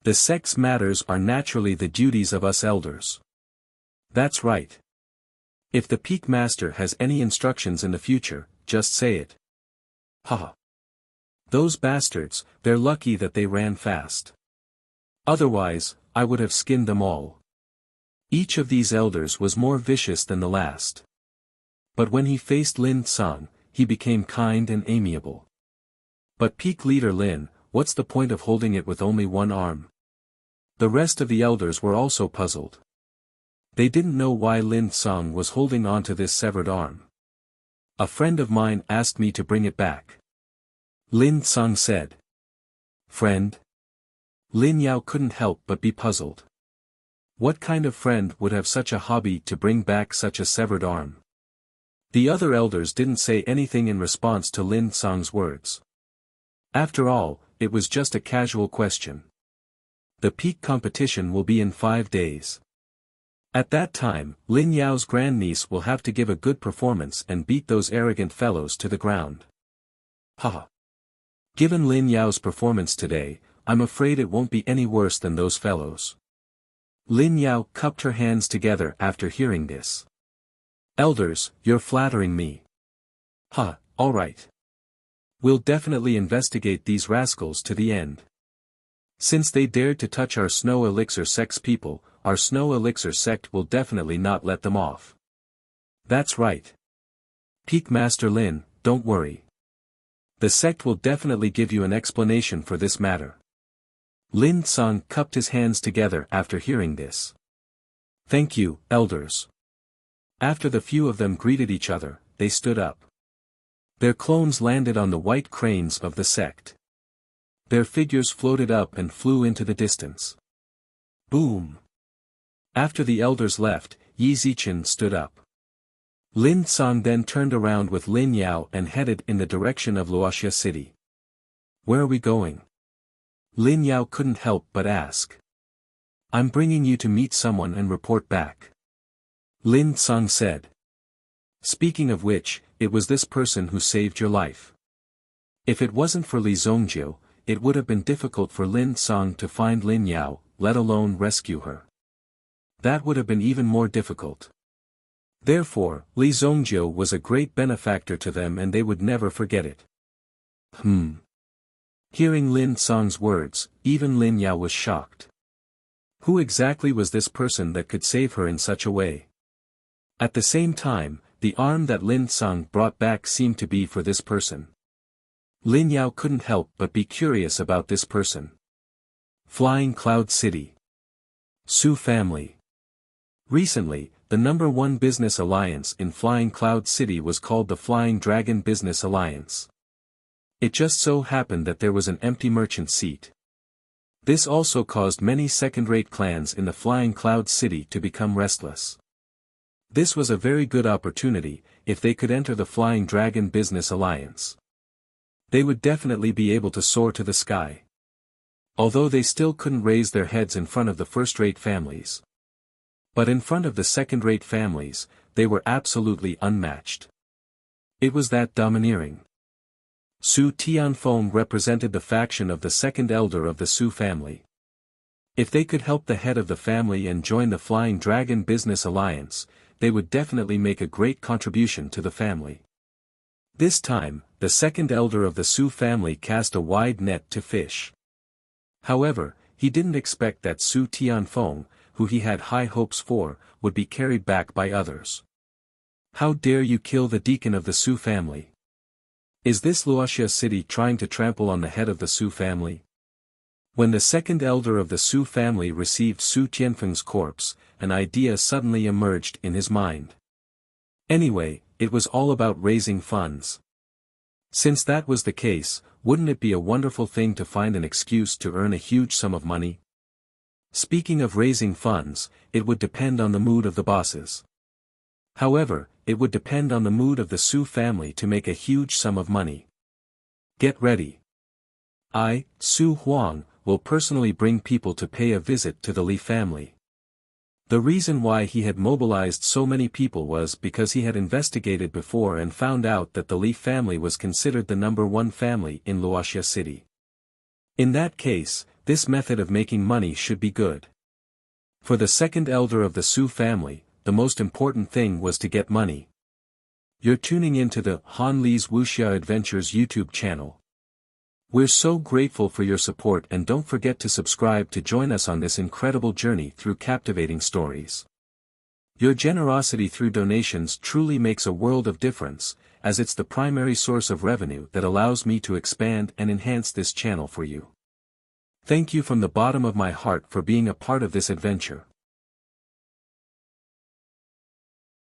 The sect's matters are naturally the duties of us elders. That's right. If the Peak Master has any instructions in the future, just say it." Haha. Those bastards, they're lucky that they ran fast. Otherwise, I would have skinned them all. Each of these elders was more vicious than the last. But when he faced Lin Song, he became kind and amiable. "But Peak Leader Lin, what's the point of holding it with only one arm?" The rest of the elders were also puzzled. They didn't know why Lin Song was holding on to this severed arm. "A friend of mine asked me to bring it back," Lin Song said. "Friend?" Lin Yao couldn't help but be puzzled. What kind of friend would have such a hobby to bring back such a severed arm? The other elders didn't say anything in response to Lin Song's words. After all, it was just a casual question. The peak competition will be in 5 days. At that time, Lin Yao's grandniece will have to give a good performance and beat those arrogant fellows to the ground. Haha. Given Lin Yao's performance today, I'm afraid it won't be any worse than those fellows. Lin Yao cupped her hands together after hearing this. "Elders, you're flattering me." "Huh, alright. We'll definitely investigate these rascals to the end. Since they dared to touch our Snow Elixir sect's people, our Snow Elixir sect will definitely not let them off." "That's right. Peak Master Lin, don't worry. The sect will definitely give you an explanation for this matter." Lin Song cupped his hands together after hearing this. "Thank you, elders." After the few of them greeted each other, they stood up. Their clones landed on the white cranes of the sect. Their figures floated up and flew into the distance. Boom! After the elders left, Yi Zichen stood up. Lin Song then turned around with Lin Yao and headed in the direction of Wuxia City. "Where are we going?" Lin Yao couldn't help but ask. "I'm bringing you to meet someone and report back," Lin Song said. "Speaking of which, it was this person who saved your life. If it wasn't for Li Zongjiu, it would have been difficult for Lin Song to find Lin Yao, let alone rescue her. That would have been even more difficult. Therefore, Li Zongjiu was a great benefactor to them and they would never forget it." Hearing Lin Song's words, even Lin Yao was shocked. Who exactly was this person that could save her in such a way? At the same time, the arm that Lin Song brought back seemed to be for this person. Lin Yao couldn't help but be curious about this person. Flying Cloud City. Su family. Recently, the #1 business alliance in Flying Cloud City was called the Flying Dragon Business Alliance. It just so happened that there was an empty merchant seat. This also caused many second-rate clans in the Flying Cloud City to become restless. This was a very good opportunity, if they could enter the Flying Dragon Business Alliance. They would definitely be able to soar to the sky. Although they still couldn't raise their heads in front of the first-rate families. But in front of the second-rate families, they were absolutely unmatched. It was that domineering. Su Tianfeng represented the faction of the second elder of the Su family. If they could help the head of the family and join the Flying Dragon Business Alliance, they would definitely make a great contribution to the family. This time, the second elder of the Su family cast a wide net to fish. However, he didn't expect that Su Tianfeng, who he had high hopes for, would be carried back by others. How dare you kill the deacon of the Su family? Is this Wuxia city trying to trample on the head of the Su family? When the second elder of the Su family received Su Tianfeng's corpse, an idea suddenly emerged in his mind. Anyway, it was all about raising funds. Since that was the case, wouldn't it be a wonderful thing to find an excuse to earn a huge sum of money? Speaking of raising funds, it would depend on the mood of the bosses. However, it would depend on the mood of the Su family to make a huge sum of money. Get ready. I, Su Huang, will personally bring people to pay a visit to the Li family. The reason why he had mobilized so many people was because he had investigated before and found out that the Li family was considered the #1 family in Wuxia city. In that case, this method of making money should be good. For the second elder of the Su family, the most important thing was to get money. You're tuning into the Han Li's Wuxia Adventures YouTube channel. We're so grateful for your support, and don't forget to subscribe to join us on this incredible journey through captivating stories. Your generosity through donations truly makes a world of difference, as it's the primary source of revenue that allows me to expand and enhance this channel for you. Thank you from the bottom of my heart for being a part of this adventure.